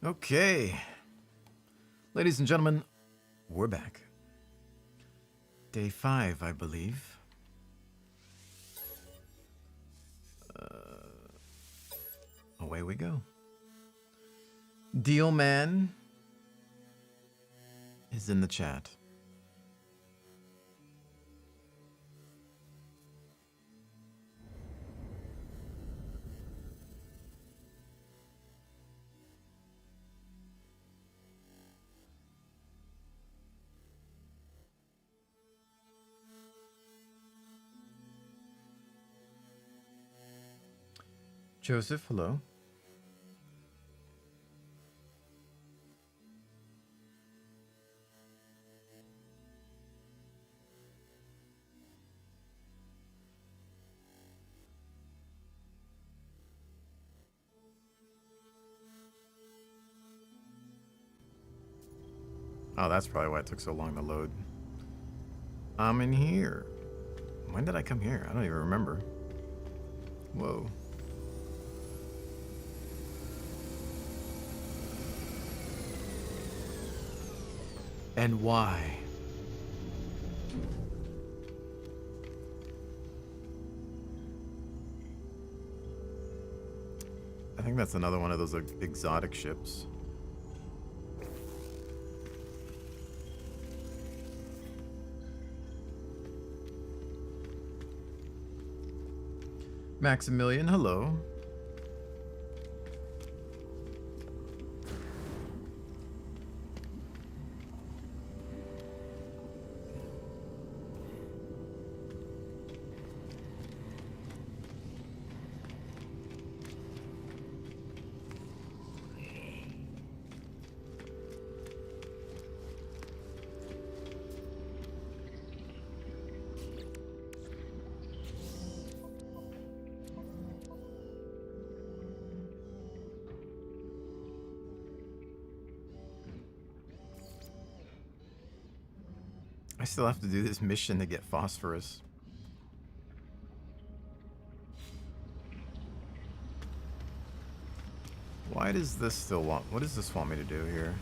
Okay. Ladies and gentlemen, we're back. Day 5, I believe. Away we go. Deal Man is in the chat. Joseph, hello. Oh, that's probably why it took so long to load. I'm in here. When did I come here? I don't even remember. Whoa. And why? I think that's another one of those exotic ships. Maximilian, hello. I still have to do this mission to get phosphorus. Why does this still want... What does this want me to do here?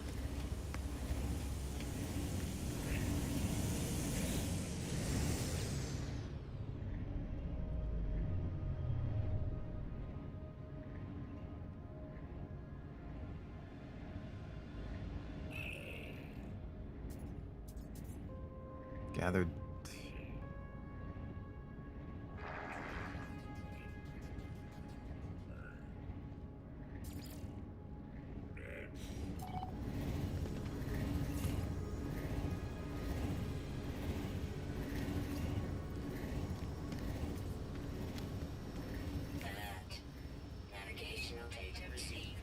Gathered. Navigational data received.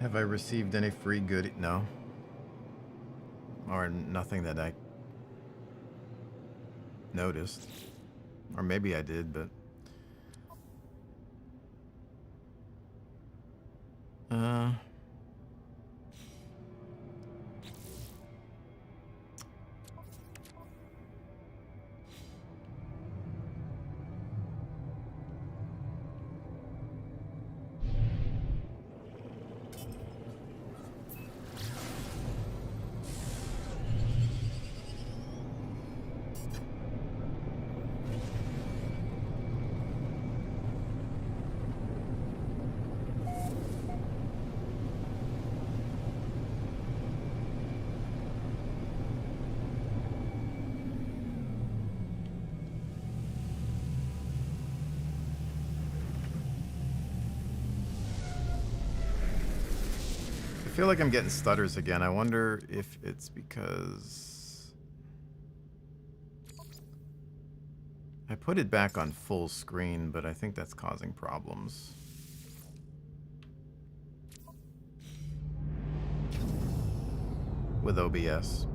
Have I received any free goodie? No. Or nothing that I noticed. Or maybe I did, but... I feel like I'm getting stutters again. I wonder if it's because I put it back on full screen, but I think that's causing problems. With OBS.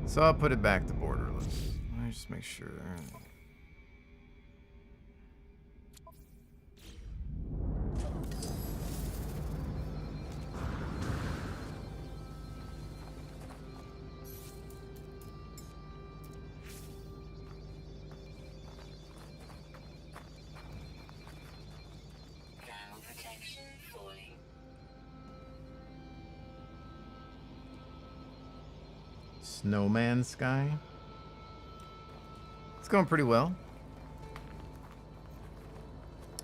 So I'll put it back to borderless. Let me just make sure. Thermal protection falling. Snowman Sky. It's going pretty well.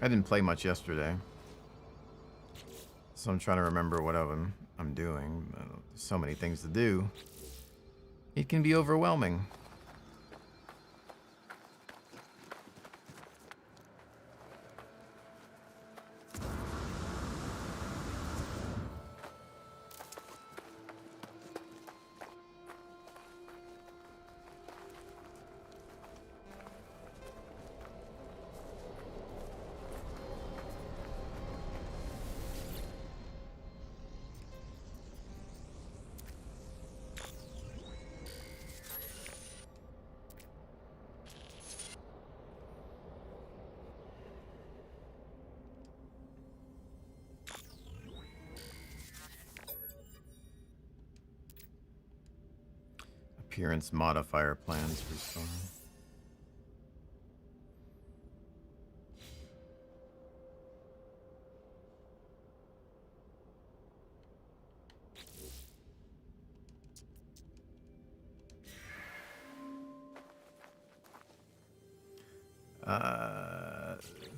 I didn't play much yesterday, so I'm trying to remember what I'm doing. So many things to do. It can be overwhelming. Appearance modifier plans restore.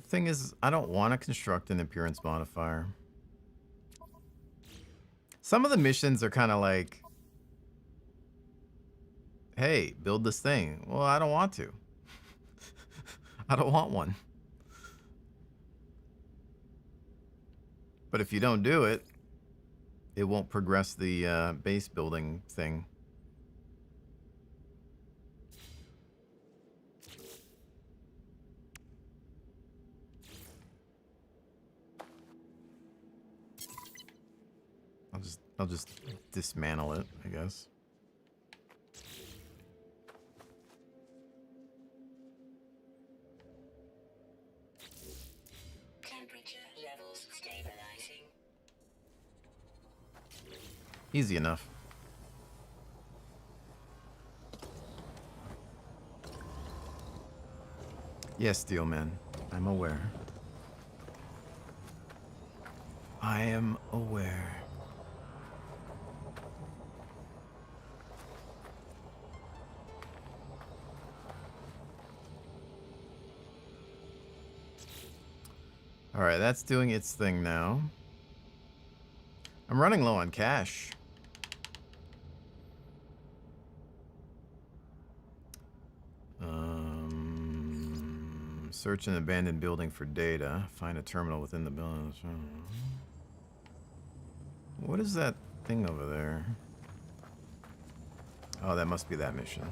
Thing is, I don't want to construct an appearance modifier. Some of the missions are kind of like, hey, build this thing. Well, I don't want to. I don't want one. But if you don't do it, it won't progress the base building thing. I'll just dismantle it, I guess. Temperature levels stabilizing. Easy enough. Yes, Steelman, I'm aware. I am aware. All right, that's doing its thing now. I'm running low on cash. Search an abandoned building for data. Find a terminal within the building. What is that thing over there? Oh, that must be that mission.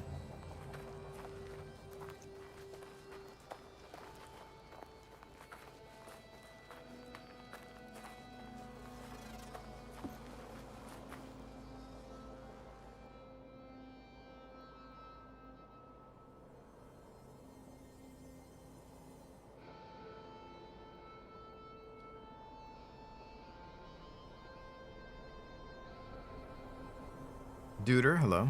Duder, hello.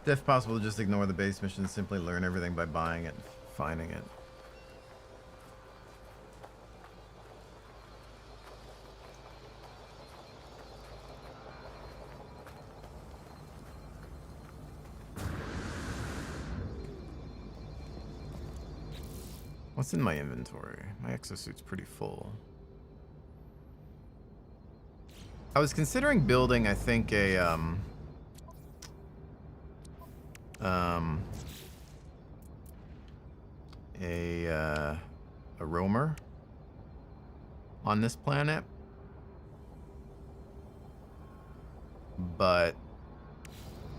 If possible, just ignore the base mission and simply learn everything by buying it, finding it. What's in my inventory? My exosuit's pretty full. I was considering building, I think, a roamer on this planet, but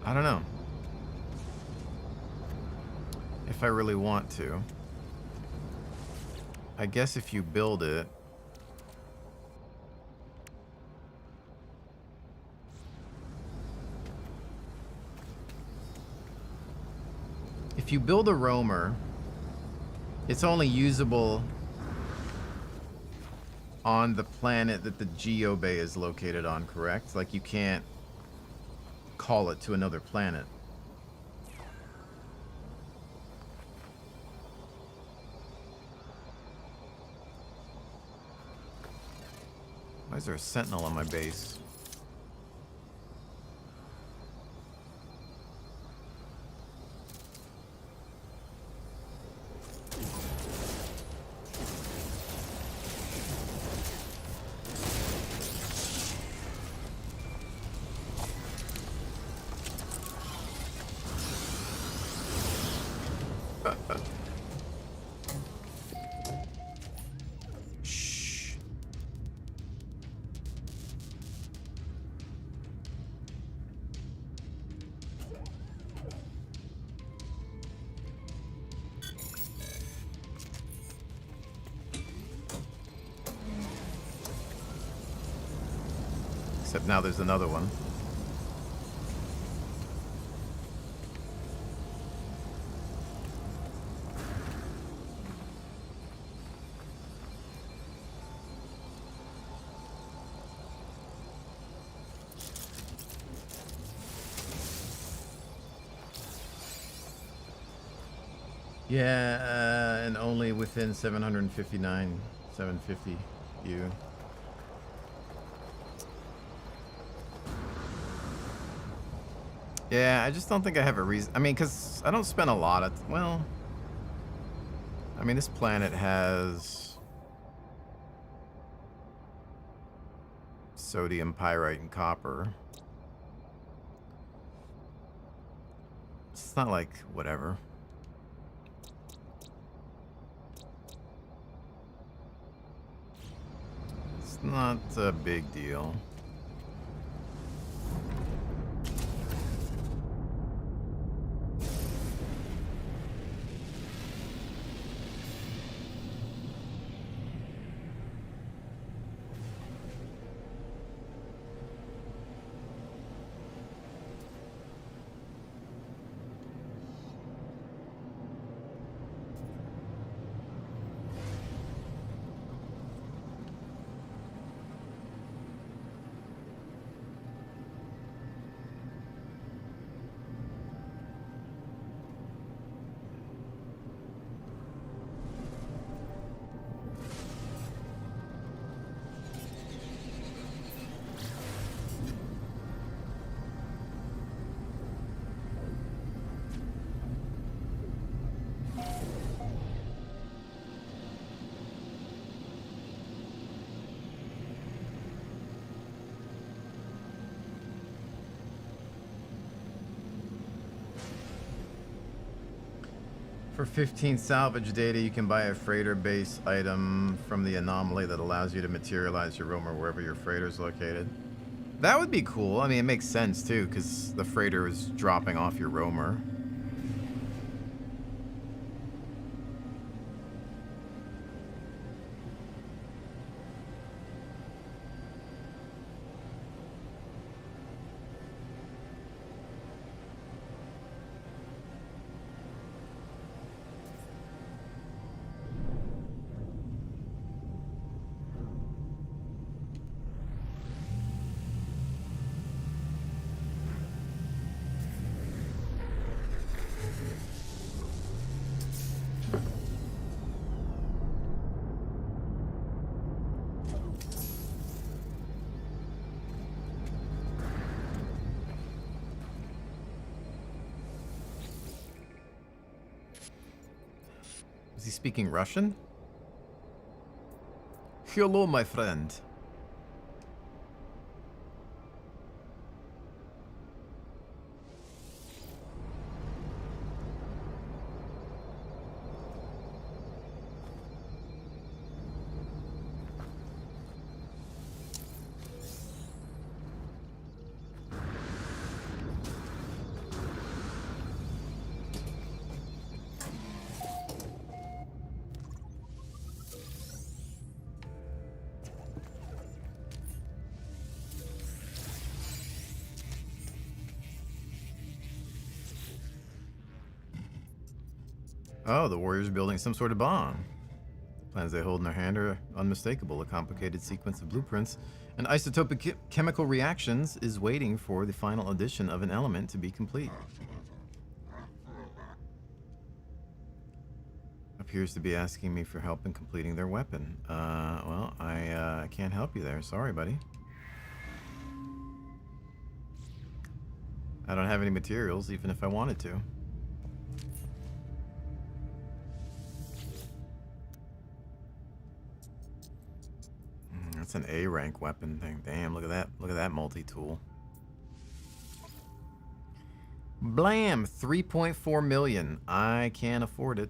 I don't know if I really want to. I guess if you build it, if you build a roamer, it's only usable on the planet that the geobay is located on, correct? Like, you can't call it to another planet. Why is there a Sentinel on my base? Except now there's another one. Yeah, and only within 759, 750 U. Yeah, I just don't think I have a reason. I mean, because I don't spend a lot of... Well... I mean, this planet has... sodium, pyrite, and copper. It's not like... whatever. It's not a big deal. For 15 salvage data, you can buy a freighter base item from the anomaly that allows you to materialize your roamer wherever your freighter is located. That would be cool. I mean, it makes sense too, because the freighter is dropping off your roamer. he speaking Russian? Hello, my friend. Oh, the warriors are building some sort of bomb. The plans they hold in their hand are unmistakable. A complicated sequence of blueprints and isotopic chemical reactions is waiting for the final addition of an element to be complete. Appears to be asking me for help in completing their weapon. Well, I can't help you there. Sorry, buddy. I don't have any materials, even if I wanted to. That's an A rank weapon thing. Damn, look at that. Look at that multi-tool. Blam! 3.4 million. I can't afford it.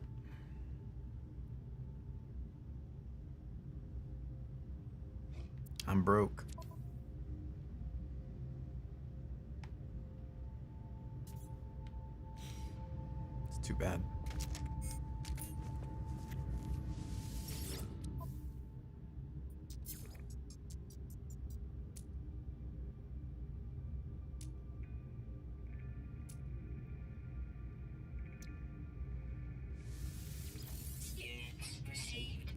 I'm broke. It's too bad. Units received.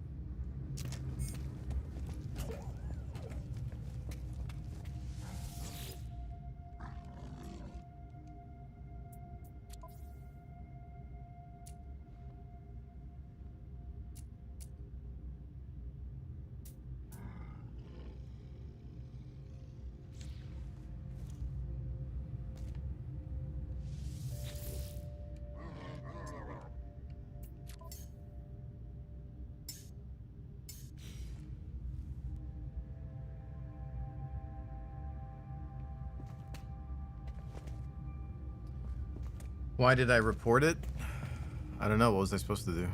Why did I report it? I don't know. What was I supposed to do?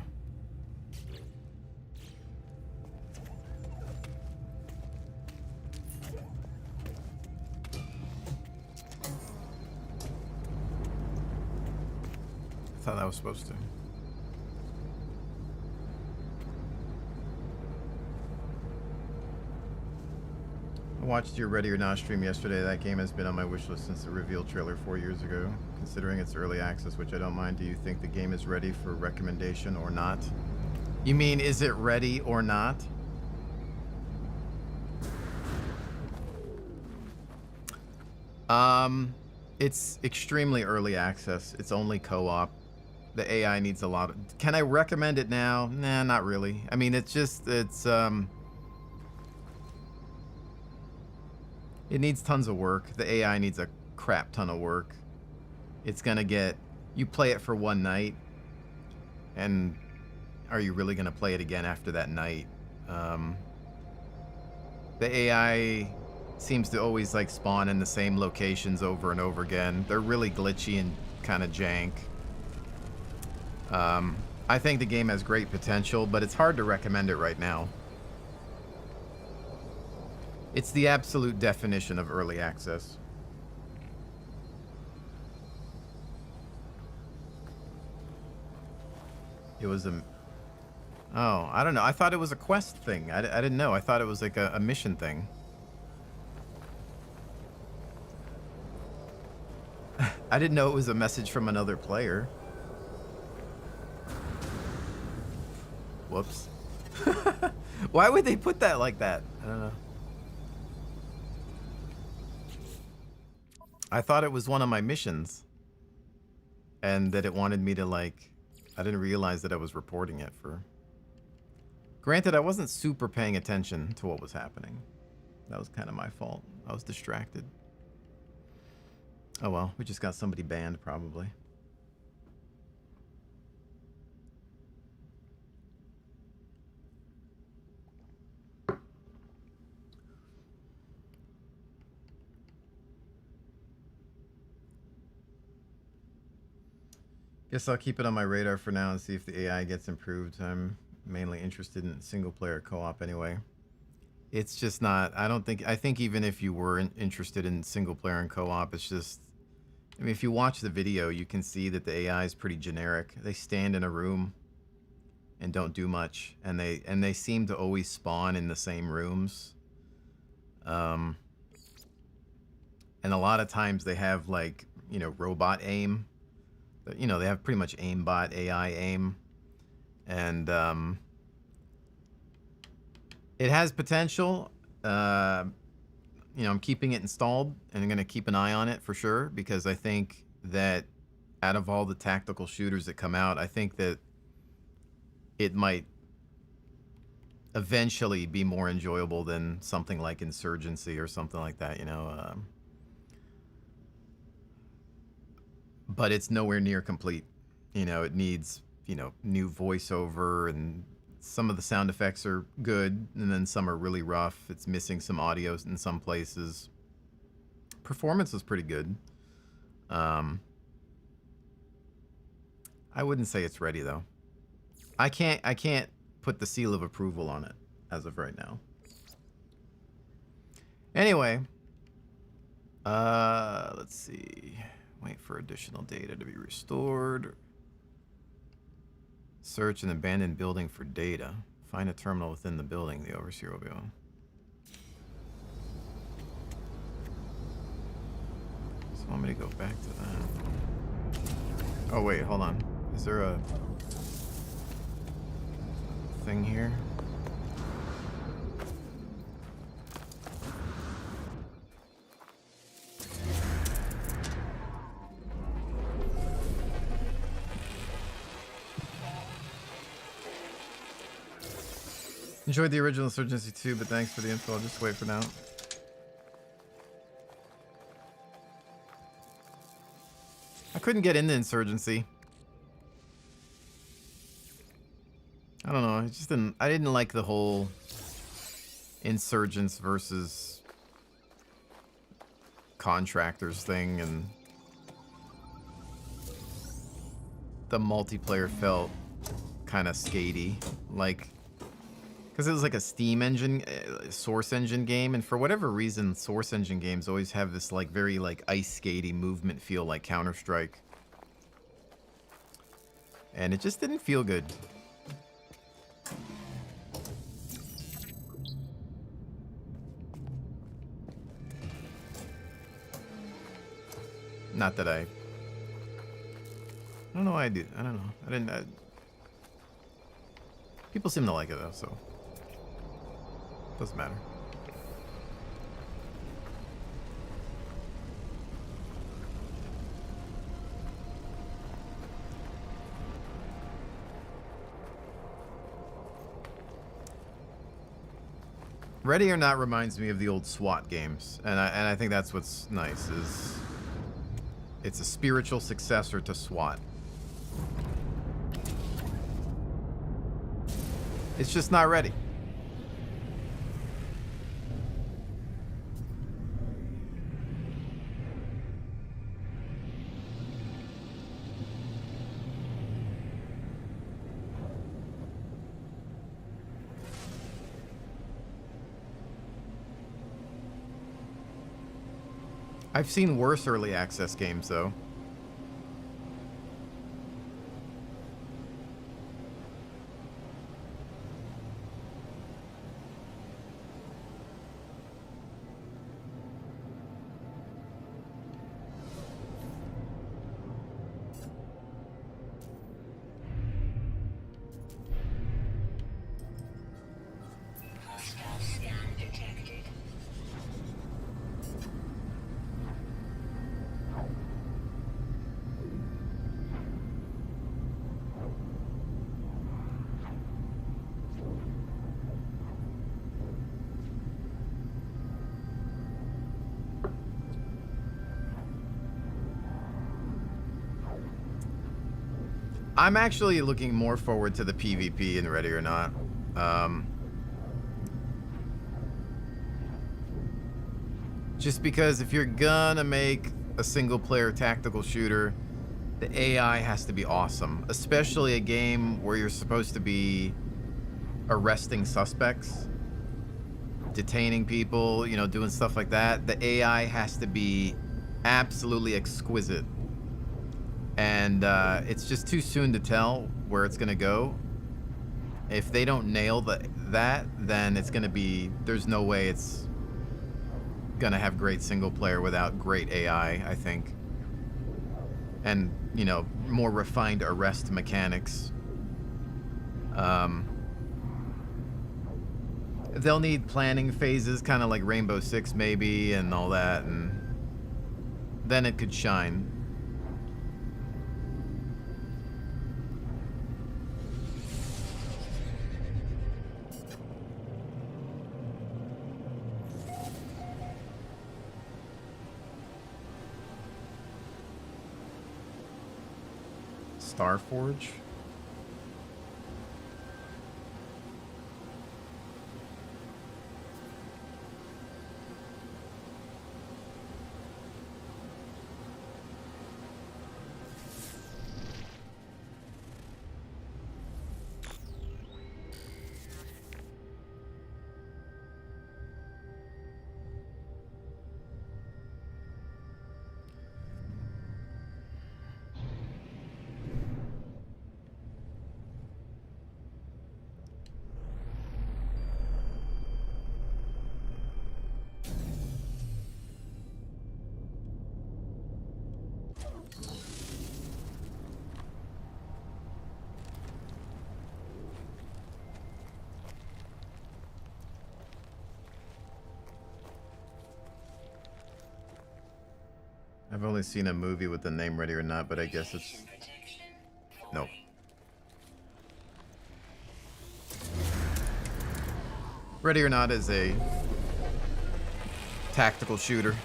I thought I was supposed to. I watched your Ready or Not stream yesterday. That game has been on my wish list since the reveal trailer 4 years ago. Considering it's early access, which I don't mind, do you think the game is ready for recommendation or not? You mean, is it ready or not? It's extremely early access. It's only co-op. The AI needs a lot of... Can I recommend it now? Nah, not really. I mean, it's just, it needs tons of work. The AI needs a crap ton of work. It's gonna get... You play it for one night, and are you really gonna play it again after that night? The AI seems to always like spawn in the same locations over and over again. They're really glitchy and kind of jank. I think the game has great potential, but it's hard to recommend it right now. It's the absolute definition of early access. It was a... Oh, I don't know. I thought it was a quest thing. I didn't know. I thought it was like a mission thing. I didn't know it was a message from another player. Whoops. Why would they put that like that? I don't know. I thought it was one of my missions. And that it wanted me to like... I didn't realize that I was reporting it for... Granted, I wasn't super paying attention to what was happening. That was kind of my fault. I was distracted. Oh well, we just got somebody banned, probably. Guess I'll keep it on my radar for now and see if the AI gets improved. I'm mainly interested in single player co-op anyway. It's just not, I think even if you were interested in single player and co-op, it's just, I mean, if you watch the video, you can see that the AI is pretty generic. They stand in a room and don't do much, and they seem to always spawn in the same rooms. And a lot of times they have, like, you know, robot aim. You know, they have pretty much aimbot AI aim, and it has potential. You know, I'm keeping it installed, and I'm going to keep an eye on it for sure, because I think that out of all the tactical shooters that come out, I think that it might eventually be more enjoyable than something like Insurgency or something like that, you know. But it's nowhere near complete. You know, it needs, you know, new voiceover, and some of the sound effects are good, and then some are really rough. It's missing some audio in some places. Performance is pretty good. I wouldn't say it's ready though. I can't put the seal of approval on it as of right now. Anyway, let's see. Wait for additional data to be restored. Search an abandoned building for data. Find a terminal within the building. The overseer will be on. So want me to go back to that. Oh wait, hold on. Is there a thing here? Enjoyed the original Insurgency 2, but thanks for the info. I'll just wait for now. I couldn't get into Insurgency. I don't know. I didn't like the whole insurgents versus contractors thing, and the multiplayer felt kind of skatey, like, because it was like a Steam engine, Source engine game, and for whatever reason, Source engine games always have this like very like ice skatey movement feel, like Counter-Strike, and it just didn't feel good. Not that I don't know why I do. I don't know. I didn't. People seem to like it though, so doesn't matter. Ready or Not reminds me of the old SWAT games, and I think that's what's nice, is it's a spiritual successor to SWAT. It's just not ready. I've seen worse early access games, though. Hostile scan detected. I'm actually looking more forward to the PvP in Ready or Not. Just because if you're gonna make a single player tactical shooter, The AI has to be awesome, especially a game where you're supposed to be arresting suspects, detaining people, you know, doing stuff like that. The AI has to be absolutely exquisite. And it's just too soon to tell where it's going to go. If they don't nail that, then it's going to be, there's no way it's going to have great single player without great AI, I think. And, you know, more refined arrest mechanics. They'll need planning phases, kind of like Rainbow Six maybe, and all that, and then it could shine. Starforge? I've only seen a movie with the name Ready or Not, but I guess it's... No. Ready or Not is a tactical shooter.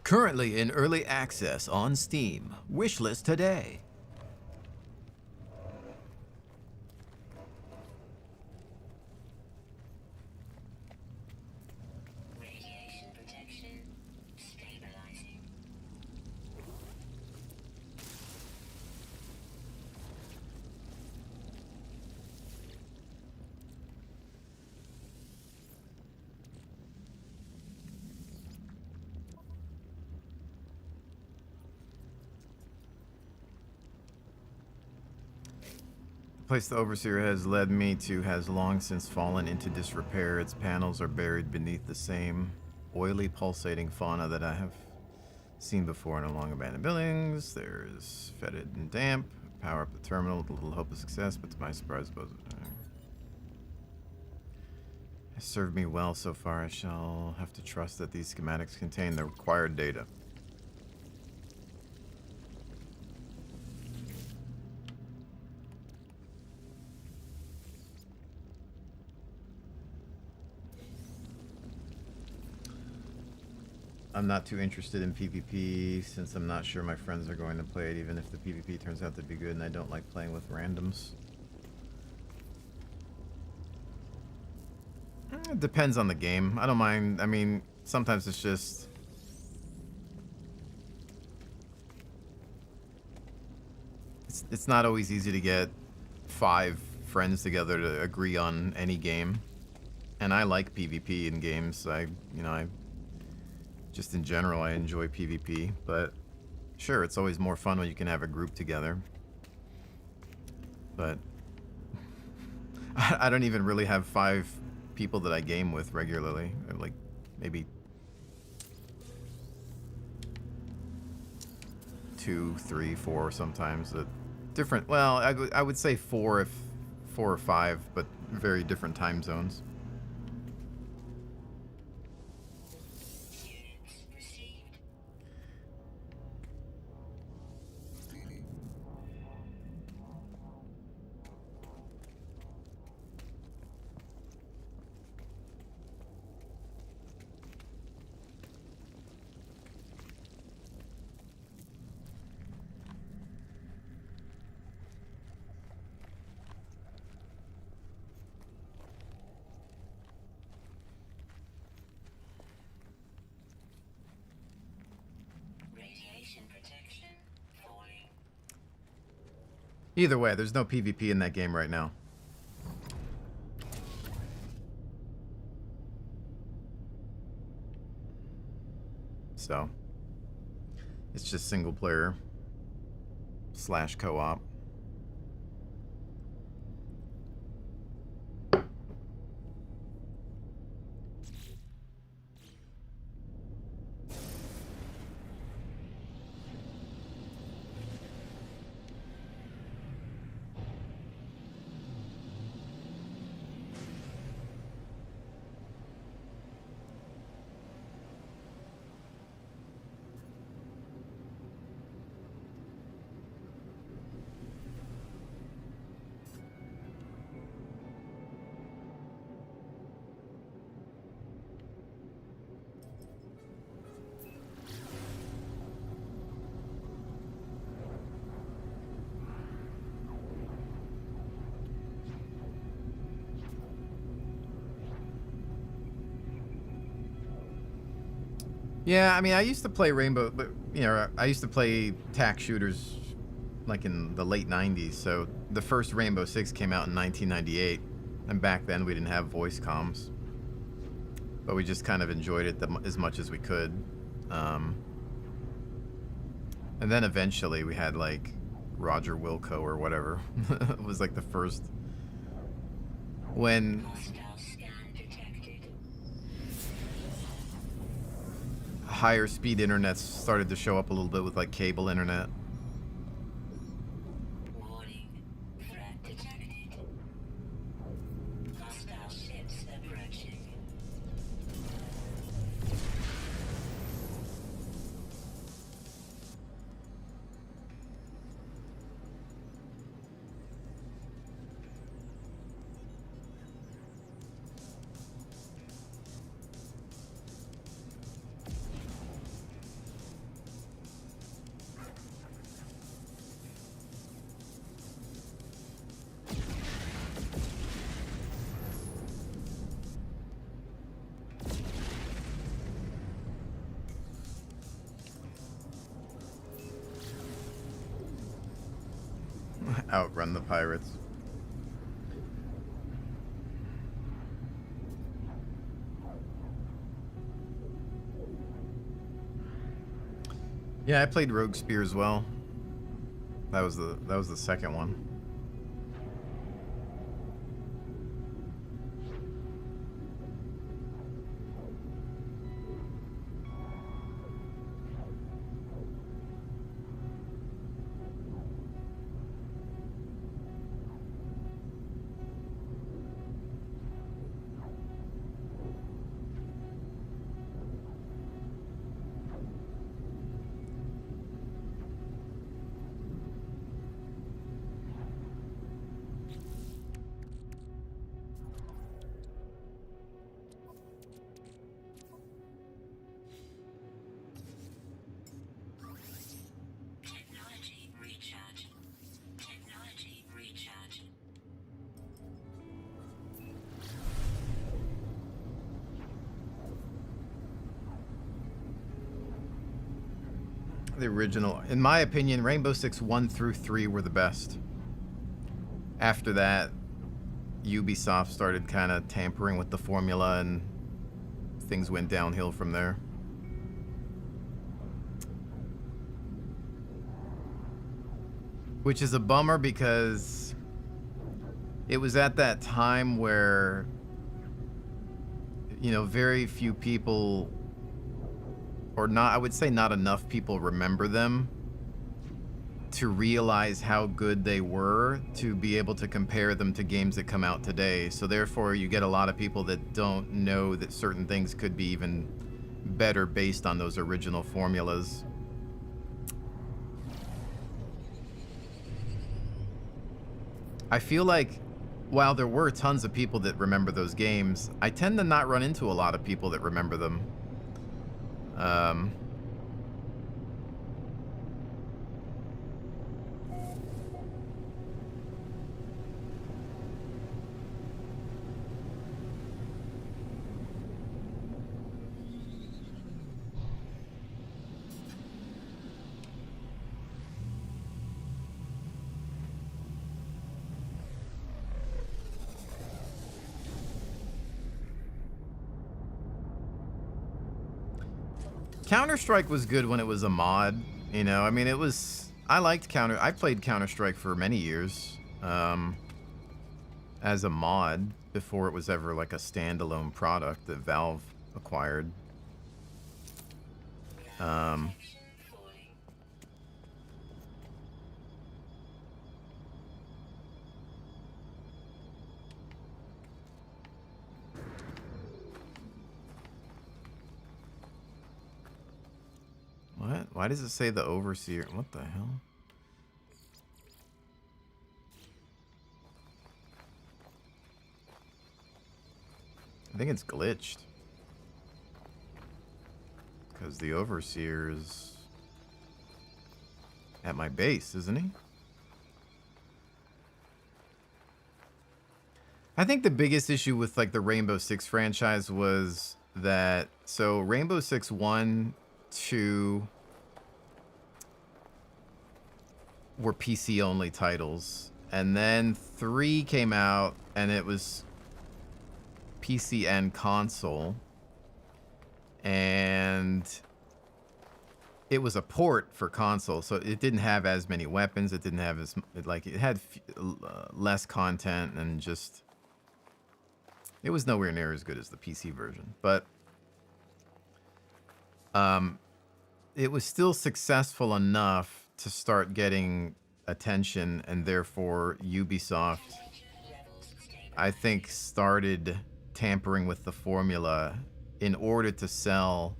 Currently in early access on Steam. Wishlist today. Radiation protection stabilizing. The place the Overseer has led me to has long since fallen into disrepair. Its panels are buried beneath the same oily, pulsating fauna that I have seen before in long abandoned buildings. There's fetid and damp. Power up the terminal with a little hope of success, but to my surprise, both has served me well so far. I shall have to trust that these schematics contain the required data. I'm not too interested in PvP since I'm not sure my friends are going to play it, even if the PvP turns out to be good, and I don't like playing with randoms. It depends on the game. I don't mind. I mean, sometimes it's just... It's not always easy to get 5 friends together to agree on any game. And I like PvP in games. Just in general, I enjoy PvP, but sure, it's always more fun when you can have a group together. But I don't even really have 5 people that I game with regularly. I have like maybe 2, 3, 4 sometimes. Different. Well, I would say 4 or 5, but very different time zones. Either way, there's no PvP in that game right now. So, it's just single player / co-op. Yeah, I mean, I used to play Rainbow, but you know, I used to play tac shooters like in the late 90s. So the first Rainbow Six came out in 1998, and back then we didn't have voice comms, but we just kind of enjoyed it as much as we could. And then eventually we had like Roger Wilco or whatever. It was like the first when Hostile scan detected. higher speed internet started to show up a little bit with like cable internet. Warning. Threat detected. Hostile ships approaching. Outrun the pirates. Yeah, I played Rogue Spear as well. That was the second one. Technology recharge. Technology recharge. The original, in my opinion, Rainbow Six 1 through 3 were the best. After that, Ubisoft started kind of tampering with the formula and things went downhill from there. Which is a bummer because it was at that time where, you know, very few people, or not, I would say not enough people remember them to realize how good they were to be able to compare them to games that come out today. So therefore you get a lot of people that don't know that certain things could be even better based on those original formulas. I feel like while there were tons of people that remember those games, I tend to not run into a lot of people that remember them. Counter-Strike was good when it was a mod. You know, I mean, it was... I liked Counter... I played Counter-Strike for many years. As a mod, before it was ever like a standalone product that Valve acquired. What? Why does it say the Overseer? What the hell? I think it's glitched. Because the Overseer is at my base, isn't he? I think the biggest issue with like the Rainbow Six franchise was that, so Rainbow Six 1, 2 were PC only titles, and then 3 came out and it was PC and console, and it was a port for console, so it didn't have as many weapons, it didn't have as like, it had less content, and just it was nowhere near as good as the PC version, but it was still successful enough to start getting attention, and therefore Ubisoft, I think, started tampering with the formula in order to sell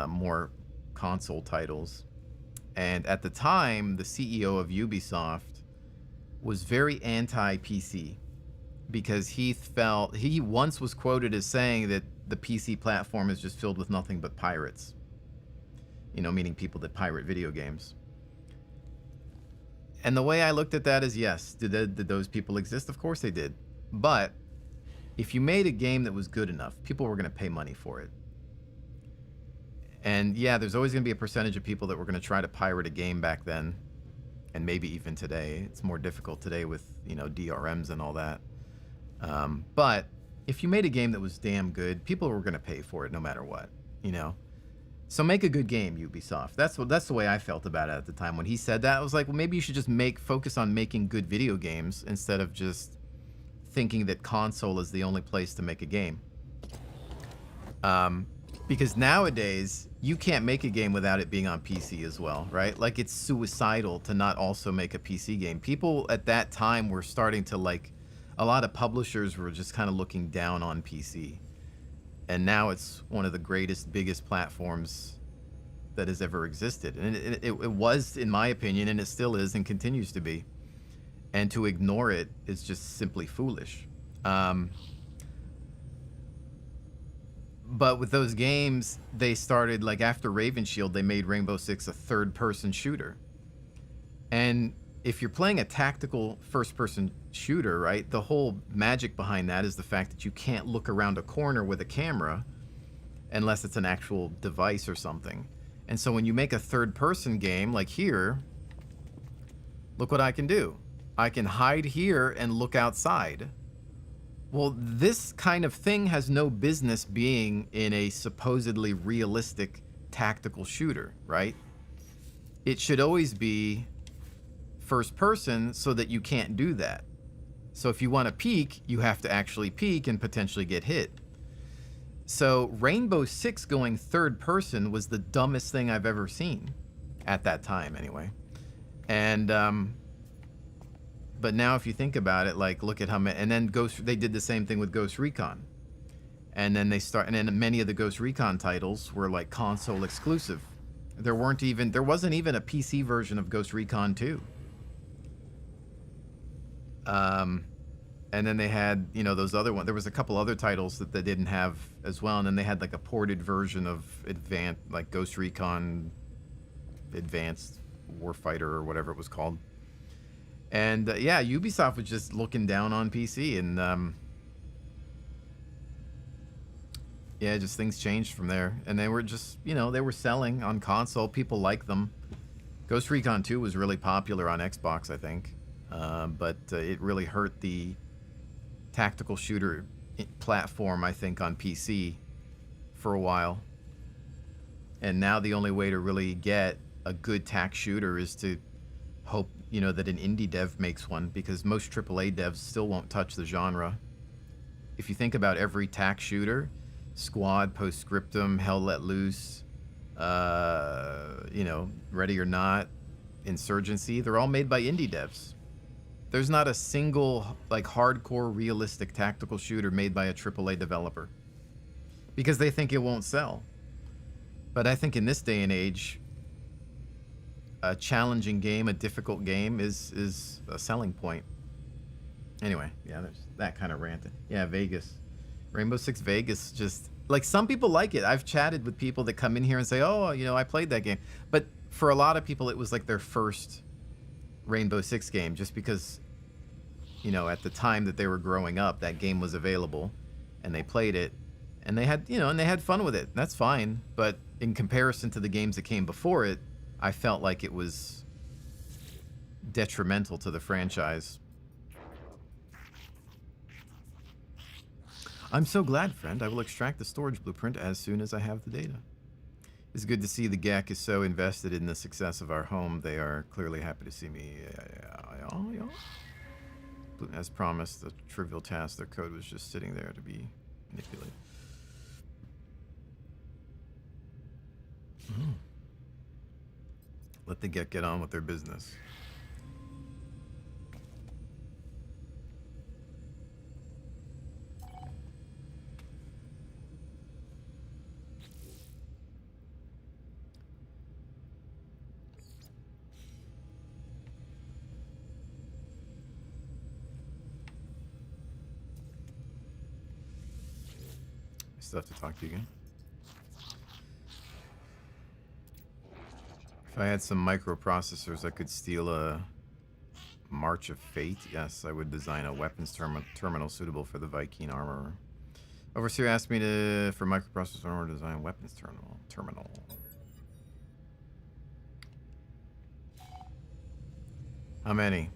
more console titles. And at the time, the CEO of Ubisoft was very anti-PC, because he felt, he once was quoted as saying that the PC platform is just filled with nothing but pirates. You know, meaning people that pirate video games. And the way I looked at that is, yes, did those people exist? Of course they did. But if you made a game that was good enough, people were going to pay money for it. And yeah, there's always going to be a percentage of people that were going to try to pirate a game back then. And maybe even today. It's more difficult today with, you know, DRMs and all that. But if you made a game that was damn good, people were going to pay for it no matter what, you know? So make a good game, Ubisoft. That's the way I felt about it at the time. When he said that, I was like, well, maybe you should just focus on making good video games instead of just thinking that console is the only place to make a game. Because nowadays, you can't make a game without it being on PC as well, right? Like, it's suicidal to not also make a PC game. People at that time were starting to, like, a lot of publishers were just kind of looking down on PC. And now it's one of the greatest, biggest platforms that has ever existed. And it was, in my opinion, and it still is and continues to be. And to ignore it is just simply foolish. But with those games, they started, like after Raven Shield, they made Rainbow Six a third-person shooter. And if you're playing a tactical first-person shooter, right, the whole magic behind that is the fact that you can't look around a corner with a camera unless it's an actual device or something. And so when you make a third-person game, like here, look what I can do. I can hide here and look outside. Well, this kind of thing has no business being in a supposedly realistic tactical shooter, right? It should always be first person so that you can't do that. So if you want to peek, you have to actually peek and potentially get hit. So Rainbow Six going third person was the dumbest thing I've ever seen at that time, anyway. And but now if you think about it, like, look at how many, and then they did the same thing with Ghost Recon. And then and then many of the Ghost Recon titles were like console exclusive. There wasn't even a PC version of Ghost Recon 2. And then they had, you know, those other ones. There was a couple other titles that they didn't have as well. And then they had like a ported version of like Ghost Recon Advanced Warfighter or whatever it was called. And yeah, Ubisoft was just looking down on PC, and yeah, just things changed from there. And they were just, you know, they were selling on console. People like them. Ghost Recon 2 was really popular on Xbox, I think. But it really hurt the tactical shooter platform, I think, on PC for a while. And now the only way to really get a good tac shooter is to hope, you know, that an indie dev makes one, because most AAA devs still won't touch the genre. If you think about every tac shooter, Squad, Postscriptum, Hell Let Loose, you know, Ready or Not, Insurgency, they're all made by indie devs. There's not a single, like, hardcore, realistic tactical shooter made by a AAA developer, because they think it won't sell. But I think in this day and age, a challenging game, a difficult game is a selling point. Anyway, yeah, there's that kind of ranting. Yeah, Vegas. Rainbow Six Vegas, just, like, some people like it. I've chatted with people that come in here and say, oh, you know, I played that game. But for a lot of people, it was like their first Rainbow Six game, just because, you know, at the time that they were growing up, that game was available, and they played it, and they had, you know, and they had fun with it. That's fine. But in comparison to the games that came before it, I felt like it was detrimental to the franchise. I'm so glad, friend. I will extract the storage blueprint as soon as I have the data. It's good to see the GEC is so invested in the success of our home. They are clearly happy to see me. Yeah. As promised, the trivial task, their code was just sitting there to be manipulated. Let the GEC get on with their business. Still have to talk to you again. If I had some microprocessors, I could steal a March of Fate. Yes, I would design a weapons terminal suitable for the Viking armor. Overseer asked me for microprocessor armor design a weapons terminal. How many?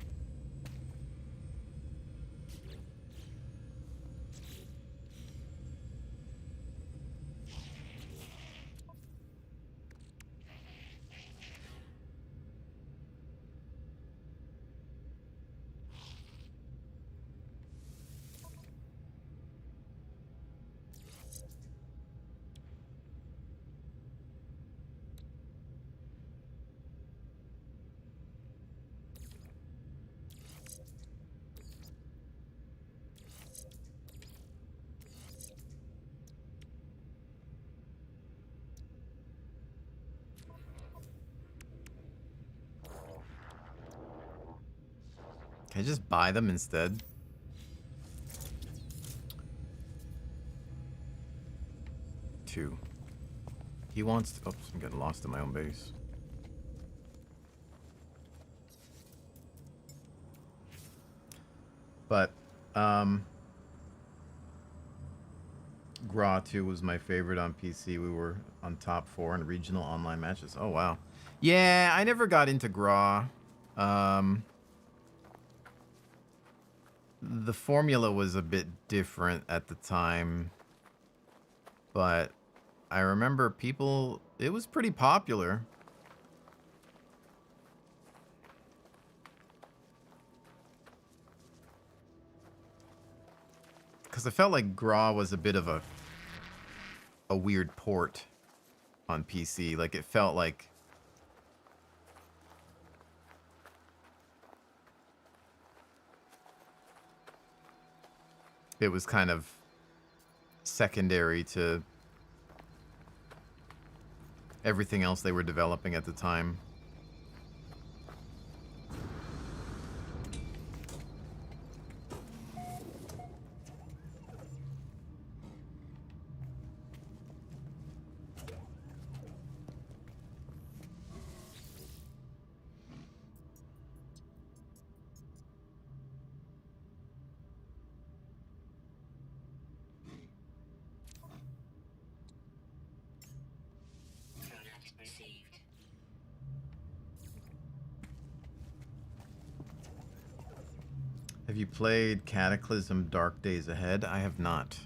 Can I just buy them instead? Two. He wants to... Oops, I'm getting lost in my own base. But, Gra 2 was my favorite on PC. We were on top 4 in regional online matches. Oh, wow. Yeah, I never got into Gra. The formula was a bit different at the time, but I remember people, it was pretty popular. Because I felt like Gra was a bit of a weird port on PC. Like, it felt like it was kind of secondary to everything else they were developing at the time. Have you played Cataclysm Dark Days Ahead? I have not.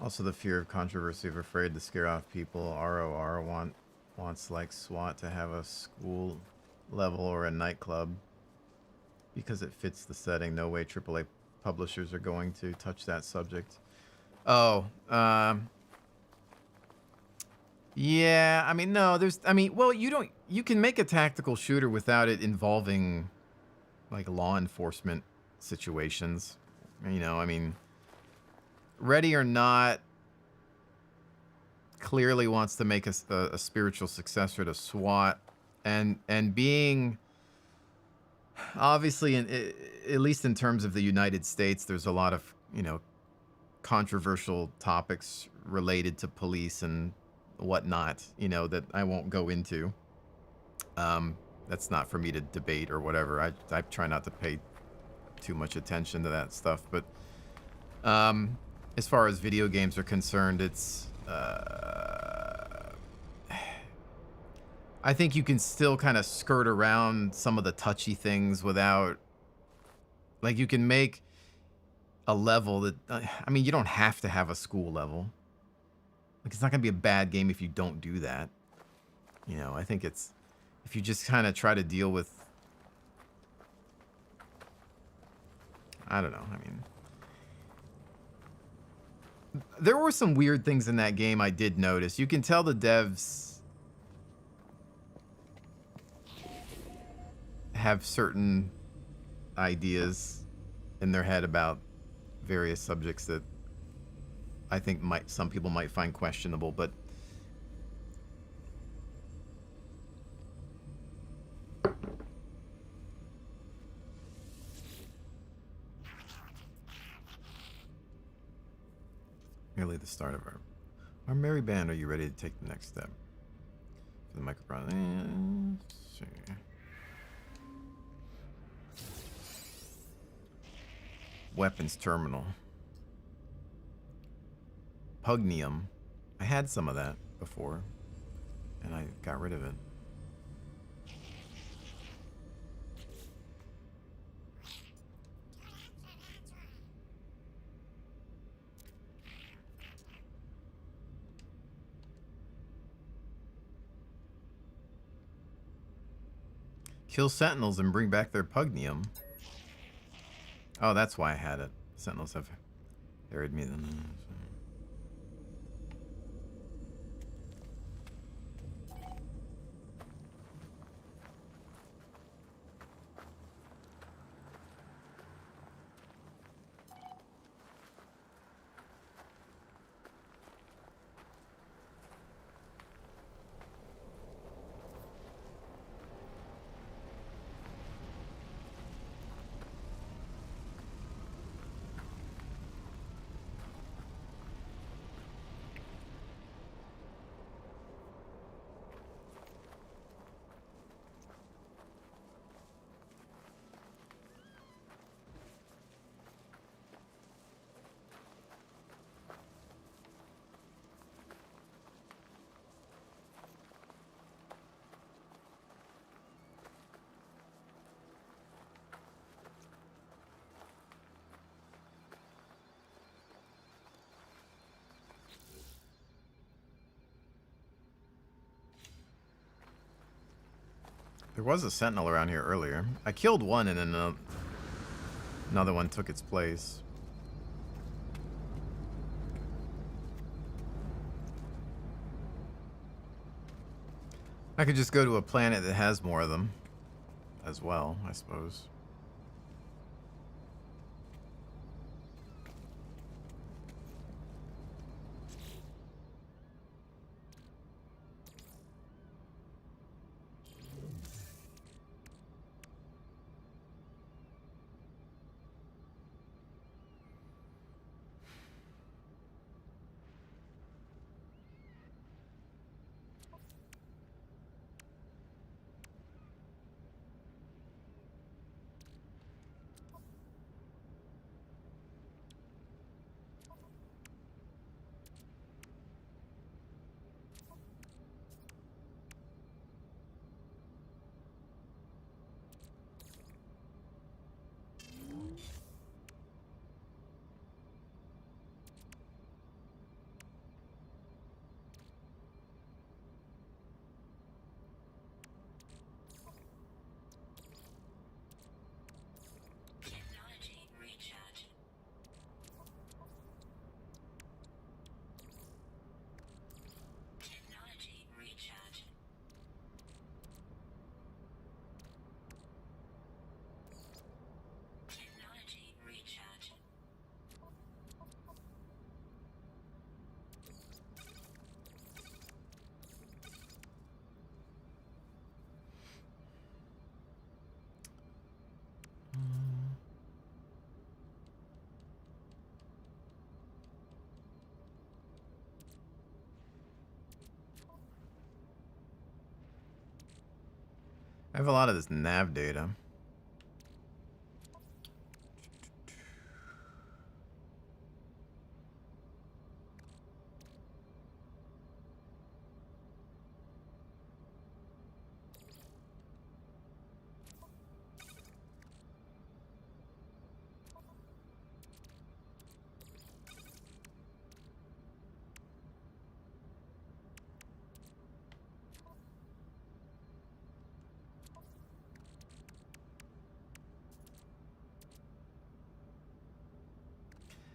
Also, the fear of controversy, of afraid to scare off people. ROR wants like SWAT to have a school level or a nightclub because it fits the setting. No way AAA publishers are going to touch that subject. Oh, yeah. I mean, no. Well, you can make a tactical shooter without it involving like law enforcement situations. You know, I mean, Ready or Not clearly wants to make a spiritual successor to SWAT, and being obviously at least in terms of the United States, there's a lot of controversial topics related to police and whatnot, that I won't go into. That's not for me to debate or whatever. I try not to pay too much attention to that stuff, but as far as video games are concerned, it's I think you can still kind of skirt around some of the touchy things without, like, you can make a level that, I mean, you don't have to have a school level. Like, it's not going to be a bad game if you don't do that. I think it's, if you just kind of try to deal with, I don't know, I mean, there were some weird things in that game I did notice. You can tell the devs have certain ideas in their head about various subjects that I think some people might find questionable, but merely the start of our merry band. Are you ready to take the next step for the microprocessor? Sure. Weapons terminal. Pugnium. I had some of that before, and I got rid of it. Kill Sentinels and bring back their Pugnium. Oh, that's why I had it. Sentinels have harried me. There was a Sentinel around here earlier. I killed one and then another one took its place. I could just go to a planet that has more of them as well, I suppose. have a lot of this nav data.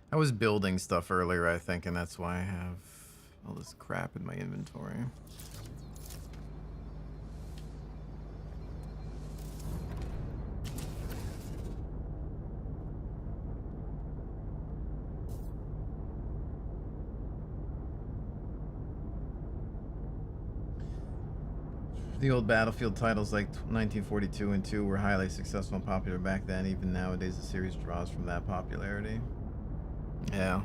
I was building stuff earlier, I think, and that's why I have all this crap in my inventory. The old Battlefield titles like 1942 and 2 were highly successful and popular back then. Even nowadays, the series draws from that popularity. Yeah.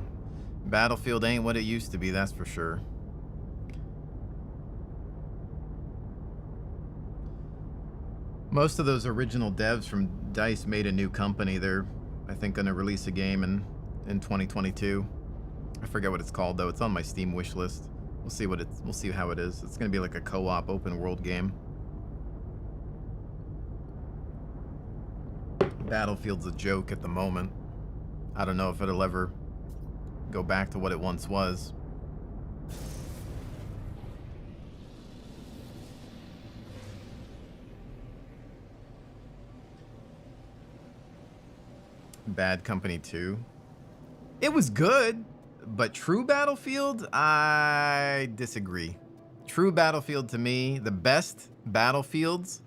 Battlefield ain't what it used to be, that's for sure. Most of those original devs from DICE made a new company. They're, I think, going to release a game in 2022. I forget what it's called though. It's on my Steam wish list. We'll see we'll see how it is. It's going to be like a co-op open world game. Battlefield's a joke at the moment. I don't know if it'll ever go back to what it once was. Bad Company 2. It was good, but True Battlefield, I disagree. True Battlefield, to me, the best Battlefields,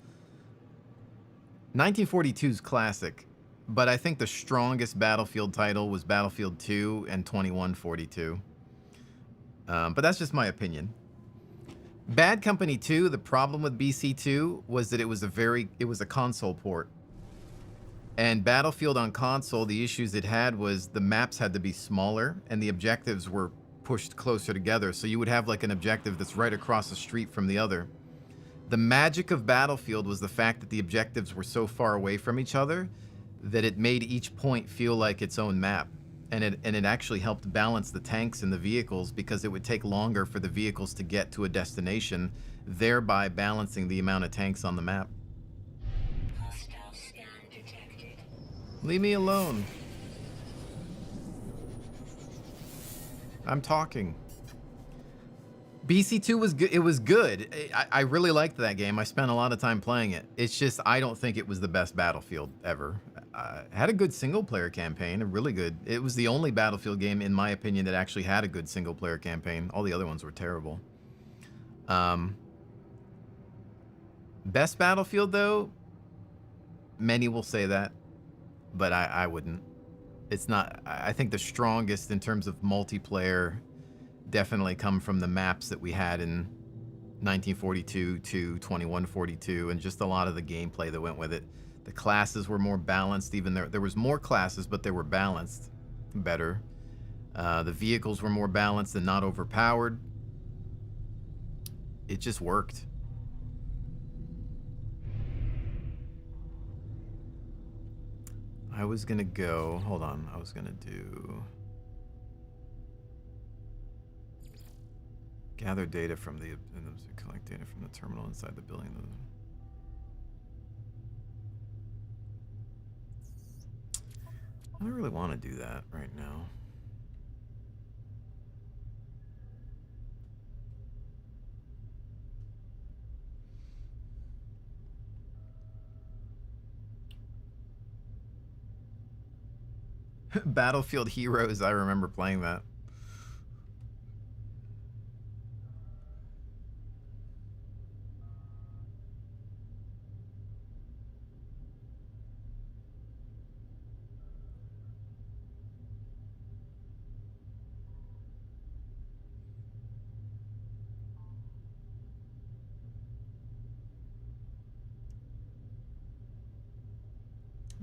1942's classic, but I think the strongest Battlefield title was Battlefield 2 and 2142. But that's just my opinion. Bad Company 2, the problem with BC2 was that it was a console port. And Battlefield on console, the issues it had was the maps had to be smaller and the objectives were pushed closer together. So you would have like an objective that's right across the street from the other. The magic of Battlefield was the fact that the objectives were so far away from each other that it made each point feel like its own map. And it actually helped balance the tanks and the vehicles because it would take longer for the vehicles to get to a destination, thereby balancing the amount of tanks on the map. Leave me alone. I'm talking. BC2 was good. It was good. I really liked that game. I spent a lot of time playing it. It's just I don't think it was the best Battlefield ever. It had a good single-player campaign, a really good. It was the only Battlefield game, in my opinion, that actually had a good single-player campaign. All the other ones were terrible. Best Battlefield, though, many will say that. But I wouldn't. It's not. I think the strongest in terms of multiplayer definitely come from the maps that we had in 1942 to 2142 and just a lot of the gameplay that went with it. The classes were more balanced. Even there was more classes, but they were balanced better. The vehicles were more balanced and not overpowered. It just worked. I was gonna go, hold on, I was gonna do gather data from the, collect data from the terminal inside the building. I don't really want to do that right now. Battlefield Heroes, I remember playing that.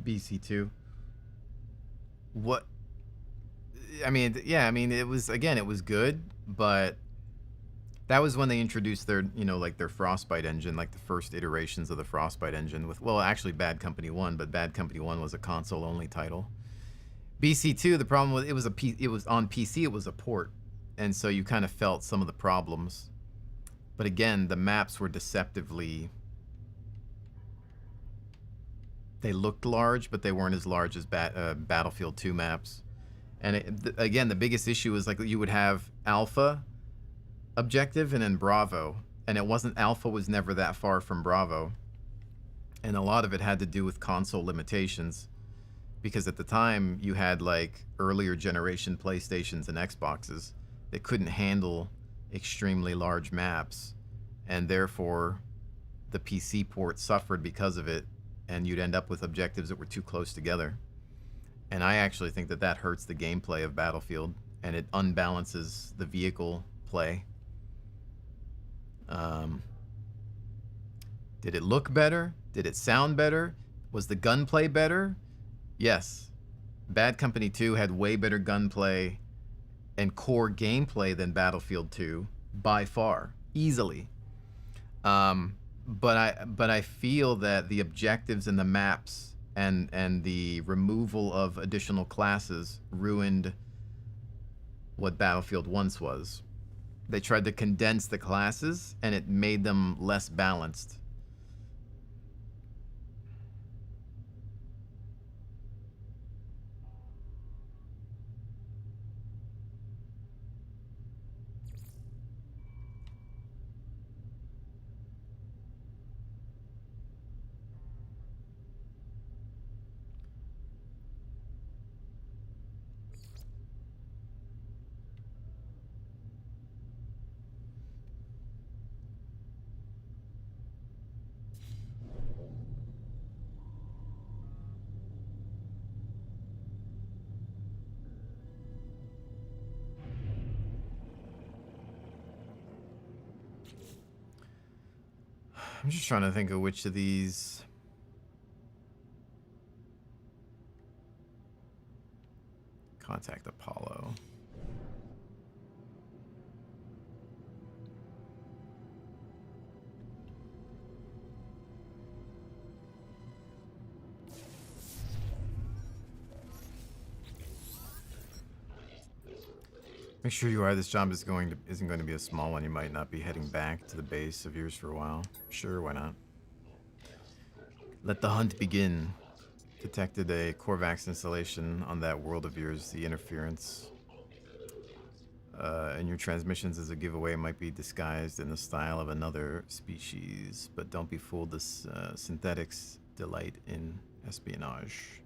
BC2. What? I mean, yeah, I mean, it was, again, it was good, but That was when they introduced their, you know, like their Frostbite engine, like the first iterations of the Frostbite engine with, well, actually Bad Company 1, but Bad Company 1 was a console-only title. BC2, the problem was it was on PC, it was a port, and so you kind of felt some of the problems. But again, the maps were deceptively, they looked large, but they weren't as large as Battlefield 2 maps. And again, the biggest issue was like you would have Alpha objective and then Bravo, and it wasn't, Alpha was never that far from Bravo, and a lot of it had to do with console limitations, because at the time you had like earlier generation PlayStations and Xboxes that couldn't handle extremely large maps, and therefore the PC port suffered because of it, and you'd end up with objectives that were too close together. And I actually think that that hurts the gameplay of Battlefield, and it unbalances the vehicle play. Did it look better? Did it sound better? Was the gunplay better? Yes. Bad Company 2 had way better gunplay and core gameplay than Battlefield 2 by far, easily. But I feel that the objectives and the maps and the removal of additional classes ruined what Battlefield once was. They tried to condense the classes, and it made them less balanced. I'm just trying to think of which of these. Contact Apollo. Make sure you are. This job isn't going to be a small one. You might not be heading back to the base of yours for a while. Sure, why not? Let the hunt begin. Detected a Corvax installation on that world of yours. The interference in your transmissions as a giveaway might be disguised in the style of another species, but don't be fooled. This synthetics delight in espionage.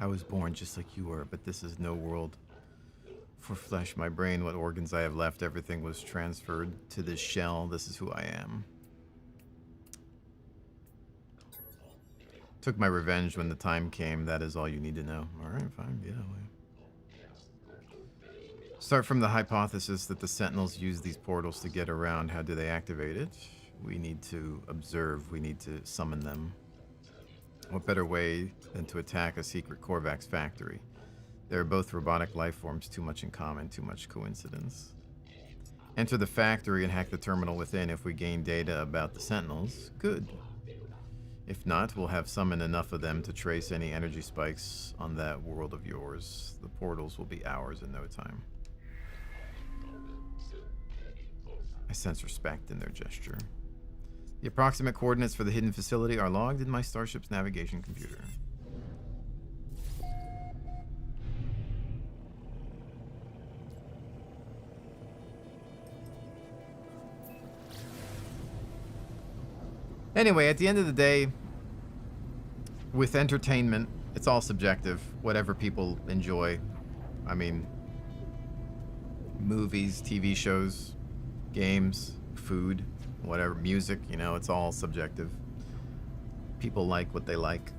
I was born just like you were, but this is no world for flesh. My brain, what organs I have left, everything was transferred to this shell. This is who I am. Took my revenge when the time came. That is all you need to know. Alright, fine, get away. Start from the hypothesis that the Sentinels use these portals to get around. How do they activate it? We need to observe. We need to summon them. What better way than to attack a secret Corvax factory? They're both robotic life forms, too much in common, too much coincidence. Enter the factory and hack the terminal within. If we gain data about the Sentinels, good. If not, we'll have summoned enough of them to trace any energy spikes on that world of yours. The portals will be ours in no time. I sense respect in their gesture. The approximate coordinates for the hidden facility are logged in my starship's navigation computer. Anyway, at the end of the day, with entertainment, it's all subjective. Whatever people enjoy. I mean, movies, TV shows, games, food, whatever, music, you know, it's all subjective. People like what they like.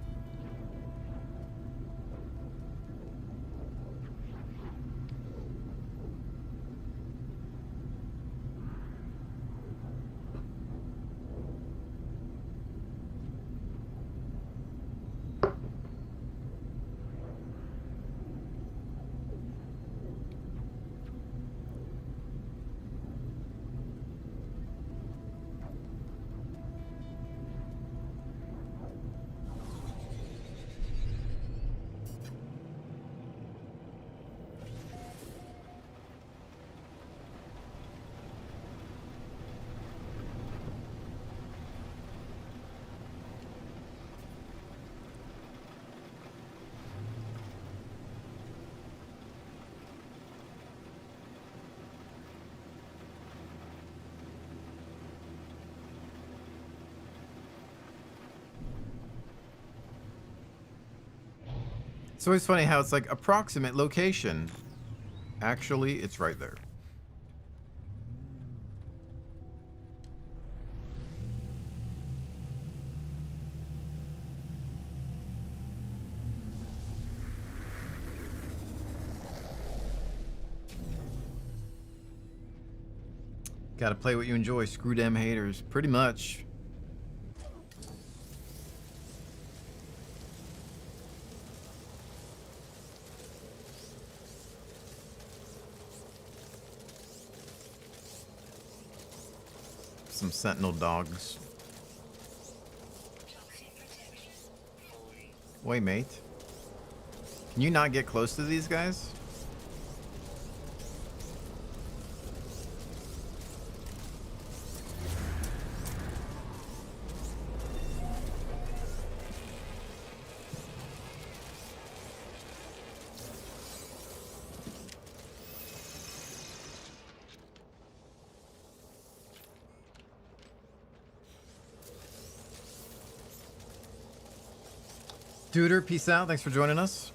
It's always funny how it's like approximate location. Actually, it's right there. Gotta play what you enjoy. Screw them haters. Pretty much. Some Sentinel dogs. Toxic protection falling. Wait, mate. Can you not get close to these guys? Duder, peace out. Thanks for joining us.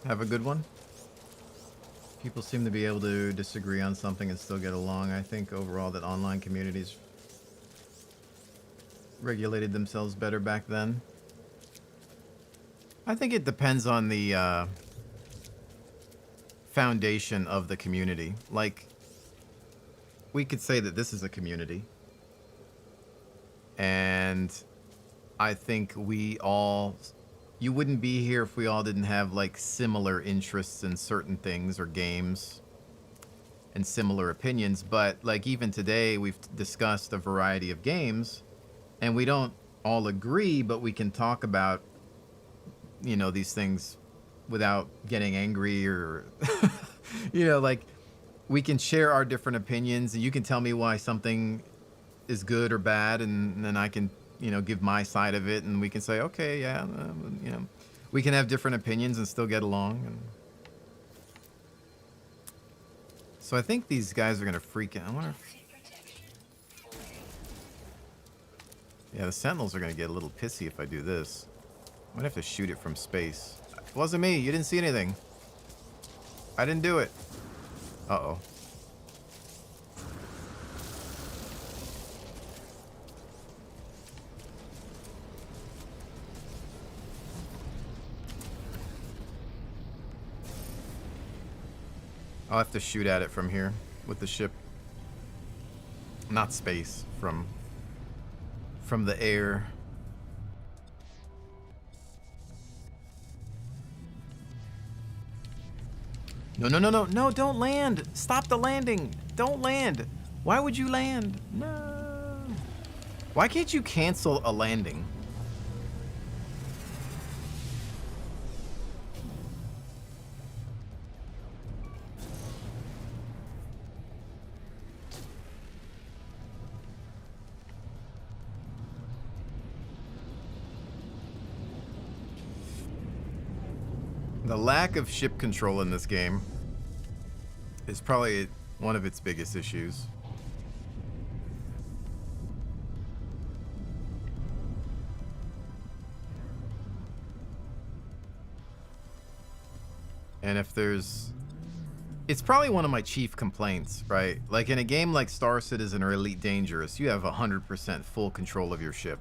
Have a good one. People seem to be able to disagree on something and still get along. I think overall that online communities regulated themselves better back then. I think it depends on the foundation of the community. Like, we could say that this is a community. And I think we all... You wouldn't be here if we all didn't have, like, similar interests in certain things or games and similar opinions. But, like, even today, we've discussed a variety of games, and we don't all agree, but we can talk about, you know, these things without getting angry or, you know, like, we can share our different opinions, and you can tell me why something is good or bad, and then I can... you know, give my side of it, and we can say, okay, yeah, you know, we can have different opinions and still get along. And so I think these guys are gonna freak out. I wonder if, Toxic protection falling. yeah, the Sentinels are gonna get a little pissy if I do this. I might have to shoot it from space. It wasn't me. You didn't see anything. I didn't do it. Uh-oh. I'll have to shoot at it from here with the ship. Not space, from the air. No, no, no, no, no, don't land. Stop the landing. Don't land. Why would you land? No. Why can't you cancel a landing? The lack of ship control in this game is probably one of its biggest issues. And if there's... It's probably one of my chief complaints, right? Like in a game like Star Citizen or Elite Dangerous, you have 100% full control of your ship.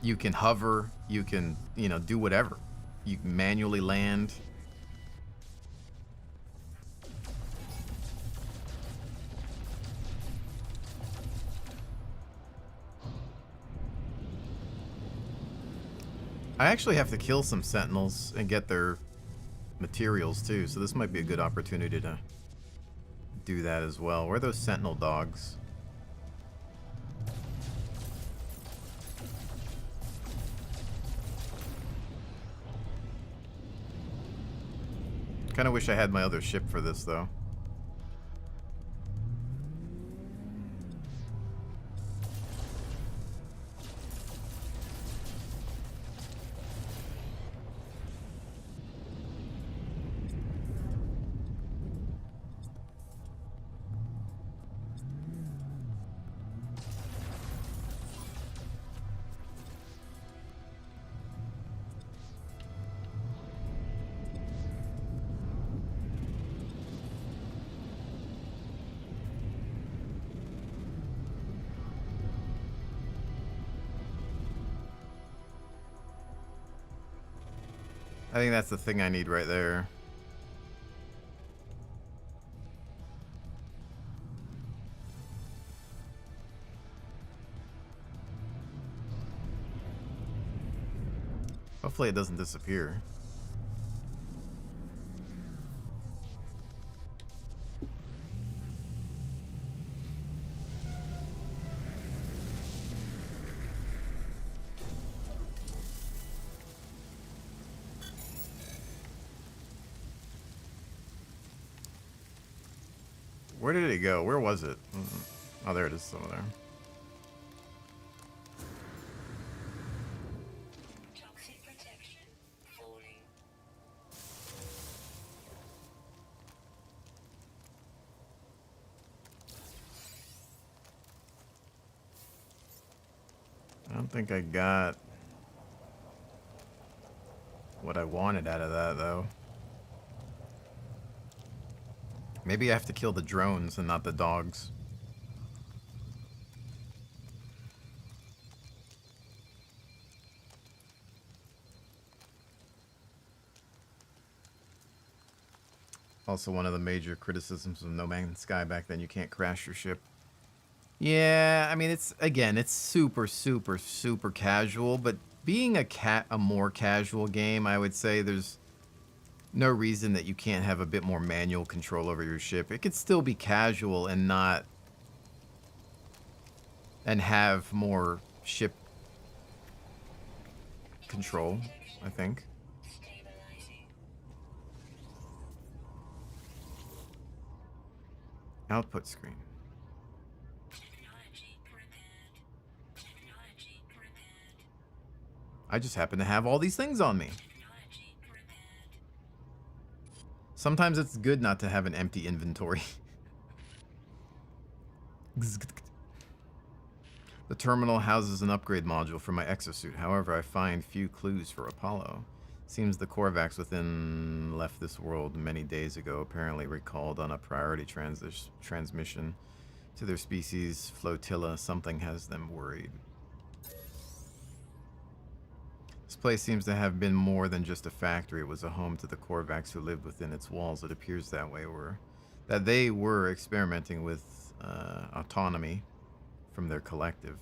You can hover, you can, you know, do whatever. You can manually land. I actually have to kill some Sentinels and get their materials too, so this might be a good opportunity to do that as well. Where are those Sentinel dogs? Kind of wish I had my other ship for this, though. I think that's the thing I need right there. Hopefully it doesn't disappear. Where did it go? Where was it? Oh, there it is over there. Toxic protection falling. I don't think I got what I wanted out of that, though. Maybe I have to kill the drones and not the dogs. Also, one of the major criticisms of No Man's Sky back then, you can't crash your ship. Yeah, I mean, it's, again, it's super, super, super casual, but being a more casual game, I would say there's no reason that you can't have a bit more manual control over your ship. It could still be casual and not, and have more ship control, I think. Stabilizing. Output screen. Technology prepared. Technology prepared. I just happen to have all these things on me. Technology prepared. Sometimes it's good not to have an empty inventory. The terminal houses an upgrade module for my exosuit. However, I find few clues for Apollo. Seems the Korvax within left this world many days ago, apparently recalled on a priority transmission to their species flotilla. Something has them worried. This place seems to have been more than just a factory. It was a home to the Korvax who lived within its walls. It appears that they were experimenting with autonomy from their collective.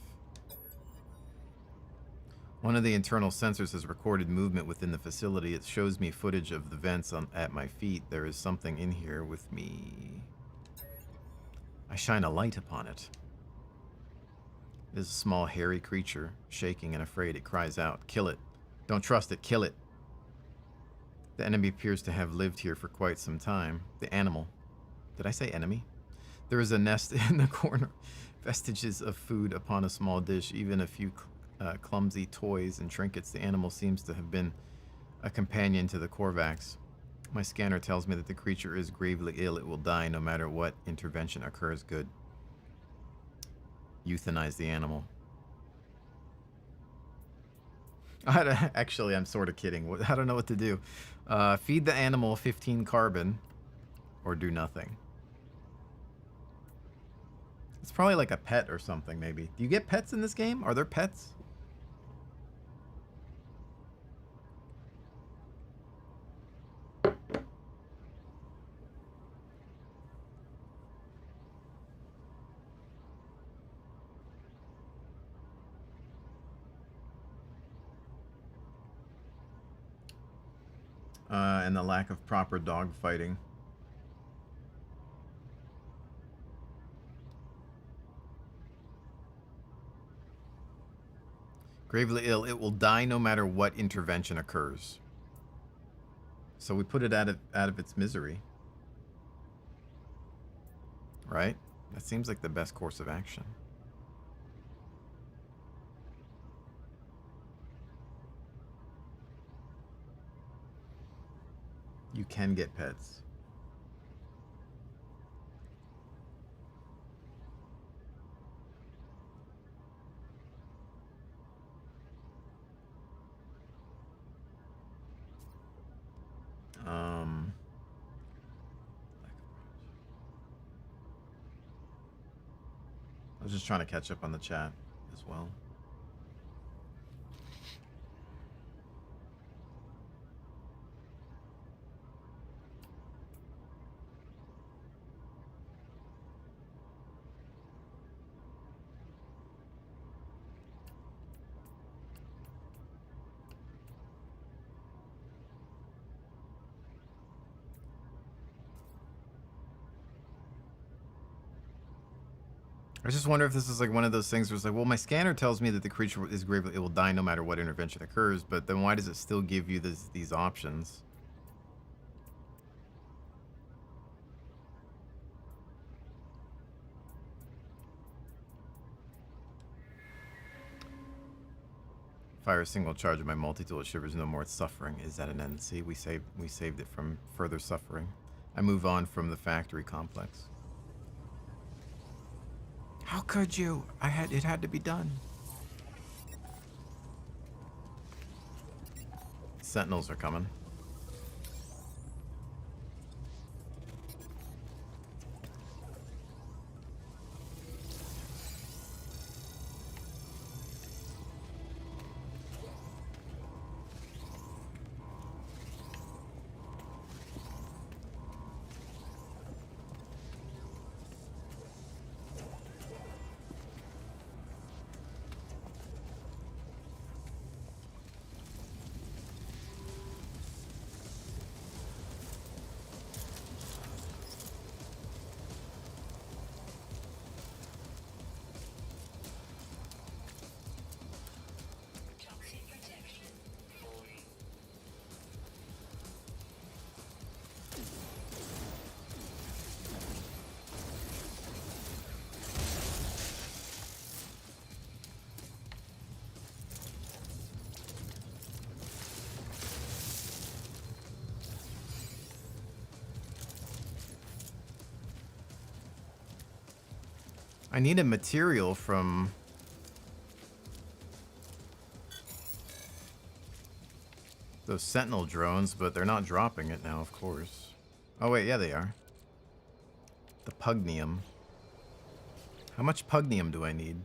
One of the internal sensors has recorded movement within the facility. It shows me footage of the vents at my feet. There is something in here with me. I shine a light upon it. It is a small, hairy creature, shaking and afraid. It cries out, "Kill it. Don't trust it. Kill it." The enemy appears to have lived here for quite some time. The animal. Did I say enemy? There is a nest in the corner. Vestiges of food upon a small dish. Even a few clumsy toys and trinkets. The animal seems to have been a companion to the Korvax. My scanner tells me that the creature is gravely ill. It will die no matter what intervention occurs. Good. Euthanize the animal. Actually, I'm sort of kidding. I don't know what to do. Feed the animal 15 carbon or do nothing. It's probably like a pet or something, maybe. Do you get pets in this game? Are there pets? And the lack of proper dog fighting. Gravely ill. It will die no matter what intervention occurs. So we put it out of its misery. Right? That seems like the best course of action. You can get pets. I was just trying to catch up on the chat as well. I just wonder if this is like one of those things where it's like, well, my scanner tells me that the creature is grave, it will die no matter what intervention occurs, but then why does it still give you these options? Fire a single charge of my multi-tool, it shivers no more suffering. Is that an end? See, we saved it from further suffering. I move on from the factory complex. How could you? It had to be done. Sentinels are coming. Toxic protection falling. I need a material from... those Sentinel drones, but they're not dropping it now, of course. Oh wait, yeah they are. The Pugnium. How much Pugnium do I need?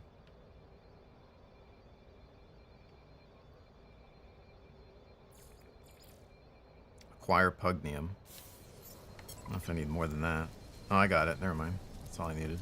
Acquire Pugnium. I don't know if I need more than that. Oh, I got it. Never mind. That's all I needed.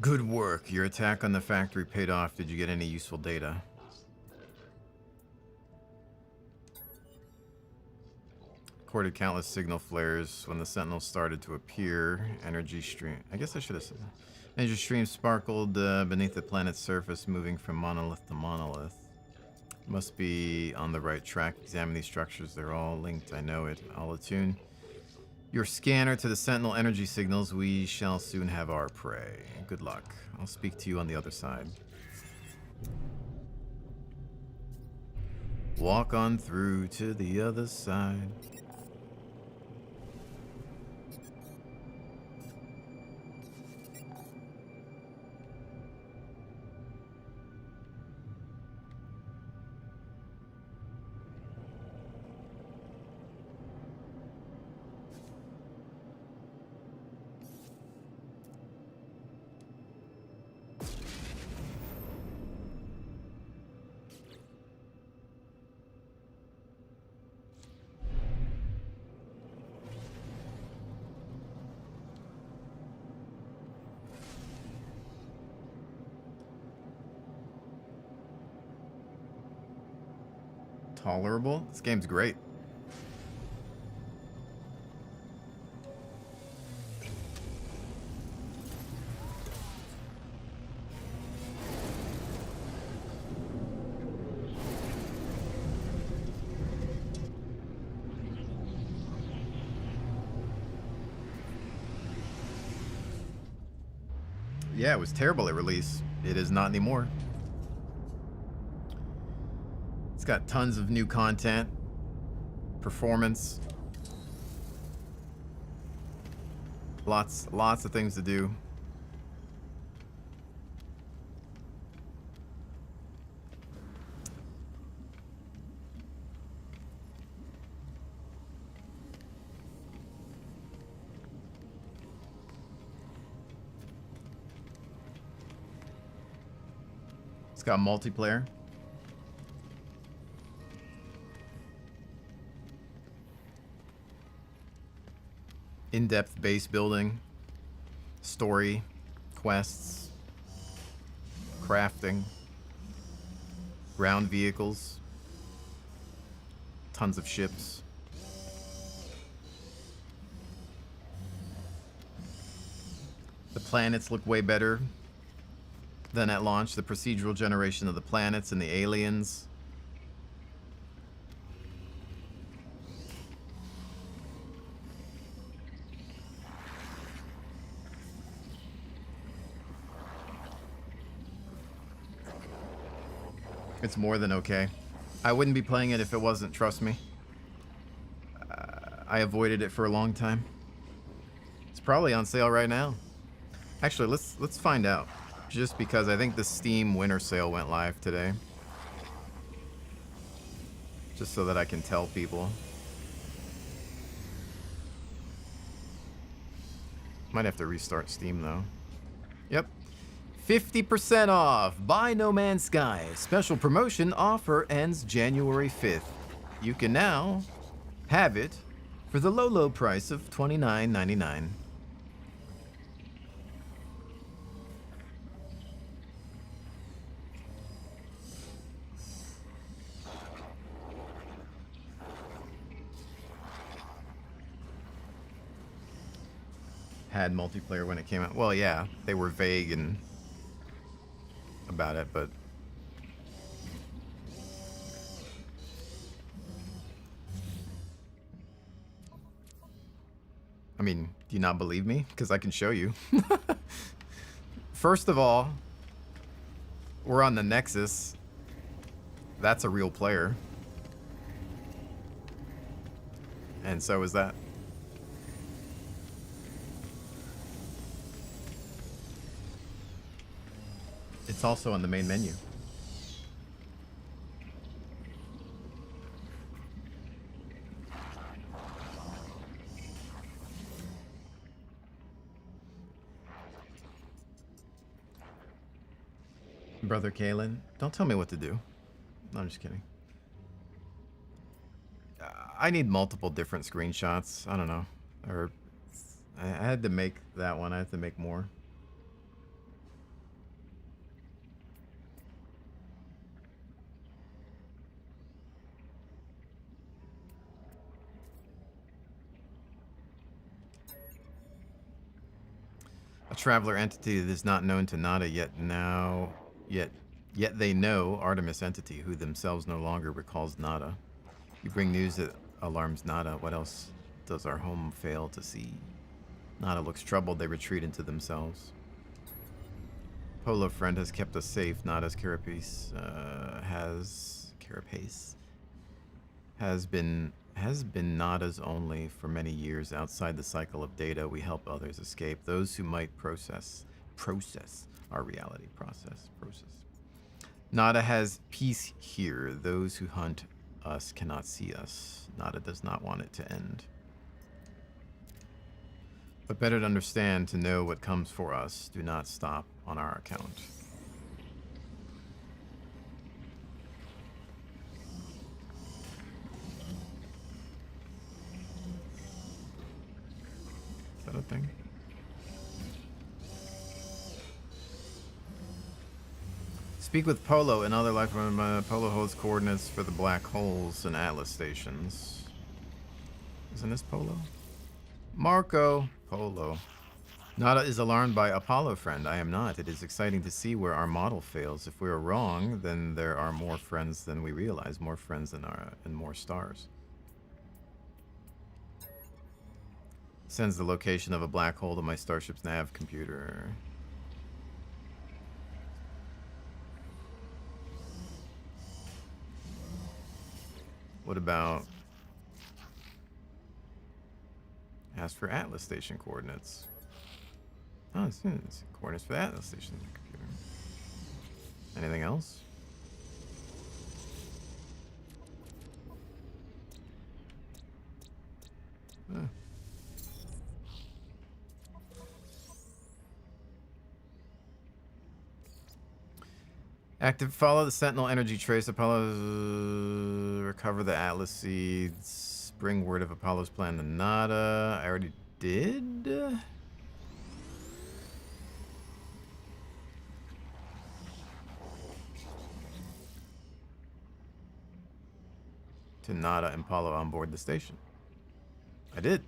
Good work. Your attack on the factory paid off. Did you get any useful data? Recorded countless signal flares when the Sentinels started to appear. Energy stream. I guess I should have said that. Energy stream sparkled beneath the planet's surface, moving from monolith to monolith. Must be on the right track. Examine these structures. They're all linked. I know it. I'll attune your scanner to the Sentinel energy signals. We shall soon have our prey. Good luck. I'll speak to you on the other side. Walk on through to the other side. Tolerable? This game's great. Yeah, it was terrible at release. It is not anymore. It's got tons of new content, performance, lots of things to do. It's got multiplayer. In-depth base building, story, quests, crafting, ground vehicles, tons of ships. The planets look way better than at launch. The procedural generation of the planets and the aliens. It's more than okay. I wouldn't be playing it if it wasn't, trust me. I avoided it for a long time. It's probably on sale right now. Actually, let's find out. Just because I think the Steam winter sale went live today. Just so that I can tell people. Might have to restart Steam though. Yep. 50% off. Buy No Man's Sky. Special promotion offer ends January 5th. You can now have it for the low price of $29.99. Had multiplayer when it came out. Well, yeah, they were vague and about it, but I mean, do you not believe me? Because I can show you. First of all, we're on the Nexus. That's a real player. And so is that. It's also on the main menu. Brother Kalen, don't tell me what to do. No, I'm just kidding. I need multiple different screenshots. I don't know. Or I had to make that one. I have to make more. A traveler entity that is not known to Nada yet they know Artemis entity, who themselves no longer recalls Nada. You bring news that alarms Nada. What else does our home fail to see? Nada looks troubled. They retreat into themselves. Polo friend has kept us safe. Nada's carapace has been Nada's only for many years. Outside the cycle of data, we help others escape. Those who might process our reality. Process. Nada has peace here. Those who hunt us cannot see us. Nada does not want it to end. But better to understand, to know what comes for us. Do not stop on our account. Is that a thing? Speak with Polo, another life form. Polo holds coordinates for the black holes and Atlas stations. Isn't this Polo? Marco. Polo. Nada is alarmed by Apollo, friend. I am not. It is exciting to see where our model fails. If we are wrong, then there are more friends than we realize. More friends than and more stars. Sends the location of a black hole to my starship's nav computer. What about... Ask for Atlas station coordinates. Oh, it's coordinates for the Atlas station computer. Anything else? Follow the Sentinel energy trace. Apollo, recover the Atlas seeds. Bring word of Apollo's plan to Nada. I already did. To Nada and Apollo on board the station. I did.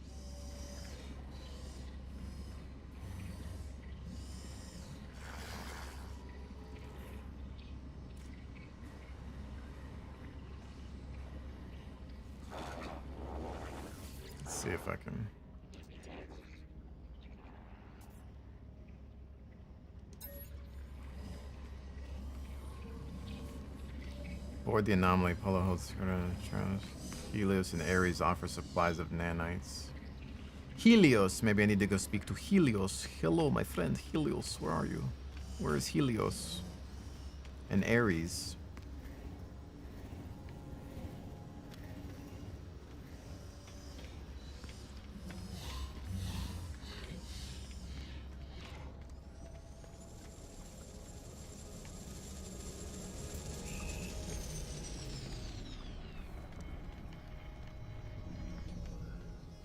See if I can. Board the anomaly. Polo holds Helios and Ares offer supplies of nanites. Helios. Maybe I need to go speak to Helios. Hello, my friend Helios. Where are you? Where is Helios? And Ares.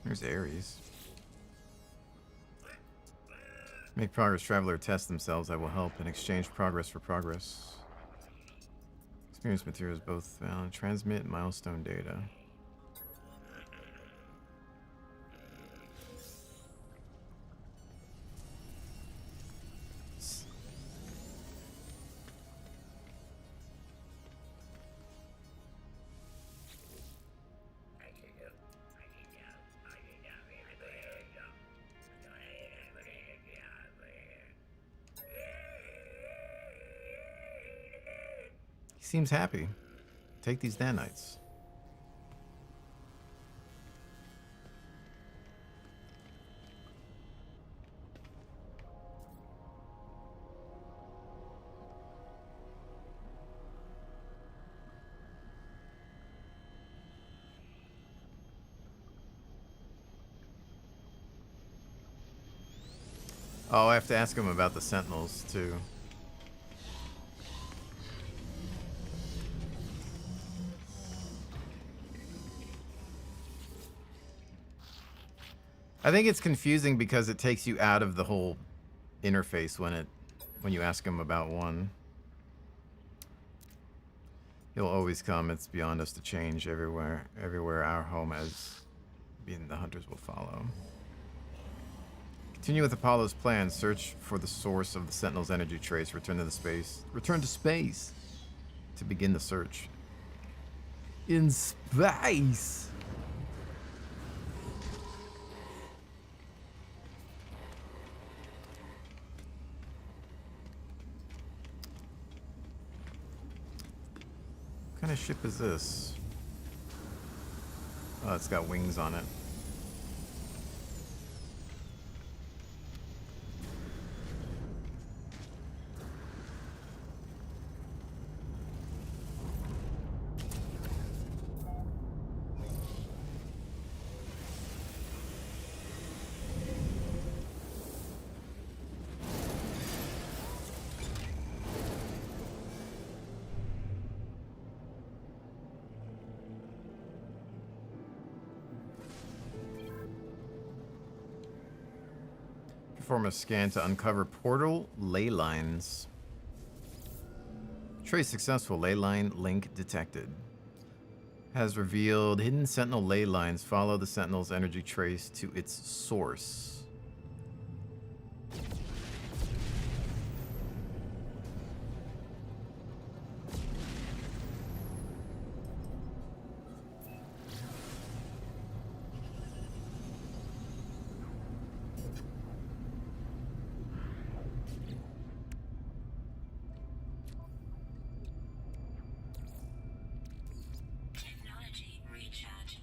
There's Ares. Make progress, traveler. Test themselves. I will help and exchange progress for progress. Experience materials both found. Transmit milestone data. Seems happy. Take these nanites. Oh, I have to ask him about the Sentinels too. I think it's confusing because it takes you out of the whole interface when you ask him about one. He'll always come. It's beyond us to change everywhere our home as being the hunters will follow. Continue with Apollo's plan. Search for the source of the Sentinel's energy trace. Return to space to begin the search. In space. What kind of ship is this? Oh, it's got wings on it. Perform a scan to uncover portal ley lines. Trace successful. Ley line link detected. Has revealed hidden Sentinel ley lines. Follow the Sentinel's energy trace to its source. Technology recharge.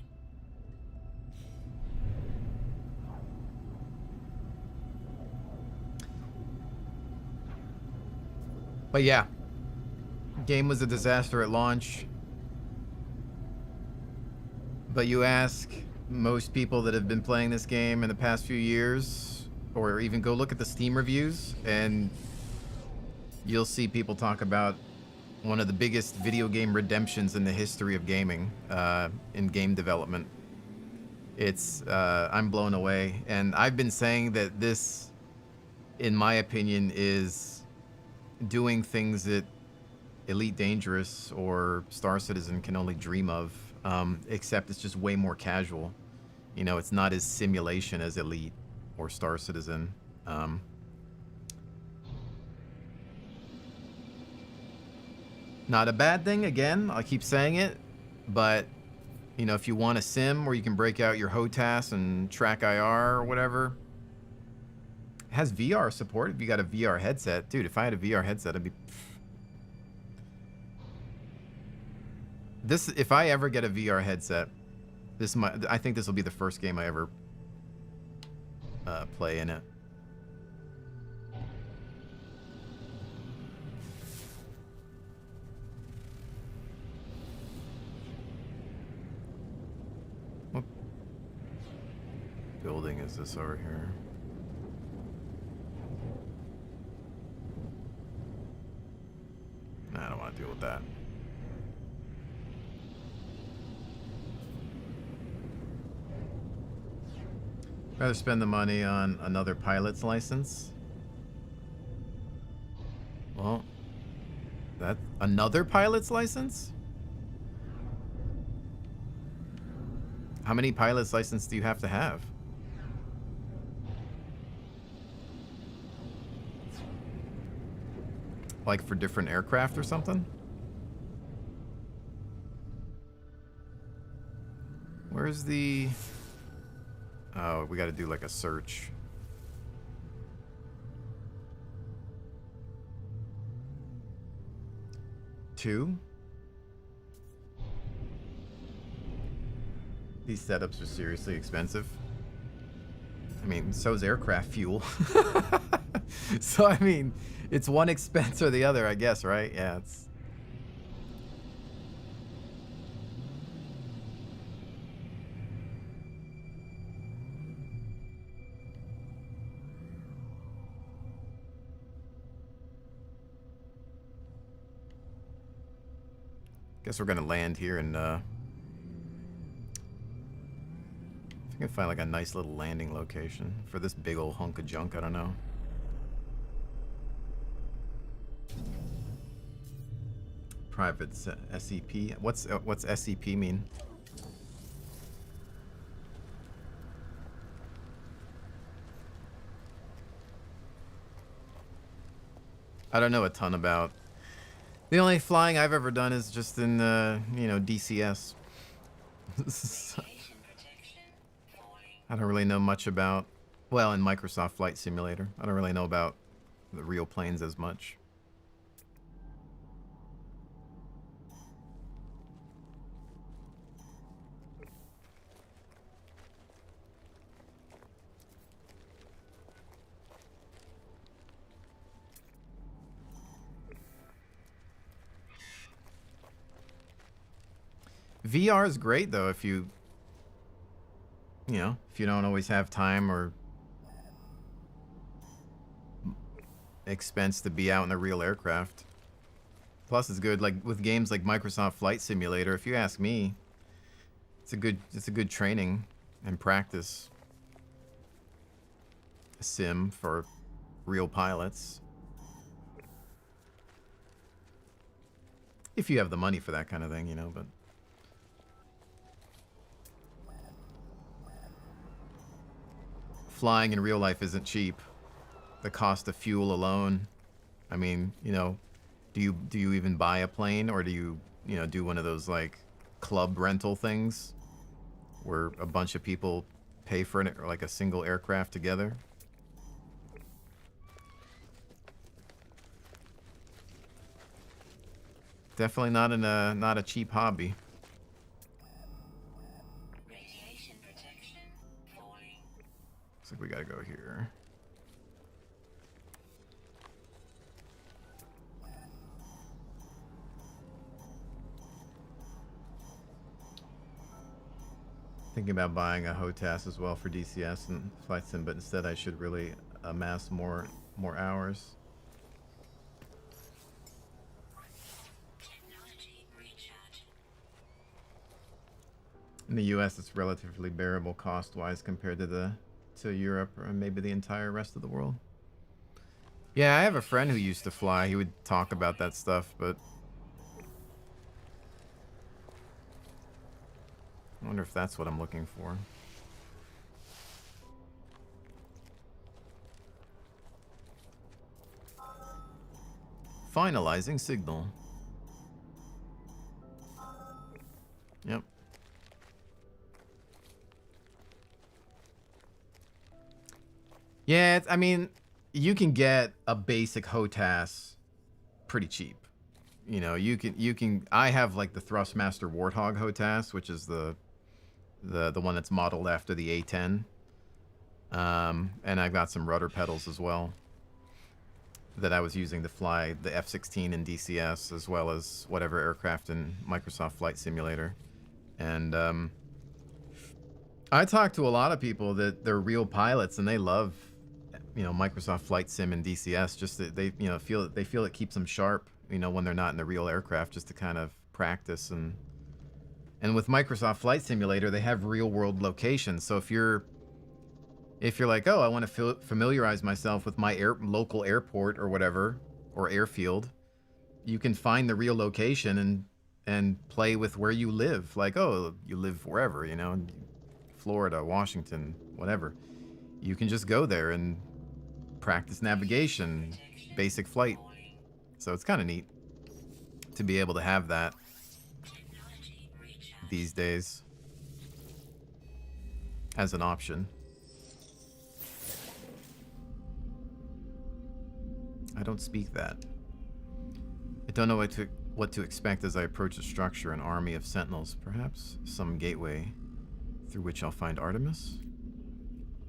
But yeah, game was a disaster at launch. But you ask most people that have been playing this game in the past few years, or even go look at the Steam reviews, and you'll see people talk about one of the biggest video game redemptions in the history of gaming, in game development. It's, I'm blown away. And I've been saying that this, in my opinion, is doing things that Elite Dangerous or Star Citizen can only dream of, except it's just way more casual. You know, it's not as simulation as Elite or Star Citizen. Not a bad thing, again, I keep saying it, but, you know, if you want a sim where you can break out your HOTAS and track IR or whatever, it has VR support if you got a VR headset. Dude, if I had a VR headset, I'd be... This, if I ever get a VR headset, this might, I think this will be the first game I ever play in it. What building is this over here? Nah, I don't want to deal with that. Rather spend the money on another pilot's license. Well, that another pilot's license? How many pilot's license do you have to have? Like for different aircraft or something? Where's the... Oh, we got to do like a search. Two? These setups are seriously expensive. I mean, so is aircraft fuel. So, I mean, it's one expense or the other, I guess, right? Yeah, it's... Guess we're gonna land here and, if I can find like a nice little landing location for this big old hunk of junk, I don't know. Private SCP. What's SCP mean? I don't know a ton about. The only flying I've ever done is just in, you know, DCS. I don't really know much about, well, in Microsoft Flight Simulator. I don't really know about the real planes as much. VR is great though if you know, if you don't always have time or expense to be out in a real aircraft. Plus it's good like with games like Microsoft Flight Simulator, if you ask me, it's a good training and practice sim for real pilots. If you have the money for that kind of thing, you know, but... Flying in real life isn't cheap. The cost of fuel alone. I mean, you know, do you even buy a plane, or do you know, do one of those like club rental things where a bunch of people pay for it, or like a single aircraft together? Definitely not a cheap hobby. Radiation protection falling. Looks like we gotta go here. Thinking about buying a HOTAS as well for DCS and Flight Sim, but instead I should really amass more hours. Technology recharge. In the US, it's relatively bearable cost-wise compared to Europe or maybe the entire rest of the world. Yeah, I have a friend who used to fly. He would talk about that stuff, but I wonder if that's what I'm looking for. Finalizing signal. Yep. Yeah, I mean, you can get a basic HOTAS pretty cheap. You know, you can. I have like the Thrustmaster Warthog HOTAS, which is the one that's modeled after the A10. And I've got some rudder pedals as well that I was using to fly the F-16 in DCS, as well as whatever aircraft in Microsoft Flight Simulator. And I talk to a lot of people that they're real pilots and they love, you know, Microsoft Flight Sim and DCS. Just that they, you know, feel it keeps them sharp, you know, when they're not in the real aircraft, just to kind of practice. And with Microsoft Flight Simulator, they have real world locations. So if you're like, oh, I want to familiarize myself with my local airport or whatever, or airfield, you can find the real location and play with where you live. Like, oh, you live wherever, you know, Florida, Washington, whatever. You can just go there and practice navigation, basic flight. So it's kind of neat to be able to have that these days as an option. I don't speak that. I don't know what to expect as I approach the structure, an army of sentinels, perhaps some gateway through which I'll find Artemis.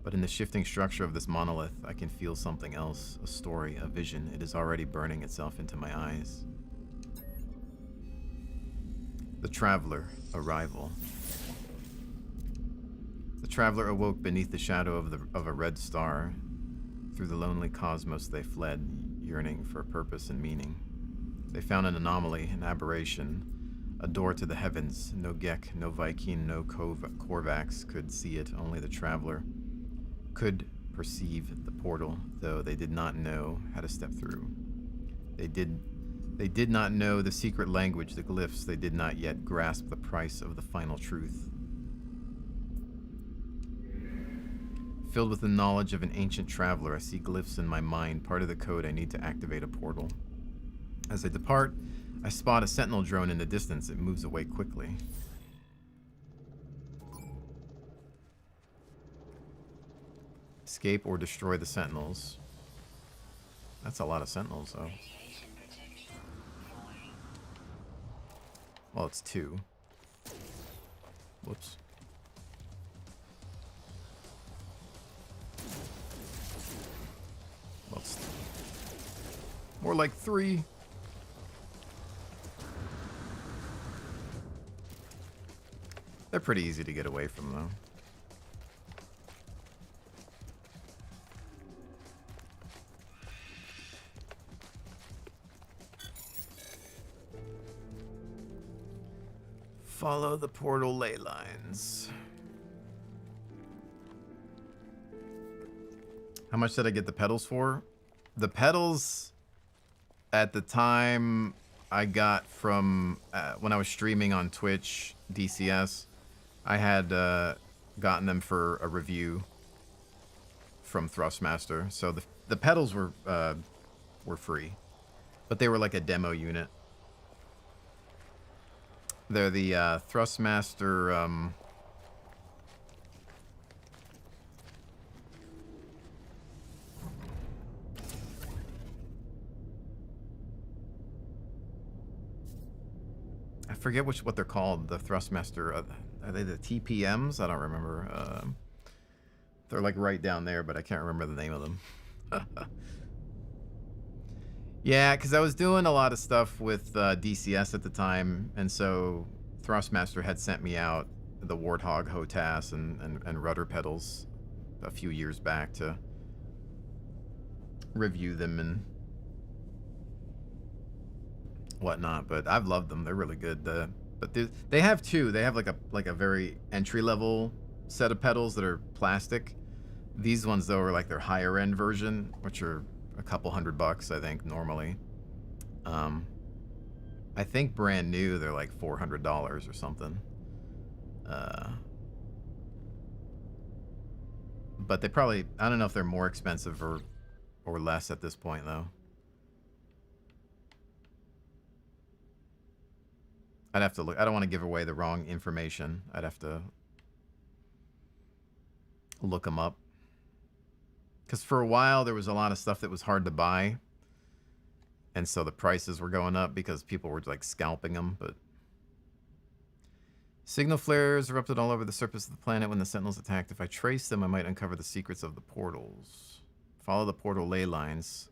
But in the shifting structure of this monolith, I can feel something else, a story, a vision. It is already burning itself into my eyes. The Traveler, arrival. The Traveler awoke beneath the shadow of a red star. Through the lonely cosmos they fled, yearning for purpose and meaning. They found an anomaly, an aberration, a door to the heavens. No Gek, no Viking, no Korvax could see it. Only the Traveler could perceive the portal, though they did not know how to step through. They did not know the secret language, the Glyphs. They did not yet grasp the price of the final truth. Filled with the knowledge of an ancient traveler, I see glyphs in my mind, part of the code I need to activate a portal. As I depart, I spot a sentinel drone in the distance. It moves away quickly. Escape or destroy the sentinels. That's a lot of sentinels, though. Well, it's 2. Whoops. Well, it's more like 3. They're pretty easy to get away from, though. Follow the portal ley lines. How much did I get the pedals for? The pedals at the time I got from when I was streaming on Twitch DCS. I had gotten them for a review from Thrustmaster, so the pedals were free, but they were like a demo unit. They're the Thrustmaster. I forget what they're called. The Thrustmaster. Are they the TPMs? I don't remember. They're like right down there, but I can't remember the name of them. Yeah, because I was doing a lot of stuff with DCS at the time, and so Thrustmaster had sent me out the Warthog HOTAS and rudder pedals a few years back to review them and whatnot. But I've loved them; they're really good. But they have two. They have like a very entry level set of pedals that are plastic. These ones though are like their higher end version, which are a couple $100, I think, normally. I think brand new they're like $400 or something. But they probably, I don't know if they're more expensive or less at this point though. I'd have to look. I don't want to give away the wrong information. I'd have to look them up. Because for a while, there was a lot of stuff that was hard to buy. And so the prices were going up because people were like scalping them. But signal flares erupted all over the surface of the planet when the Sentinels attacked. If I trace them, I might uncover the secrets of the portals. Follow the portal ley lines.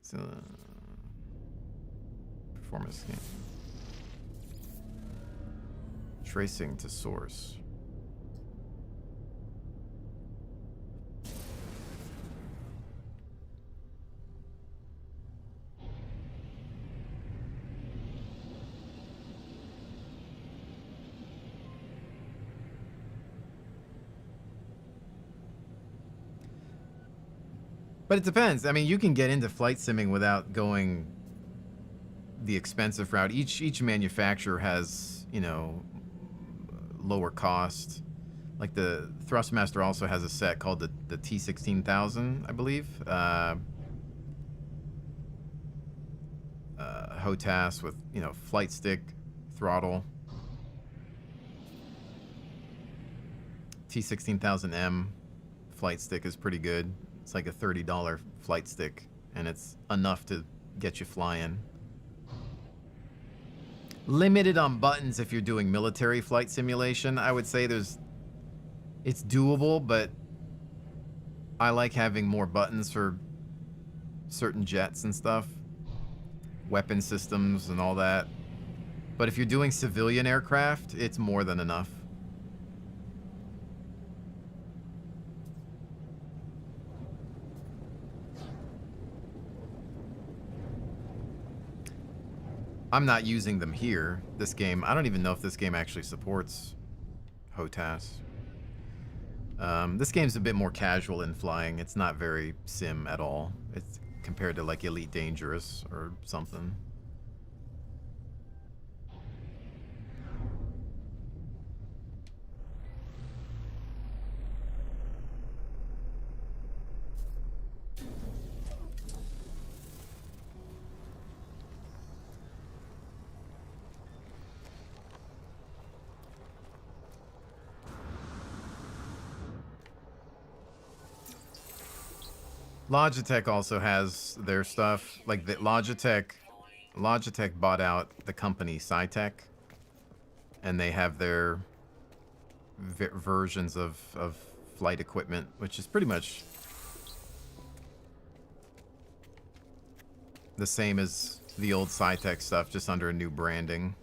So, performance scan. Tracing to source. But it depends. I mean, you can get into flight simming without going the expensive route. Each manufacturer has, you know, lower cost. Like the Thrustmaster also has a set called the T16000, I believe. HOTAS with, you know, flight stick, throttle. T16000M flight stick is pretty good. It's like a $30 flight stick, and it's enough to get you flying. Limited on buttons if you're doing military flight simulation. I would say it's doable, but I like having more buttons for certain jets and stuff. Weapon systems and all that. But if you're doing civilian aircraft, it's more than enough. I'm not using them here. This game, I don't even know if this game actually supports HOTAS. This game's a bit more casual in flying. It's not very sim at all. It's compared to like Elite Dangerous or something. Logitech also has their stuff. Like the Logitech bought out the company SideStrafe, and they have their versions of flight equipment, which is pretty much the same as the old SideStrafe stuff, just under a new branding.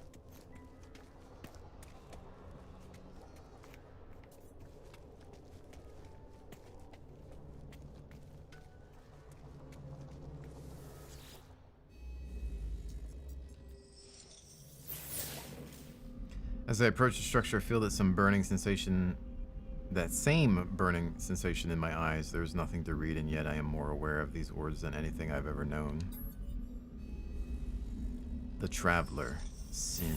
As I approach the structure, I feel that same burning sensation in my eyes. There is nothing to read, and yet I am more aware of these words than anything I've ever known. The Traveler. Sin.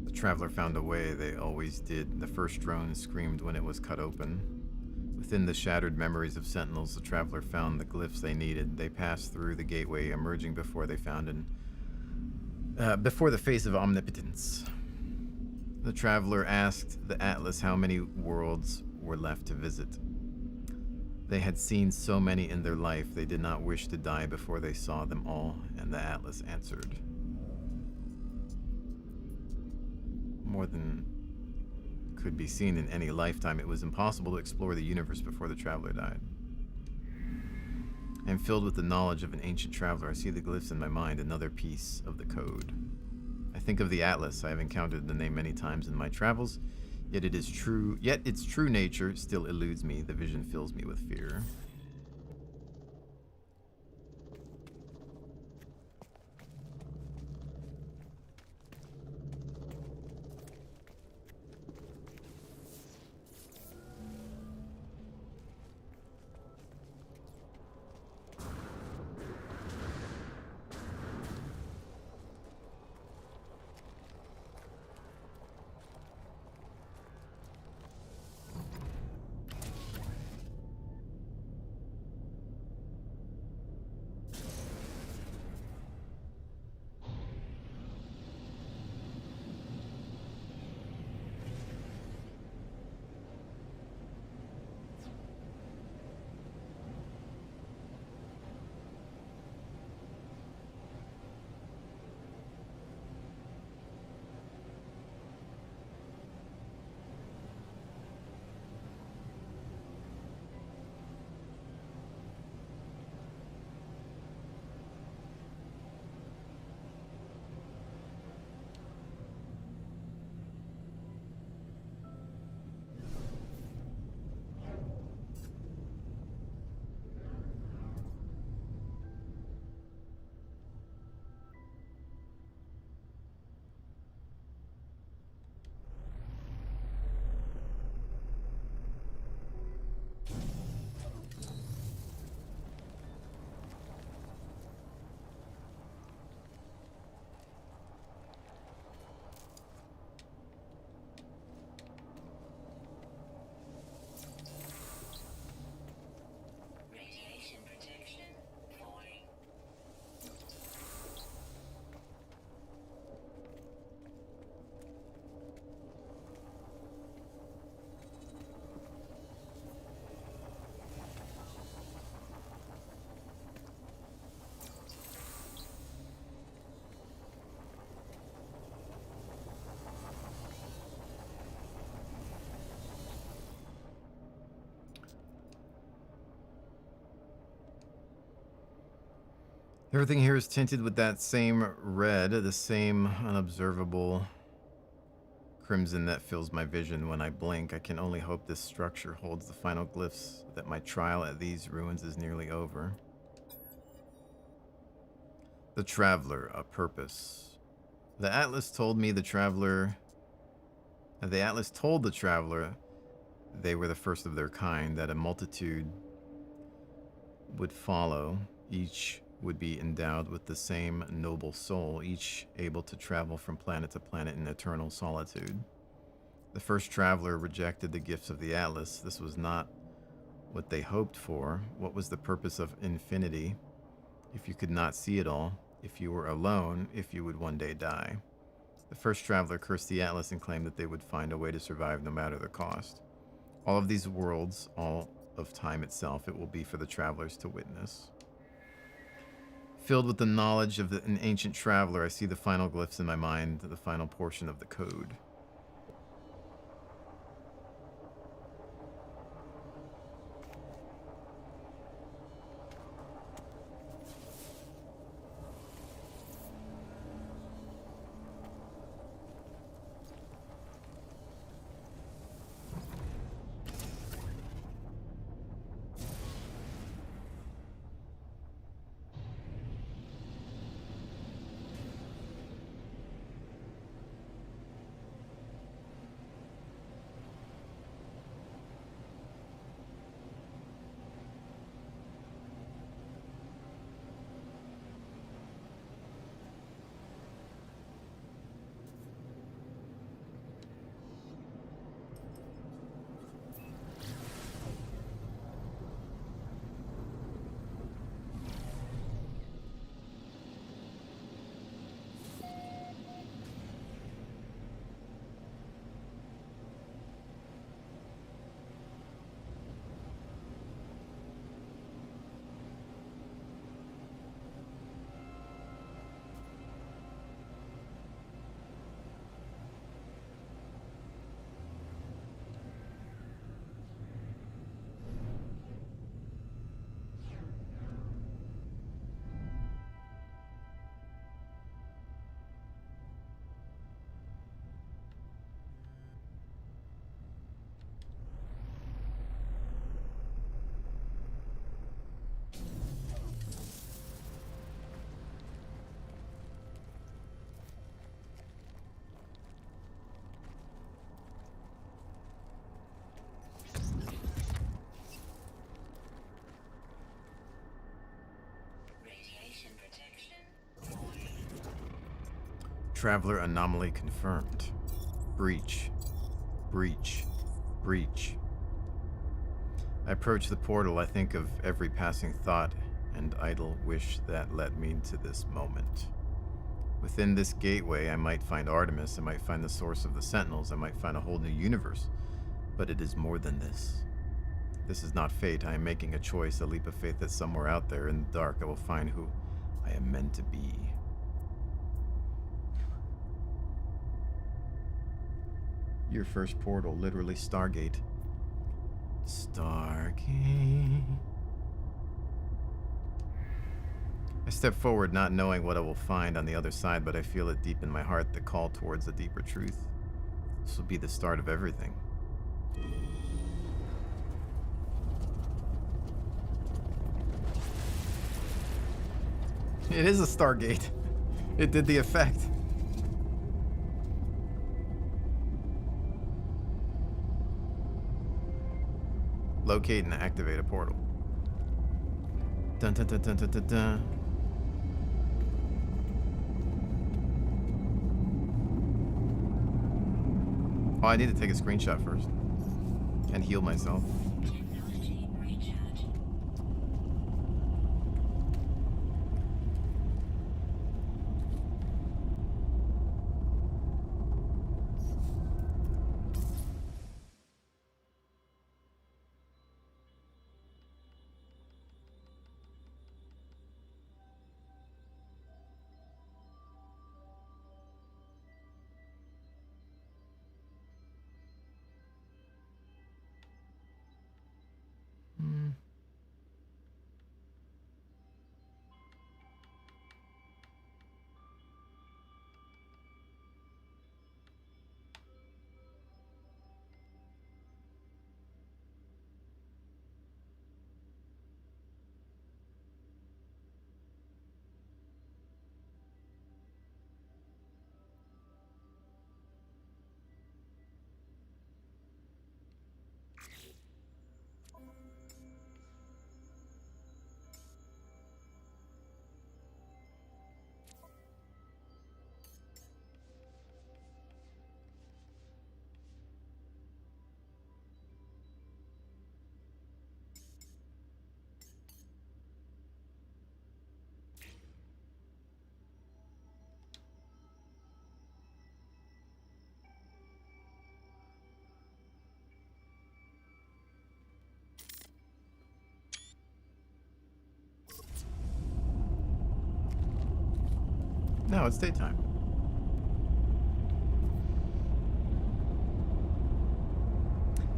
The Traveler found a way, they always did. The first drone screamed when it was cut open. Within the shattered memories of Sentinels, the Traveler found the glyphs they needed. They passed through the gateway, emerging before they found before the face of omnipotence. The Traveler asked the Atlas how many worlds were left to visit. They had seen so many in their life, they did not wish to die before they saw them all, and the Atlas answered. More than could be seen in any lifetime, it was impossible to explore the universe before the Traveler died. I am filled with the knowledge of an ancient traveler. I see the glyphs in my mind, another piece of the code. I think of the Atlas. I have encountered the name many times in my travels, yet its true nature still eludes me. The vision fills me with fear. Radiation protection falling. Everything here is tinted with that same red, the same unobservable crimson that fills my vision when I blink. I can only hope this structure holds the final glyphs, that my trial at these ruins is nearly over. The Traveler, a purpose. The Atlas told the Traveler they were the first of their kind, that a multitude would follow. Each would be endowed with the same noble soul, each able to travel from planet to planet in eternal solitude. The first traveler rejected the gifts of the Atlas. This was not what they hoped for. What was the purpose of infinity if you could not see it all, if you were alone, if you would one day die? The first traveler cursed the Atlas and claimed that they would find a way to survive no matter the cost. All of these worlds, all of time itself, it will be for the travelers to witness. Filled with the knowledge of an ancient traveler, I see the final glyphs in my mind, the final portion of the code. Traveler anomaly confirmed. Breach. Breach. Breach. I approach the portal. I think of every passing thought and idle wish that led me to this moment. Within this gateway, I might find Artemis. I might find the source of the Sentinels. I might find a whole new universe. But it is more than this. This is not fate. I am making a choice, a leap of faith that somewhere out there in the dark I will find who I am meant to be. Your first portal, literally Stargate. Stargate. I step forward not knowing what I will find on the other side, but I feel it deep in my heart, the call towards a deeper truth. This will be the start of everything. It is a Stargate. It did the effect. Locate and activate a portal. Dun dun dun dun dun dun dun. Oh, I need to take a screenshot first. And heal myself. Technology recharge. No, it's daytime.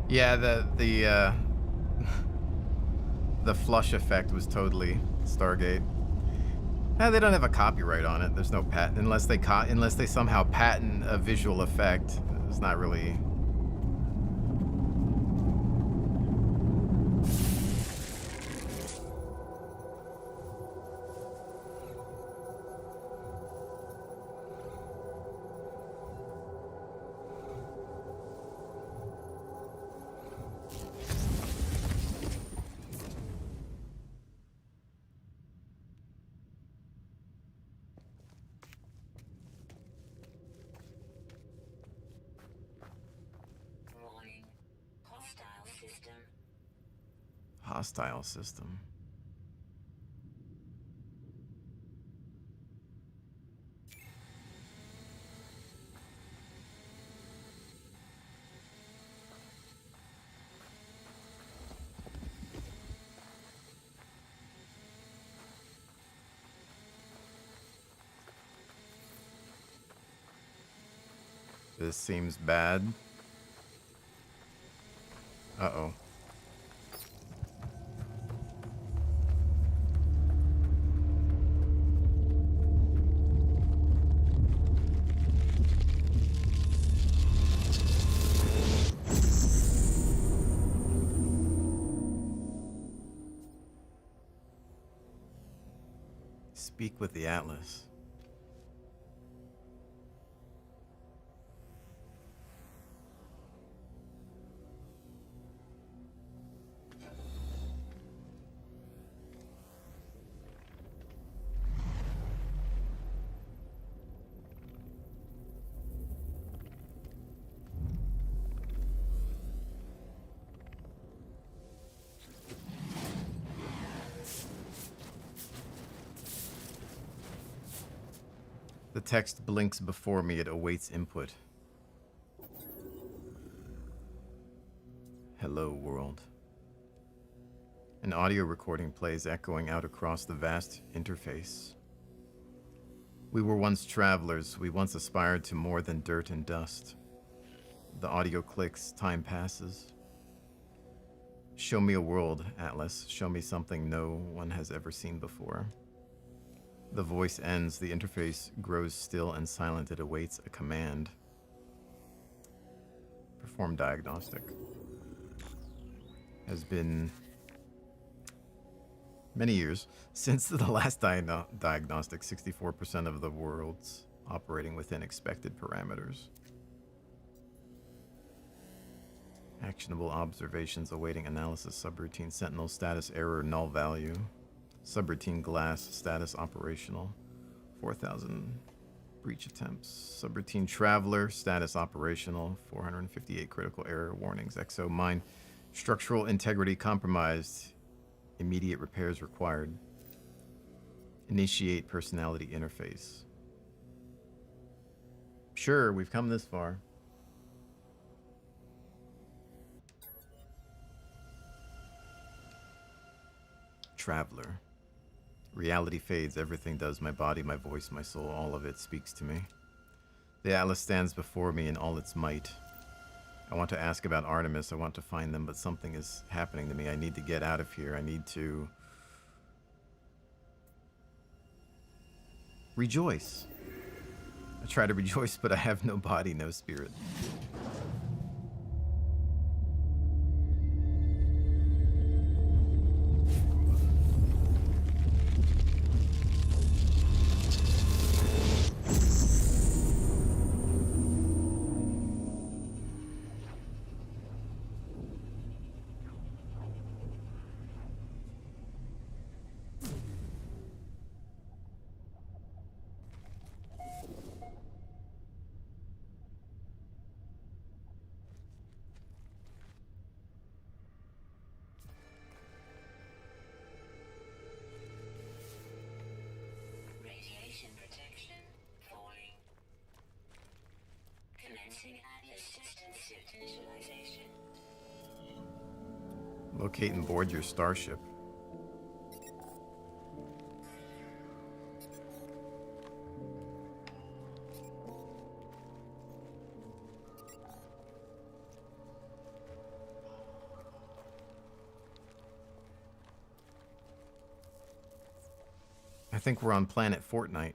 Yeah, the flush effect was totally Stargate. They don't have a copyright on it. There's no patent unless they somehow patent a visual effect. It's not really. Warning. Hostile system. Hostile system. This seems bad. Uh-oh. Speak with the Atlas. text blinks before me. It awaits input. Hello, world. An audio recording plays, echoing out across the vast interface. We were once travelers. We once aspired to more than dirt and dust. The audio clicks. Time passes. Show me a world, Atlas. Show me something no one has ever seen before. The voice ends. The interface grows still and silent. It awaits a command. Perform diagnostic. Has been many years since the last diagnostic. 64% of the world's operating within expected parameters. Actionable observations awaiting analysis. Subroutine Sentinel status error null value. Subroutine glass status operational. 4,000 breach attempts. Subroutine traveler status operational. 458 critical error warnings. Exo mine structural integrity compromised. Immediate repairs required. Initiate personality interface. Sure, we've come this far. Traveler. Reality fades, everything does. My body, my voice, my soul, all of it speaks to me. The Atlas stands before me in all its might. I want to ask about Artemis. I want to find them, but something is happening to me. I need to get out of here. I need to rejoice. I try to rejoice, but I have no body, no spirit. Radiation protection falling. Commencing Atlas system suit visualization. Locate and board your starship. I think we're on planet Fortnite.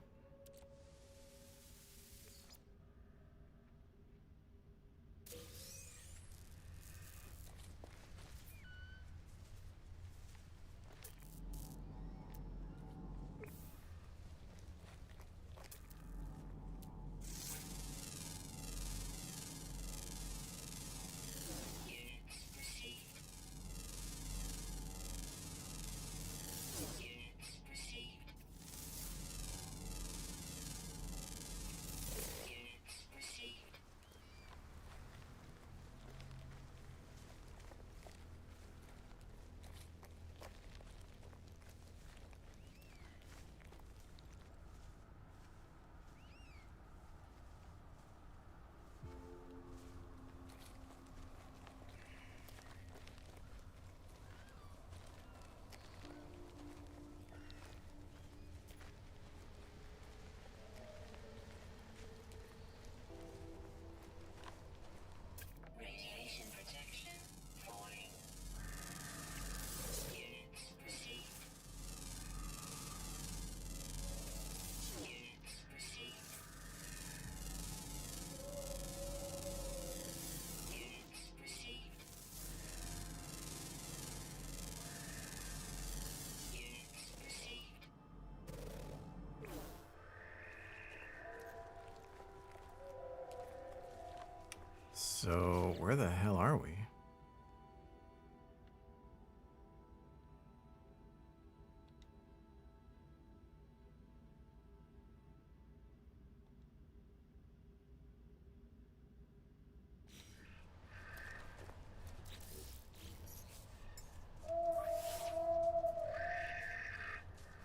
Units received. Units received. Units received. Radiation protection falling. Units received. Units received. Units received. Units received. So, where the hell are we?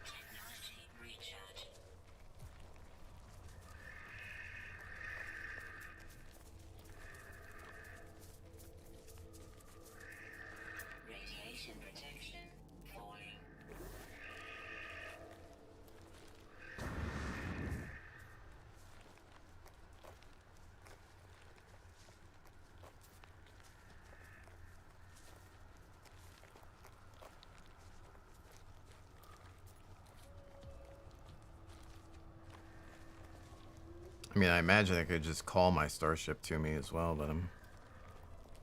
Technology recharge. I mean, I imagine I could just call my starship to me as well, but I'm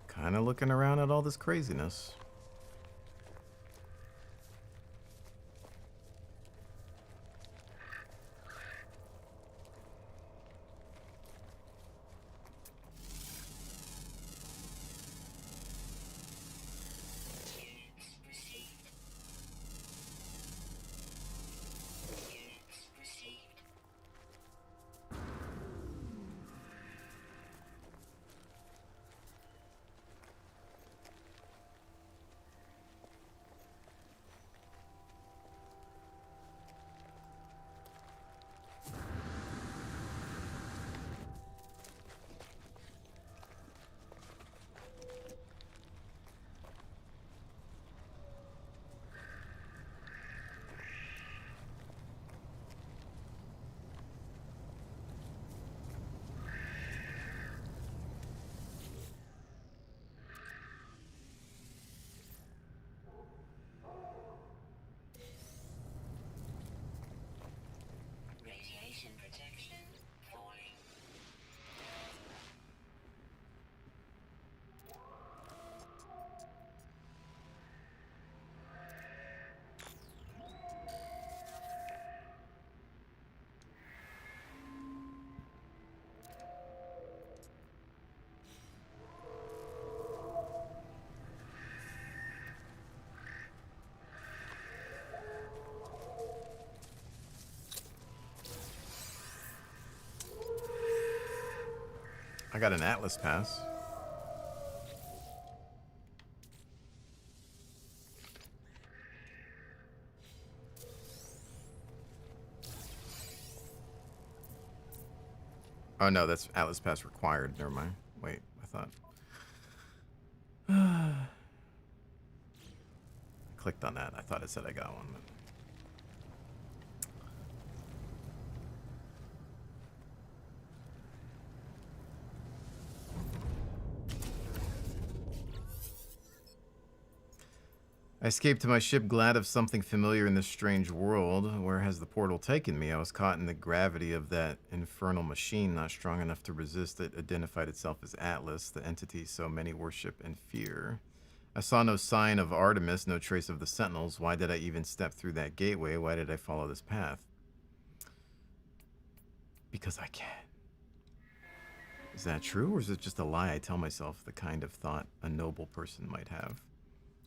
kind of looking around at all this craziness. Units received. Units received. Radiation protection falling. I got an Atlas pass. Oh no, that's Atlas pass required. Never mind. Wait, I thought. I clicked on that. I thought it said I got one. But... I escaped to my ship, glad of something familiar in this strange world. Where has the portal taken me? I was caught in the gravity of that infernal machine, not strong enough to resist. It identified itself as Atlas, the entity so many worship and fear. I saw no sign of Artemis, no trace of the Sentinels. Why did I even step through that gateway? Why did I follow this path? Because I can. Is that true, or is it just a lie I tell myself, the kind of thought a noble person might have?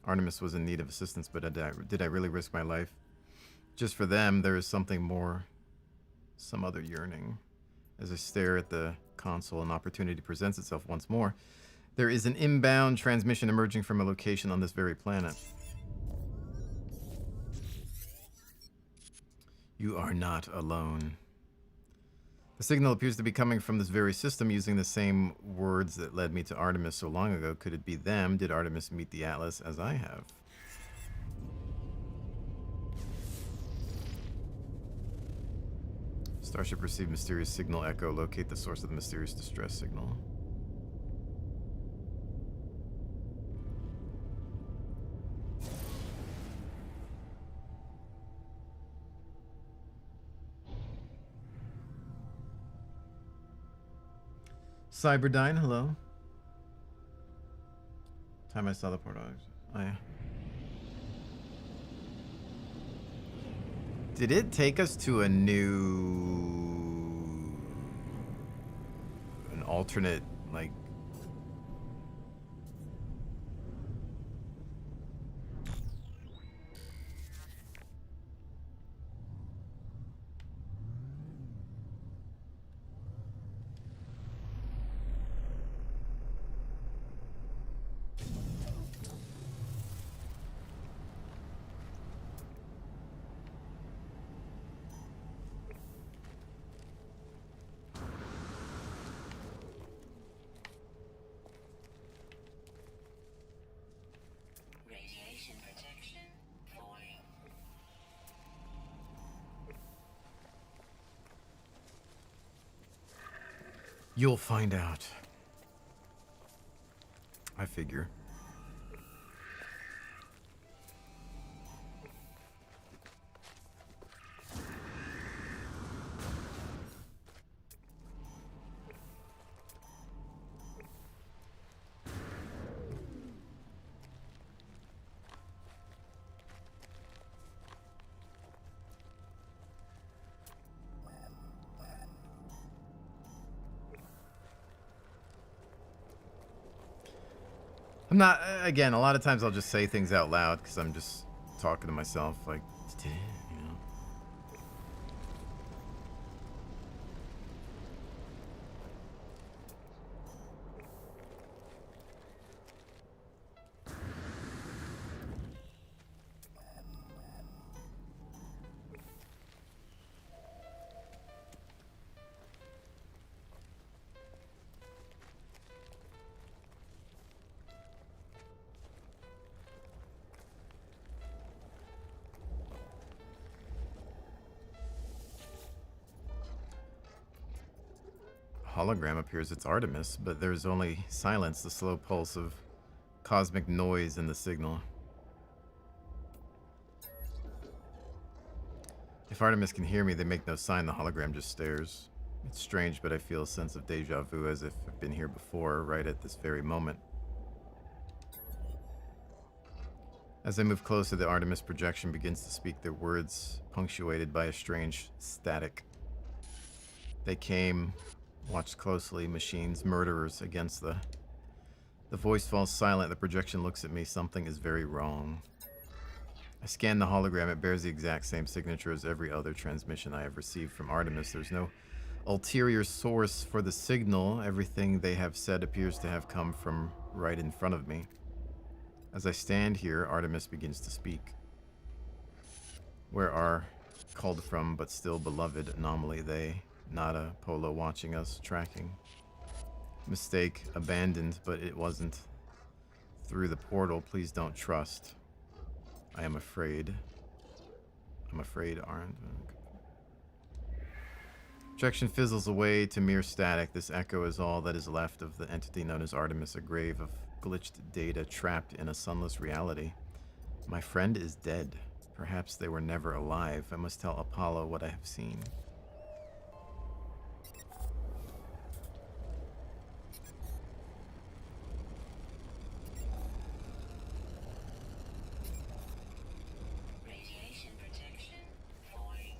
Artemis was in need of assistance, but did I really risk my life? Just for them, there is something more, some other yearning. As I stare at the console, an opportunity presents itself once more. There is an inbound transmission emerging from a location on this very planet. You are not alone. The signal appears to be coming from this very system, using the same words that led me to Artemis so long ago. Could it be them? Did Artemis meet the Atlas as I have? Starship received mysterious signal echo. Locate the source of the mysterious distress signal. Cyberdyne, hello. Time I saw the portal. Oh, yeah. Did it take us to a new... an alternate, like... Radiation protection falling. You'll find out. I figure. I'm not, again, a lot of times I'll just say things out loud because I'm just talking to myself, like, you know. Hologram appears, it's Artemis, but there's only silence, the slow pulse of cosmic noise in the signal. If Artemis can hear me, they make no sign, the hologram just stares. It's strange, but I feel a sense of deja vu as if I've been here before, right at this very moment. As I move closer, the Artemis projection begins to speak their words, punctuated by a strange static. They came, watched closely, machines, murderers against the voice falls silent, the projection looks at me, something is very wrong. I scan the hologram, it bears the exact same signature as every other transmission I have received from Artemis. There's no ulterior source for the signal, everything they have said appears to have come from right in front of me. As I stand here, Artemis begins to speak. Where are called from but still beloved anomaly they? Nada, Polo watching us, tracking. Mistake, abandoned, but it wasn't. Through the portal, please don't trust. I am afraid. I'm afraid, aren't. Projection fizzles away to mere static. This echo is all that is left of the entity known as Artemis, a grave of glitched data trapped in a sunless reality. My friend is dead. Perhaps they were never alive. I must tell Apollo what I have seen. Radiation protection falling.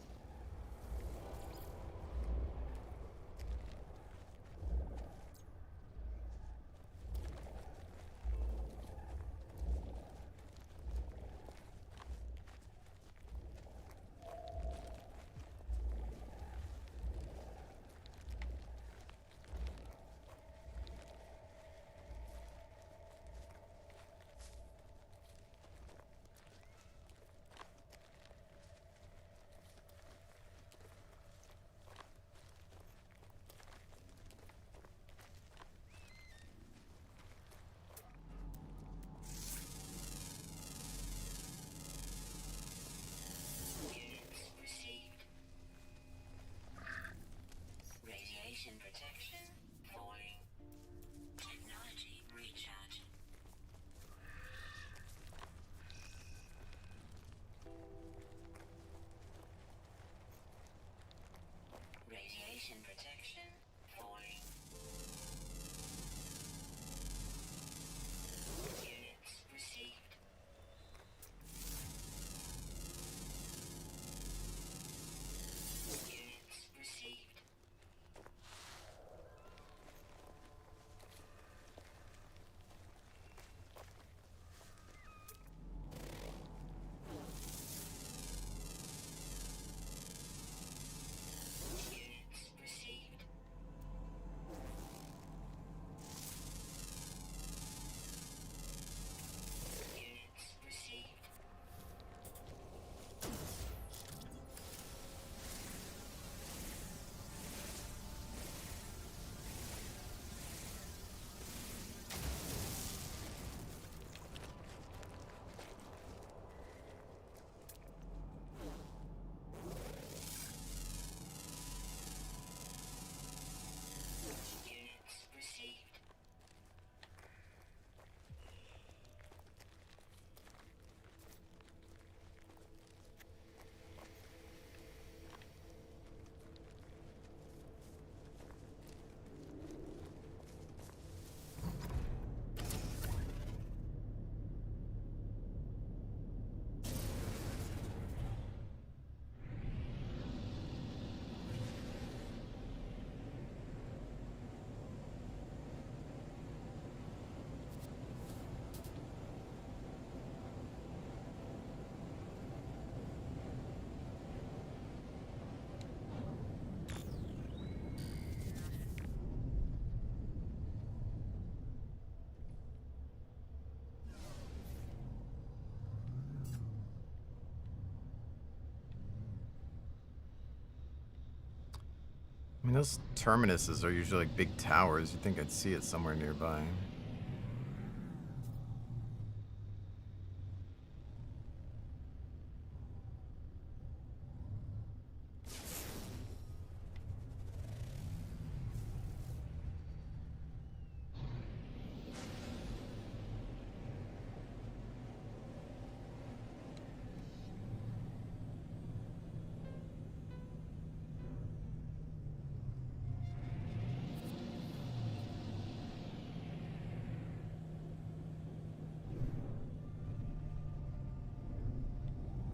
I mean, those terminuses are usually like big towers. You'd think I'd see it somewhere nearby.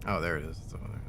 Oh, there it is. It's over there.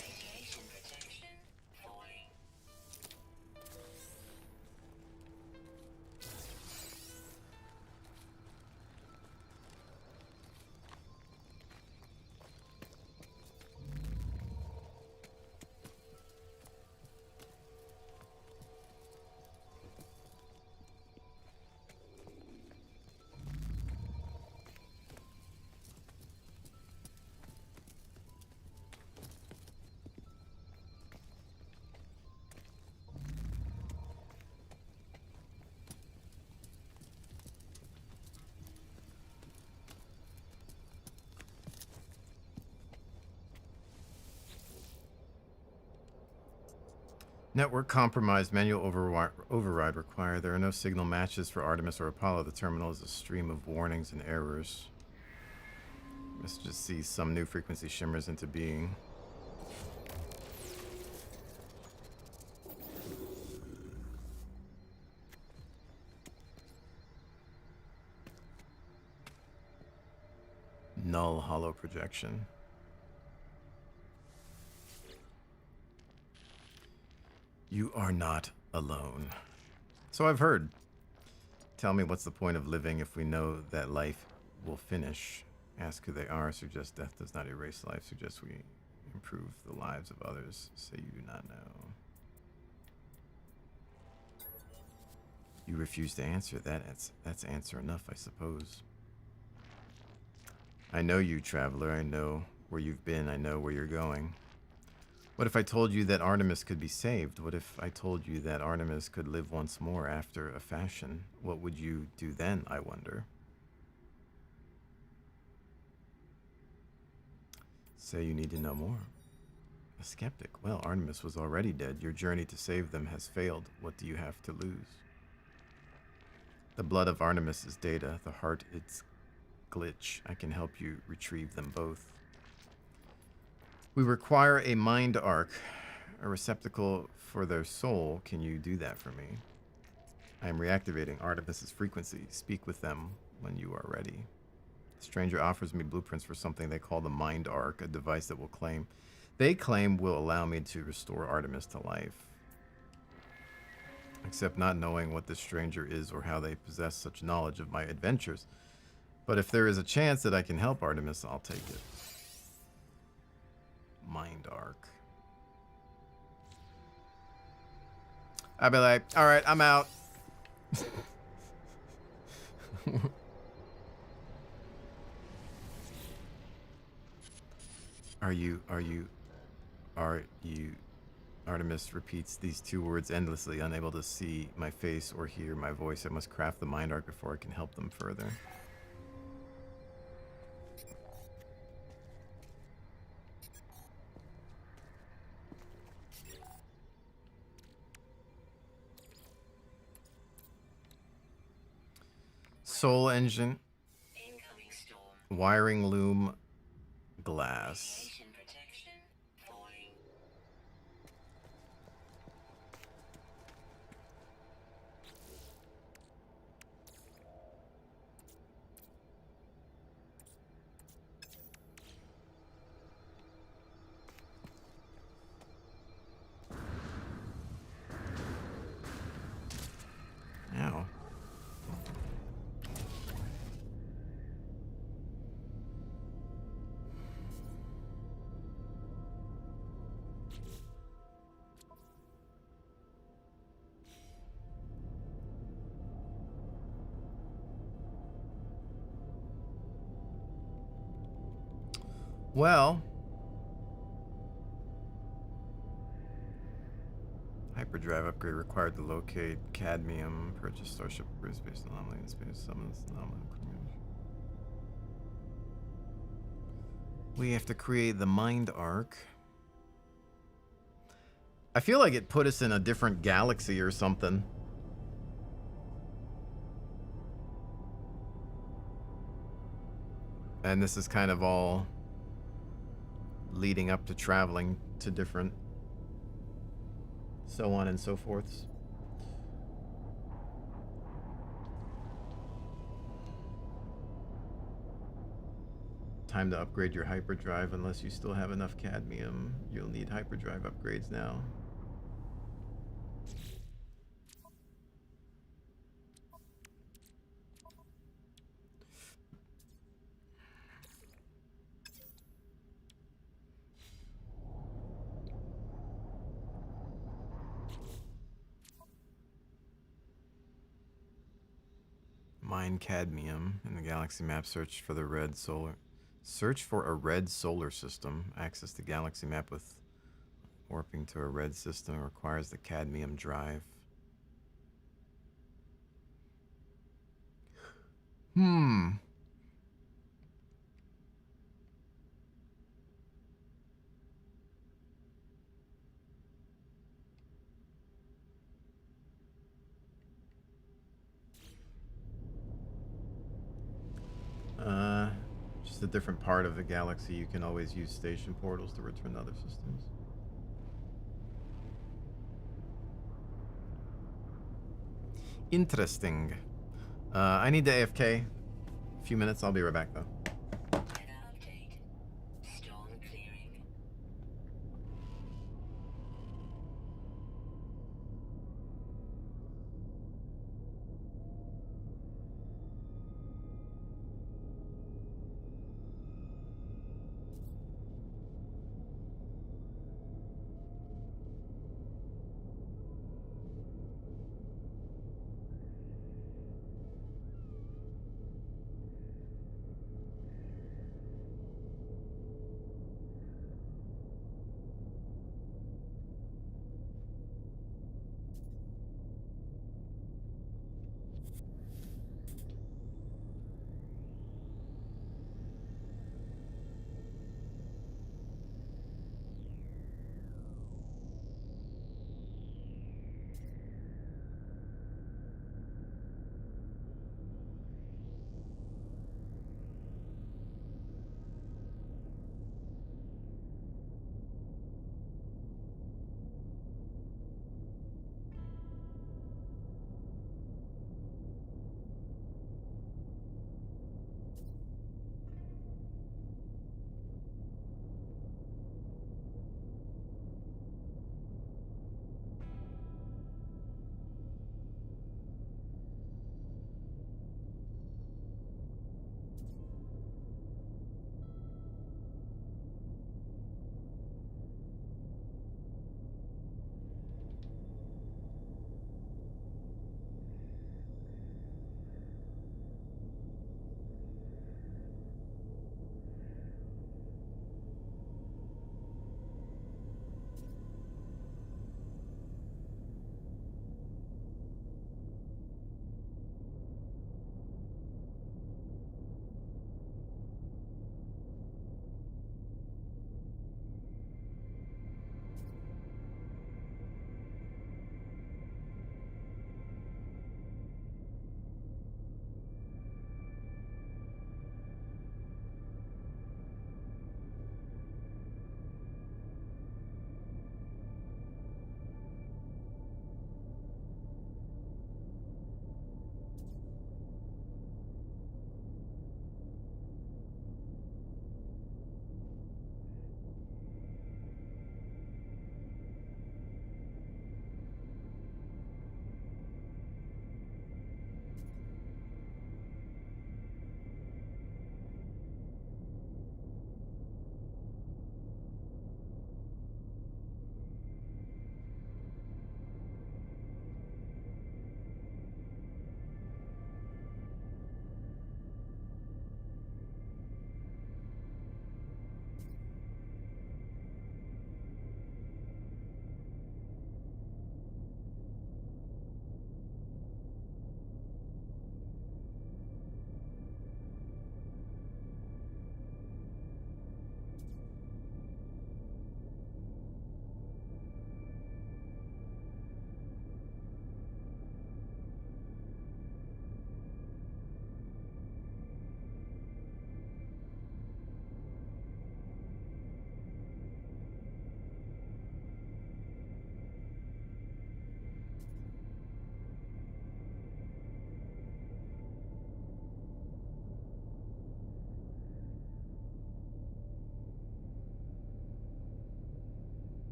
Radiation protection falling. Network compromised. Manual override required. There are no signal matches for Artemis or Apollo. The terminal is a stream of warnings and errors. Let's just see some new frequency shimmers into being. Null hollow projection. You are not alone. So I've heard. Tell me, what's the point of living if we know that life will finish? Ask who they are. Suggest death does not erase life. Suggest we improve the lives of others. Say you do not know. You refuse to answer. That's answer enough, I suppose. I know you, traveler. I know where you've been. I know where you're going. What if I told you that Artemis could be saved? What if I told you that Artemis could live once more after a fashion? What would you do then, I wonder? Say you need to know more. A skeptic. Well, Artemis was already dead. Your journey to save them has failed. What do you have to lose? The blood of Artemis is data. The heart its glitch. I can help you retrieve them both. We require a mind arc, a receptacle for their soul. Can you do that for me? I am reactivating Artemis's frequency. Speak with them when you are ready. The stranger offers me blueprints for something they call the mind arc, a device that they claim will allow me to restore Artemis to life. Except not knowing what this stranger is or how they possess such knowledge of my adventures. But if there is a chance that I can help Artemis, I'll take it. Mind arc. I'd be like, all right, I'm out. Are you? Artemis repeats these two words endlessly, unable to see my face or hear my voice. I must craft the mind arc before I can help them further. Soul engine. Incoming storm. Wiring loom. Glass. Radiation protection falling. Well, hyperdrive upgrade required to locate cadmium. Purchase starship upgrades based on anomaly in space. Summons anomaly. We have to create the mind arc. I feel like it put us in a different galaxy or something. And this is kind of all leading up to traveling to different so on and so forths. Time to upgrade your hyperdrive. Unless you still have enough cadmium, you'll need hyperdrive upgrades now. Mine cadmium in the galaxy map. Search for the red solar. Search for a red solar system. Access the galaxy map with warping to a red system requires the cadmium drive. Hmm. Just a different part of the galaxy. You can always use station portals to return to other systems. Interesting. I need to AFK. A few minutes. I'll be right back though. Weather update. Storm clearing.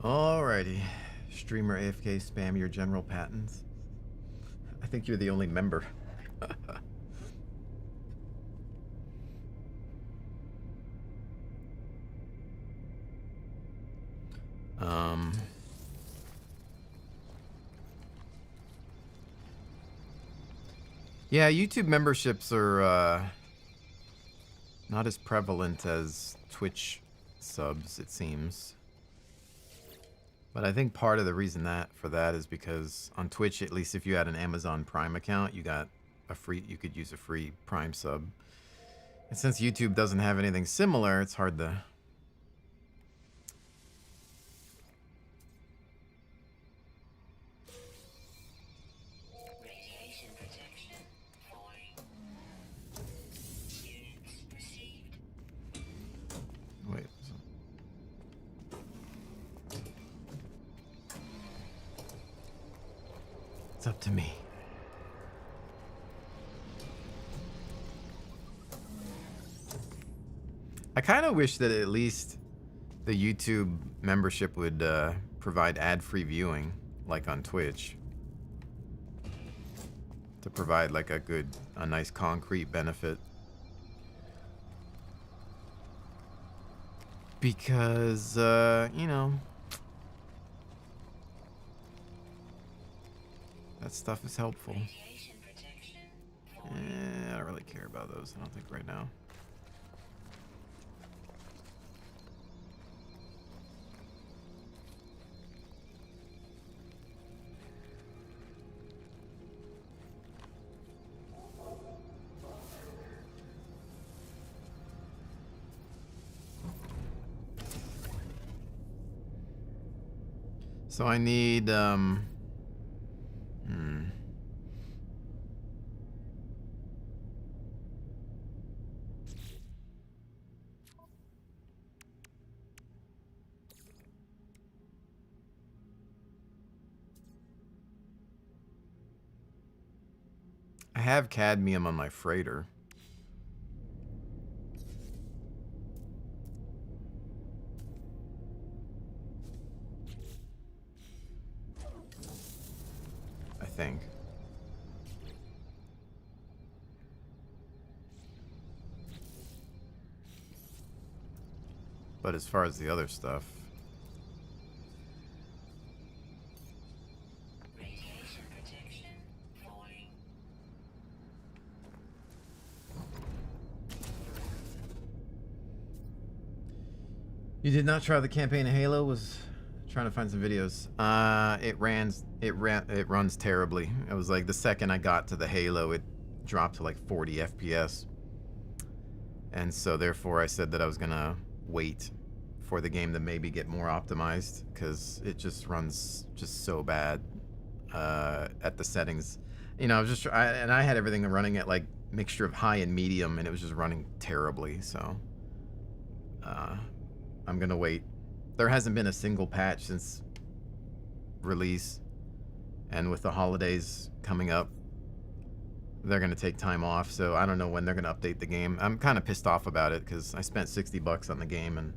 Alrighty. Streamer AFK spam your general patents. I think you're the only member. Yeah, YouTube memberships are not as prevalent as Twitch subs, it seems. But I think part of the reason for that is because on Twitch, at least if you had an Amazon Prime account, you could use a free Prime sub. And since YouTube doesn't have anything similar, it's hard to... Radiation protection falling. Units received. Wait. It's up to me. I kind of wish that at least the YouTube membership would provide ad-free viewing, like on Twitch, to provide like a nice concrete benefit. Because, you know, that stuff is helpful. Radiation protection. I don't really care about those, I don't think, right now. So I need, I have cadmium on my freighter. I think. But as far as the other stuff, Radiation protection falling. you did not try the campaign of Halo? Was trying to find some videos. It runs terribly. It was like the second I got to the Halo, it dropped to like 40 FPS. And so therefore I said that I was gonna wait for the game to maybe get more optimized, because it just runs just so bad at the settings. You know, I had everything running at like mixture of high and medium, and it was just running terribly. So I'm gonna wait. There hasn't been a single patch since release, and with the holidays coming up, they're gonna take time off. So I don't know when they're gonna update the game. I'm kind of pissed off about it because I spent $60 on the game and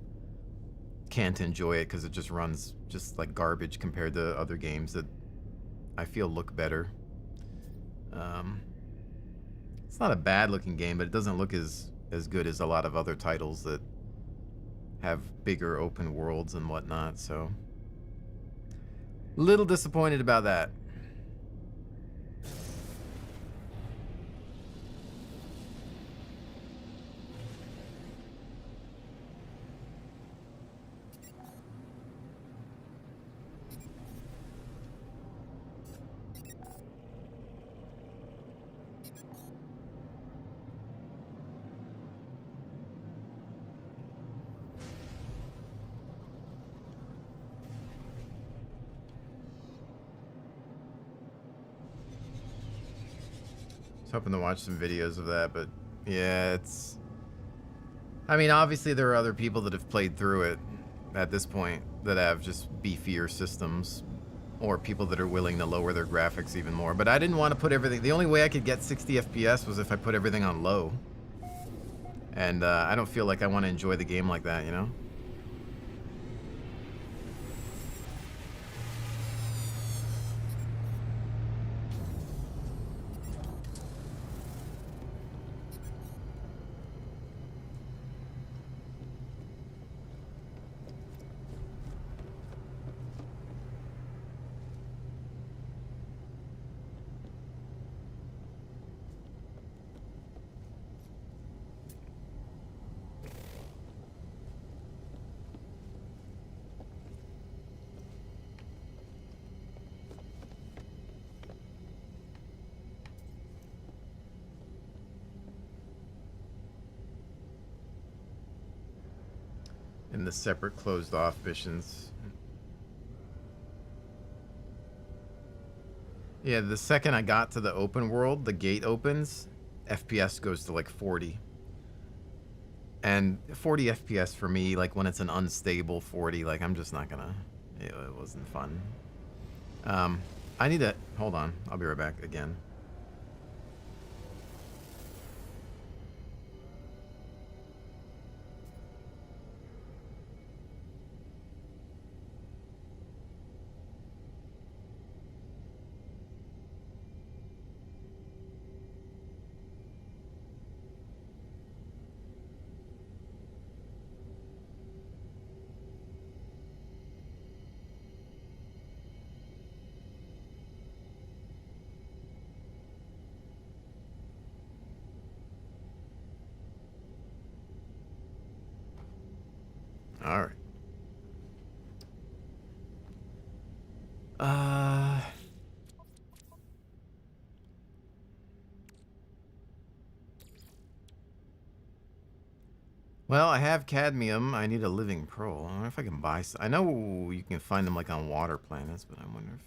can't enjoy it because it just runs just like garbage compared to other games that I feel look better. It's not a bad looking game, but it doesn't look as good as a lot of other titles that have bigger open worlds and whatnot. So little disappointed about that. I was hoping to watch some videos of that, but yeah, I mean, obviously there are other people that have played through it at this point that have just beefier systems, or people that are willing to lower their graphics even more. But I didn't want to put everything... The only way I could get 60 FPS was if I put everything on low. And I don't feel like I want to enjoy the game like that, you know? in the separate closed off missions. Yeah, the second I got to the open world, the gate opens, FPS goes to like 40. And 40 FPS for me, like when it's an unstable 40, like I'm just not gonna, it wasn't fun. I need to, hold on, I'll be right back again. All right. Well, I have cadmium. I need a living pearl. I wonder if I can buy some. I know you can find them like on water planets, but I wonder if...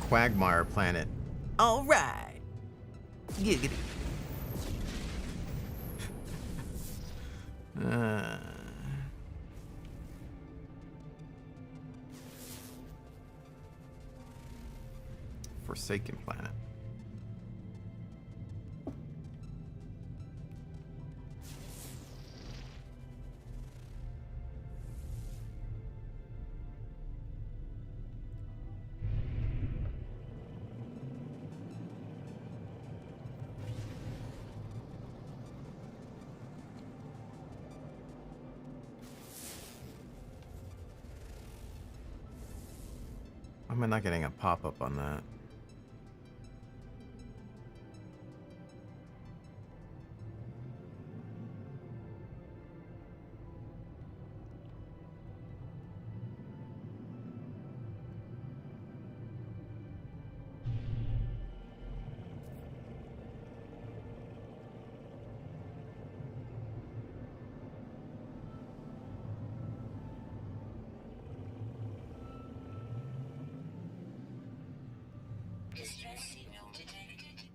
Quagmire planet. All right. Giggity. Forsaken planet. Why am I not getting a pop-up on that? Distress signal detected.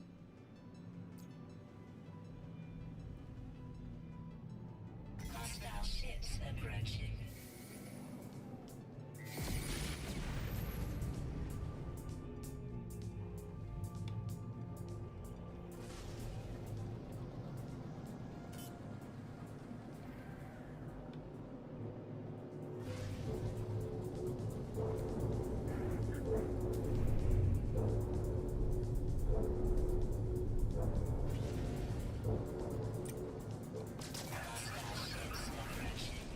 Hostile ships approaching. Hostile ships approaching.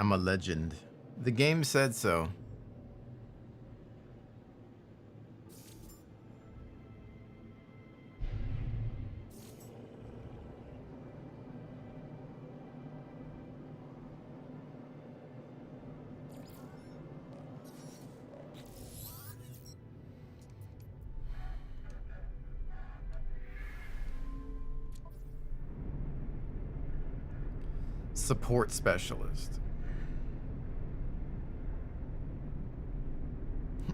I'm a legend. The game said so. Support specialist.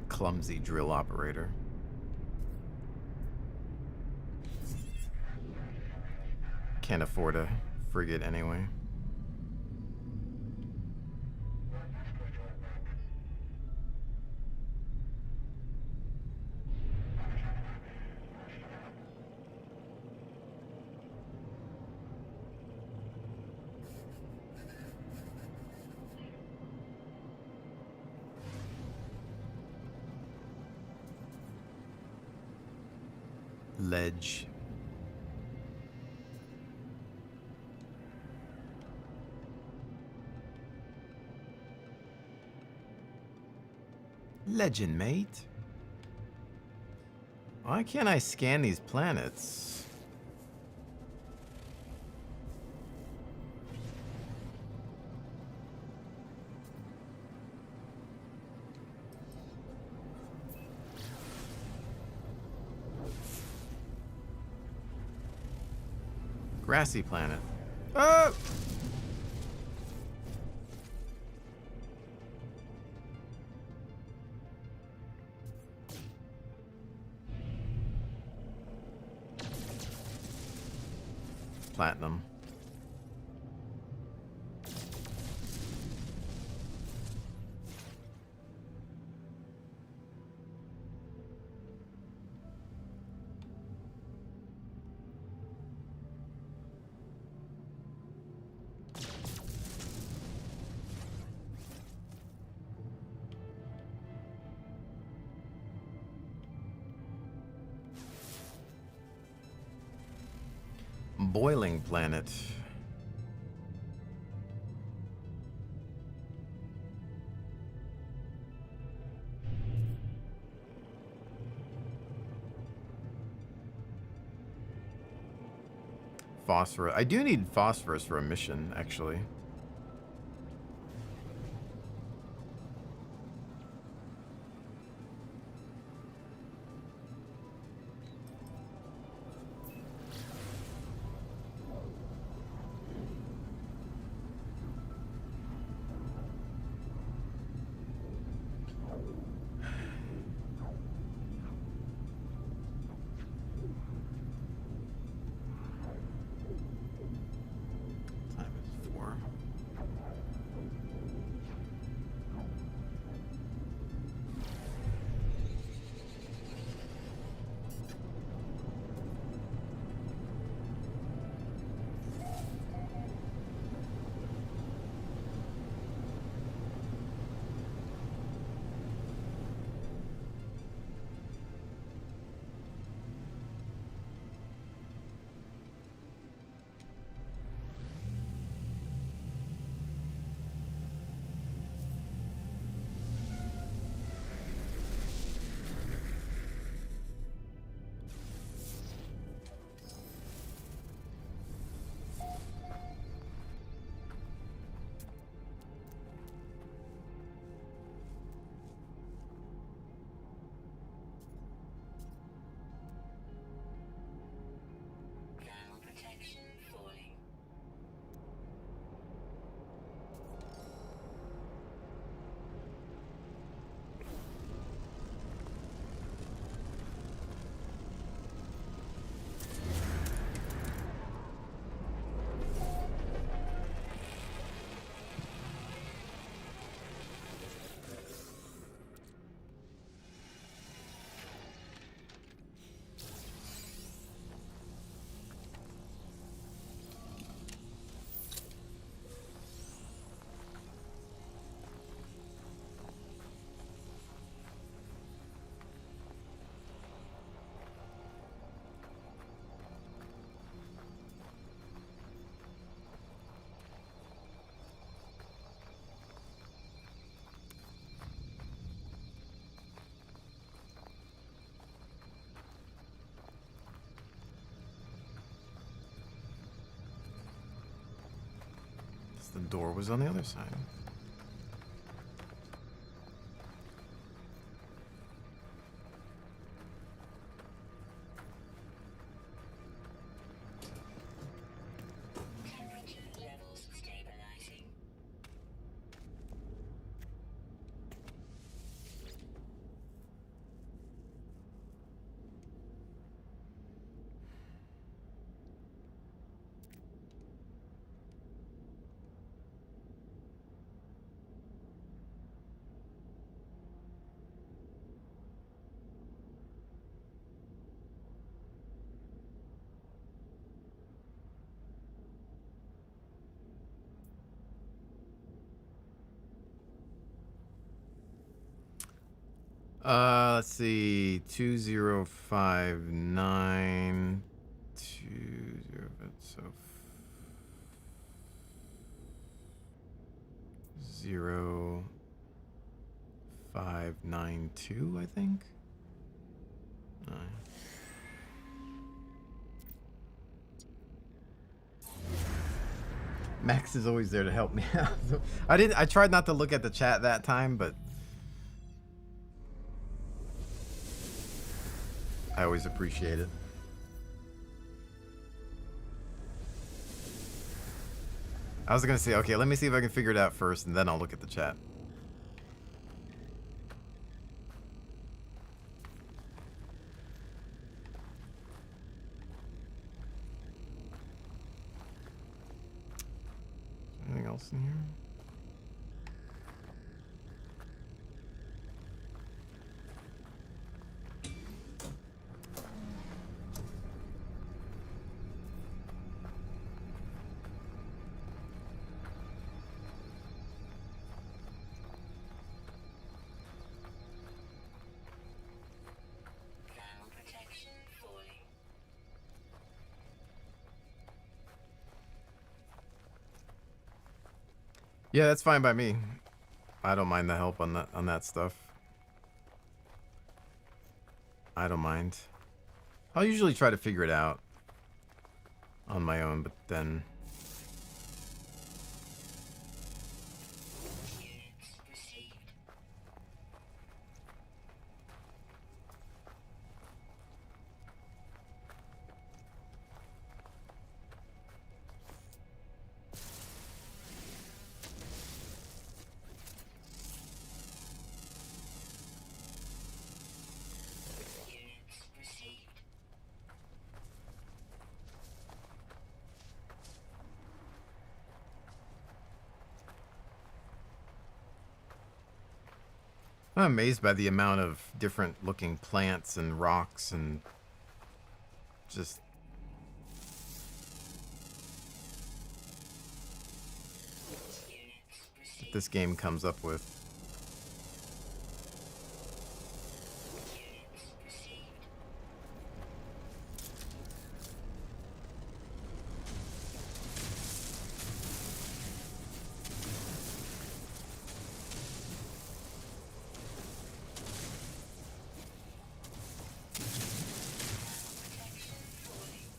Clumsy drill operator. Can't afford a frigate anyway. Ledge. Legend, mate. Why can't I scan these planets? Grassy planet. Oh! Platinum. Boiling planet. Phosphorus. I do need phosphorus for a mission, actually. Time is 4. The door was on the other side. Temperature levels stabilizing. Let's see. 2059. 0592, I think. Max is always there to help me out. I tried not to look at the chat that time, but I always appreciate it. I was gonna say, okay, let me see if I can figure it out first, and then I'll look at the chat. Anything else in here? Thermal protection falling. Yeah, that's fine by me. I don't mind the help on that stuff. I don't mind. I'll usually try to figure it out on my own, but then Units received. Units received. I'm amazed by the amount of different looking plants and rocks and just Units that received. this game comes up with. Units received. Protection falling.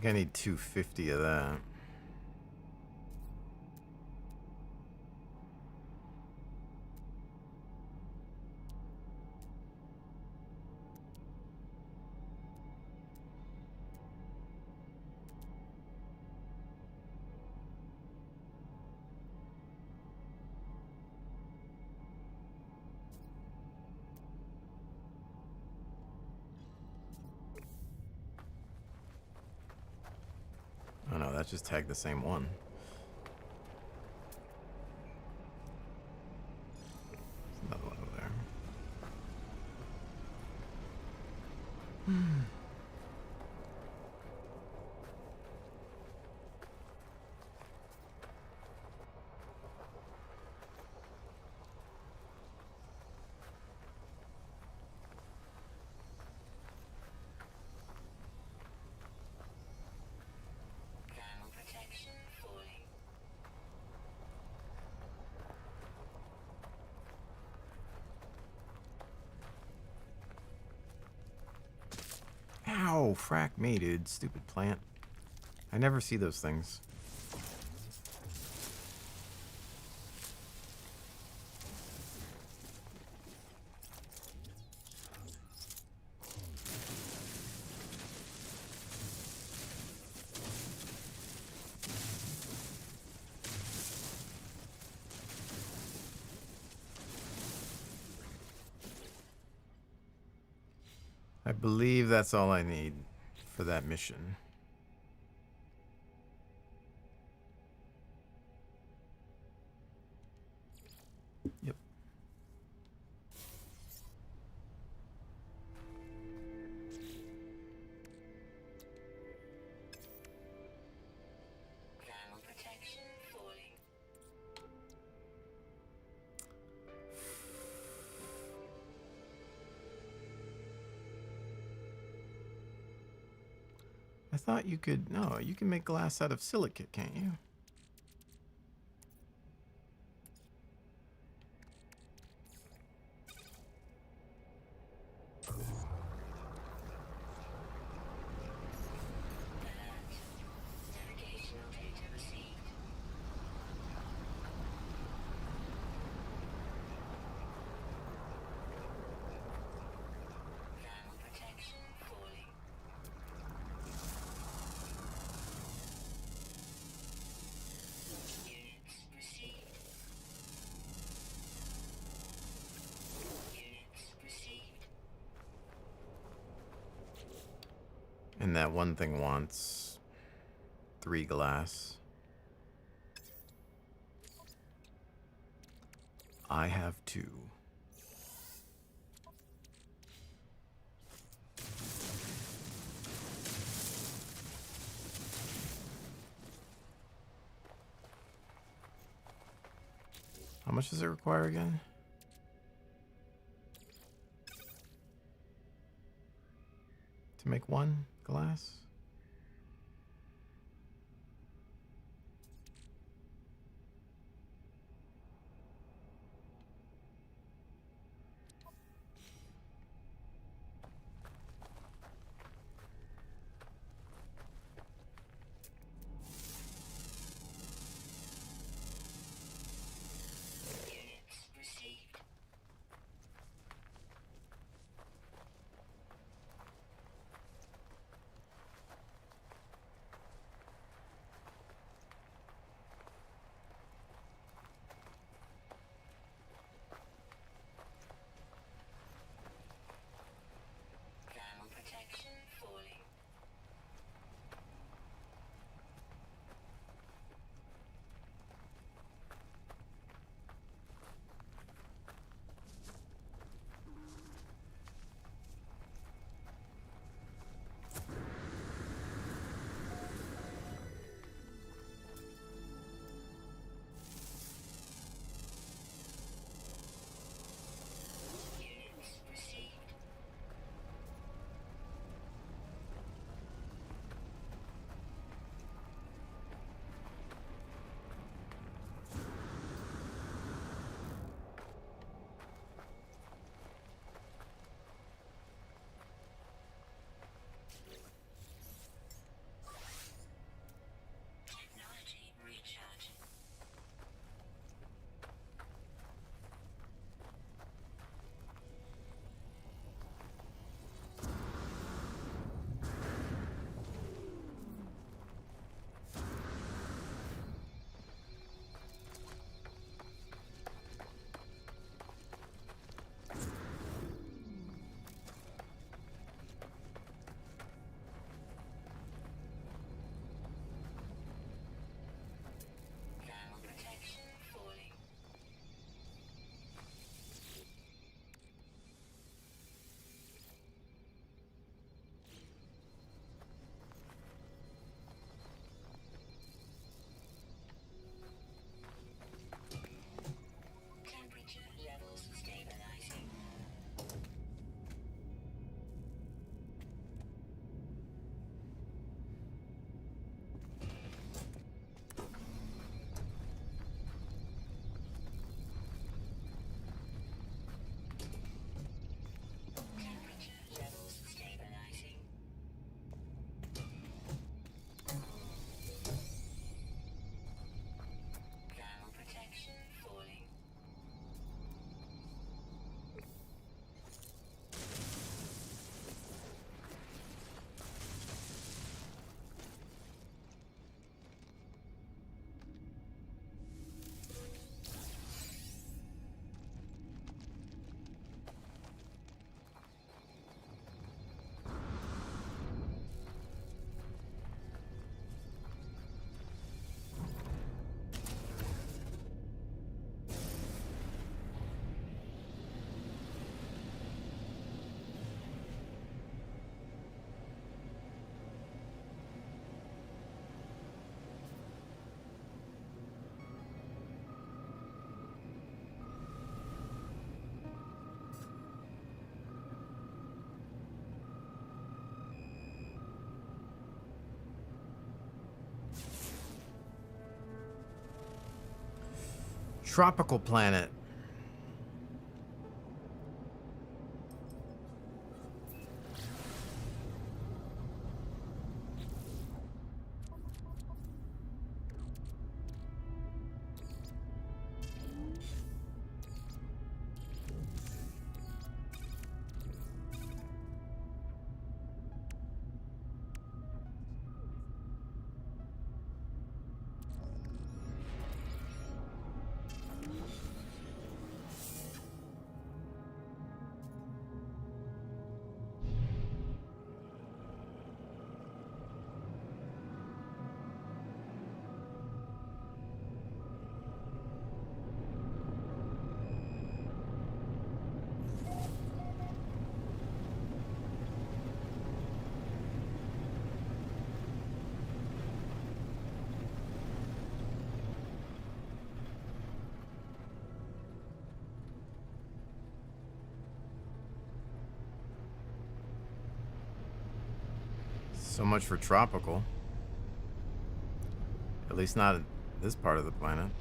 think I need 250 of that. Oh no, that just tagged the same one. There's another one over there. Thermal protection falling. Ow, frack me, dude. Stupid plant. I never see those things. I believe that's all I need for that mission. Yep. Thermal protection falling. I thought you could... No, you can make glass out of silicate, can't you? Navigational data received. Thermal protection falling. Units received. Units received. And that one thing wants 3 glass. I have 2. How much does it require again? To make 1 glass? Units received. Tropical planet. So much for tropical. At least not this part of the planet.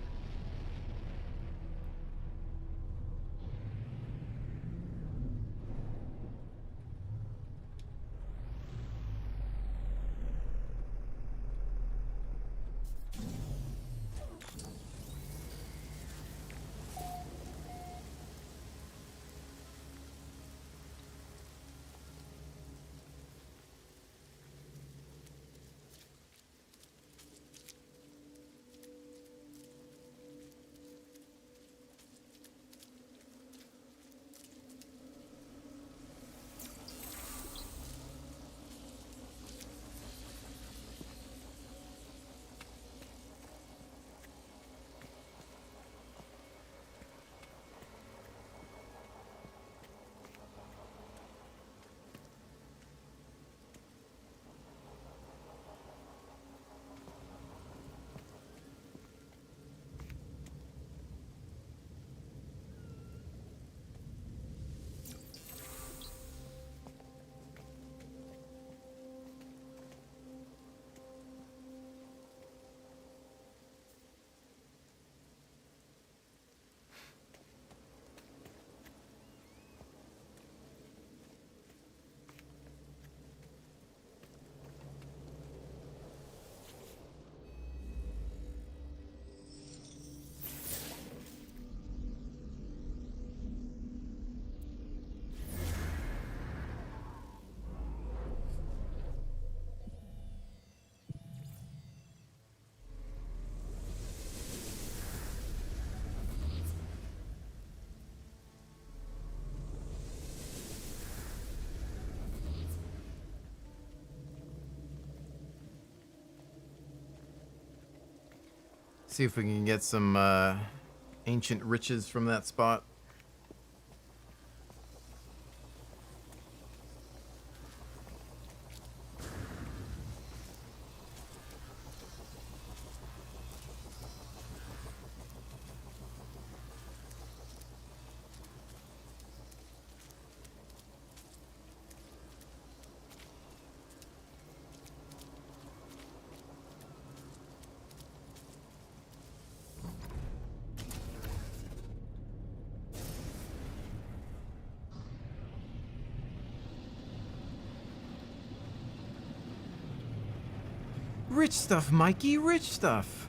See if we can get some ancient riches from that spot. Rich stuff, Mikey, rich stuff.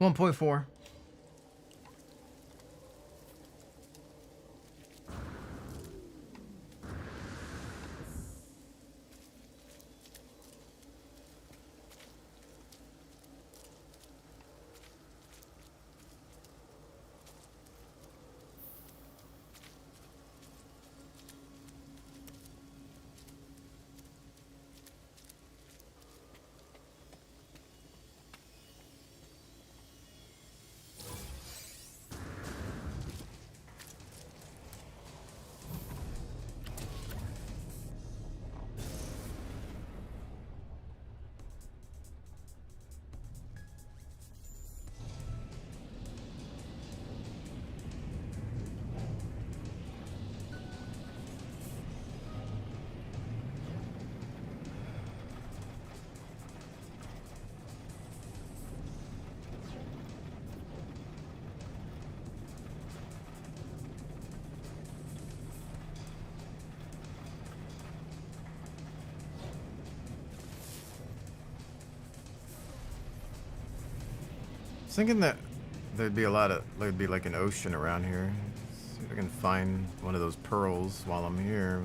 1.4. I was thinking that there'd be like an ocean around here. See if I can find one of those pearls while I'm here.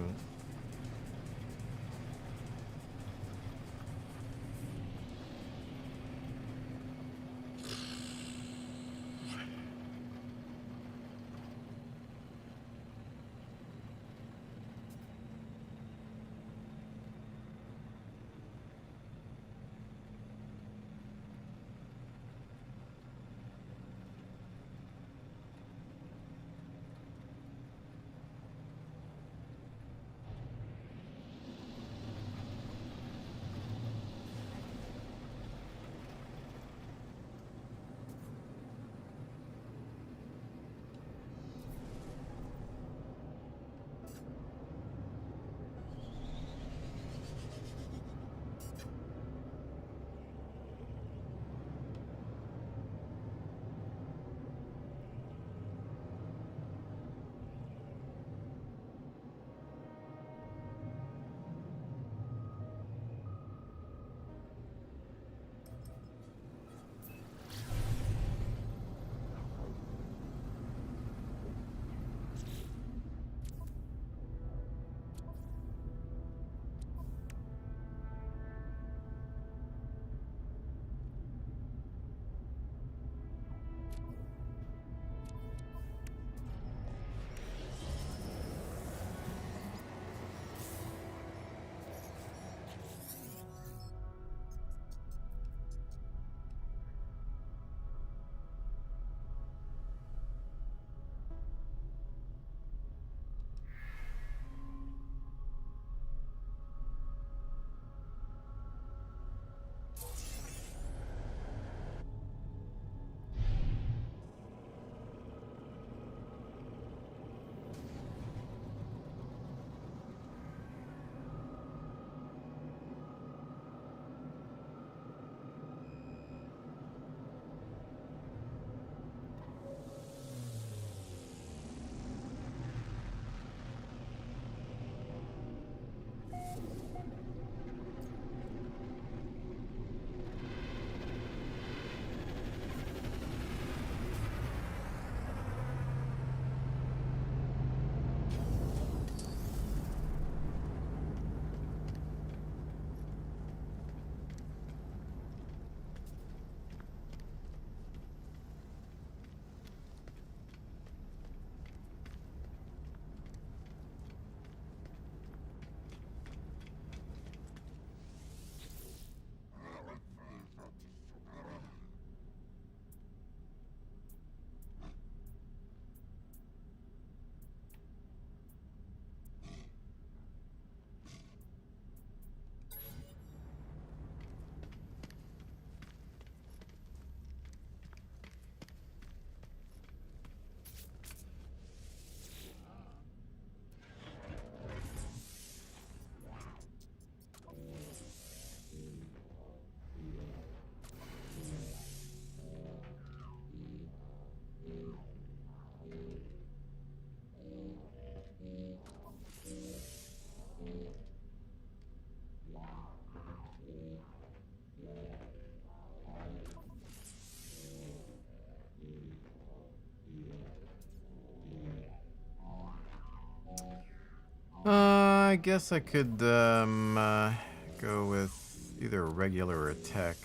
I guess I could go with either a regular or a tech.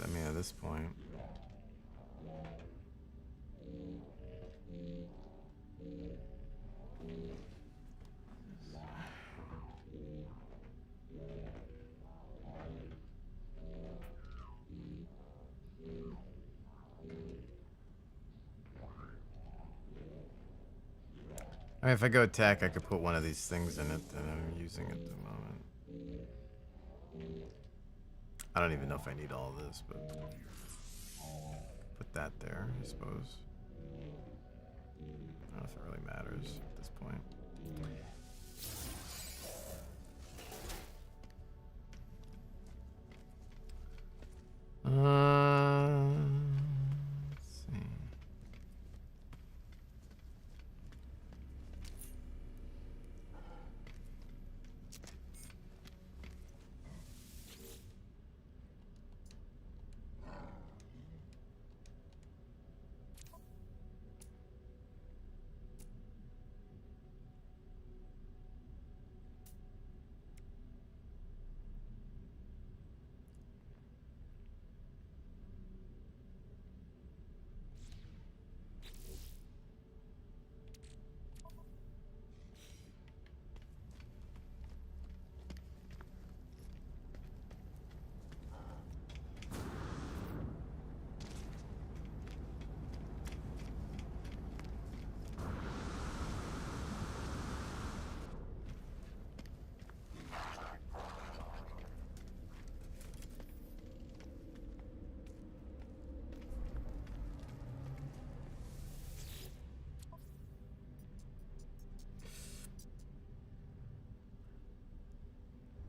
I mean, at this point. I mean, if I go tech, I could put one of these things in it that I'm using at the moment. I don't even know if I need all this, but put that there, I suppose. I don't know if it really matters at this point. Let's see.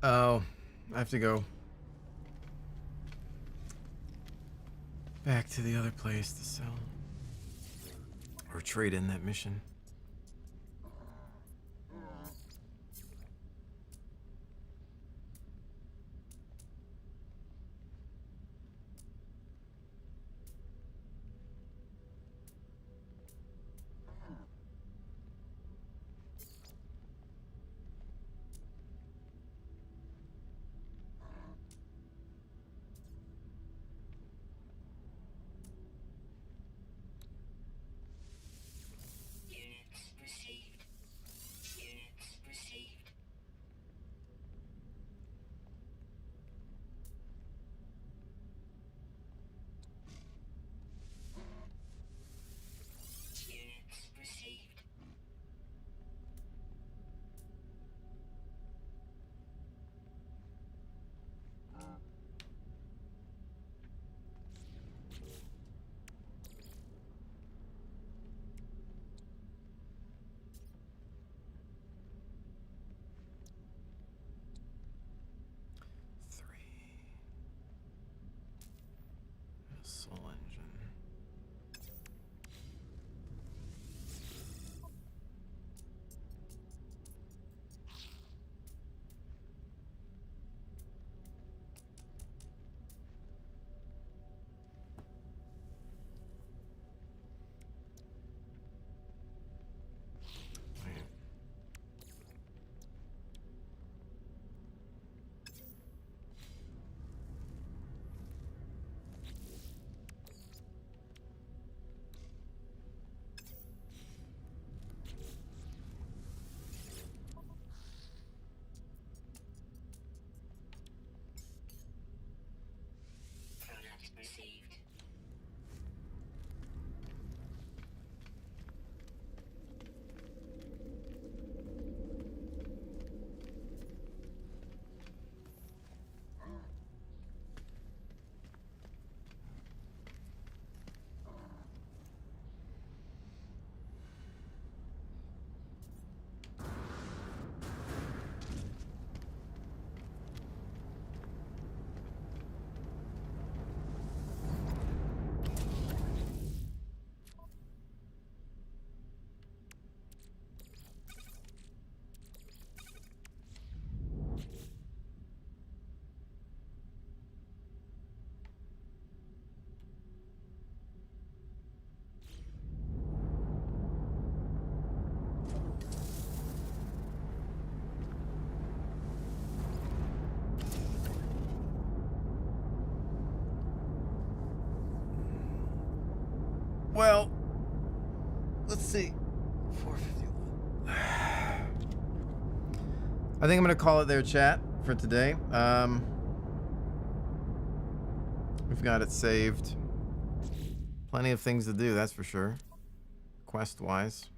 Oh, I have to go back to the other place to sell. Or trade in that mission. Unit Well, let's see. 451. I think I'm going to call it there, chat, for today. We've got it saved. Plenty of things to do, that's for sure. Quest-wise.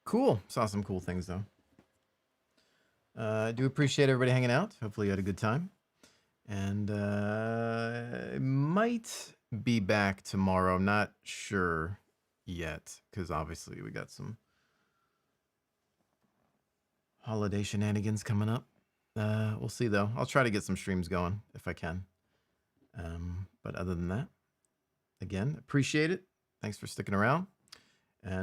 Cool. Saw some cool things, though. I do appreciate everybody hanging out. Hopefully you had a good time. And I might be back tomorrow. I'm not sure yet, because obviously we got some holiday shenanigans coming up. We'll see, though. I'll try to get some streams going if I can. But other than that, again, appreciate it. Thanks for sticking around. And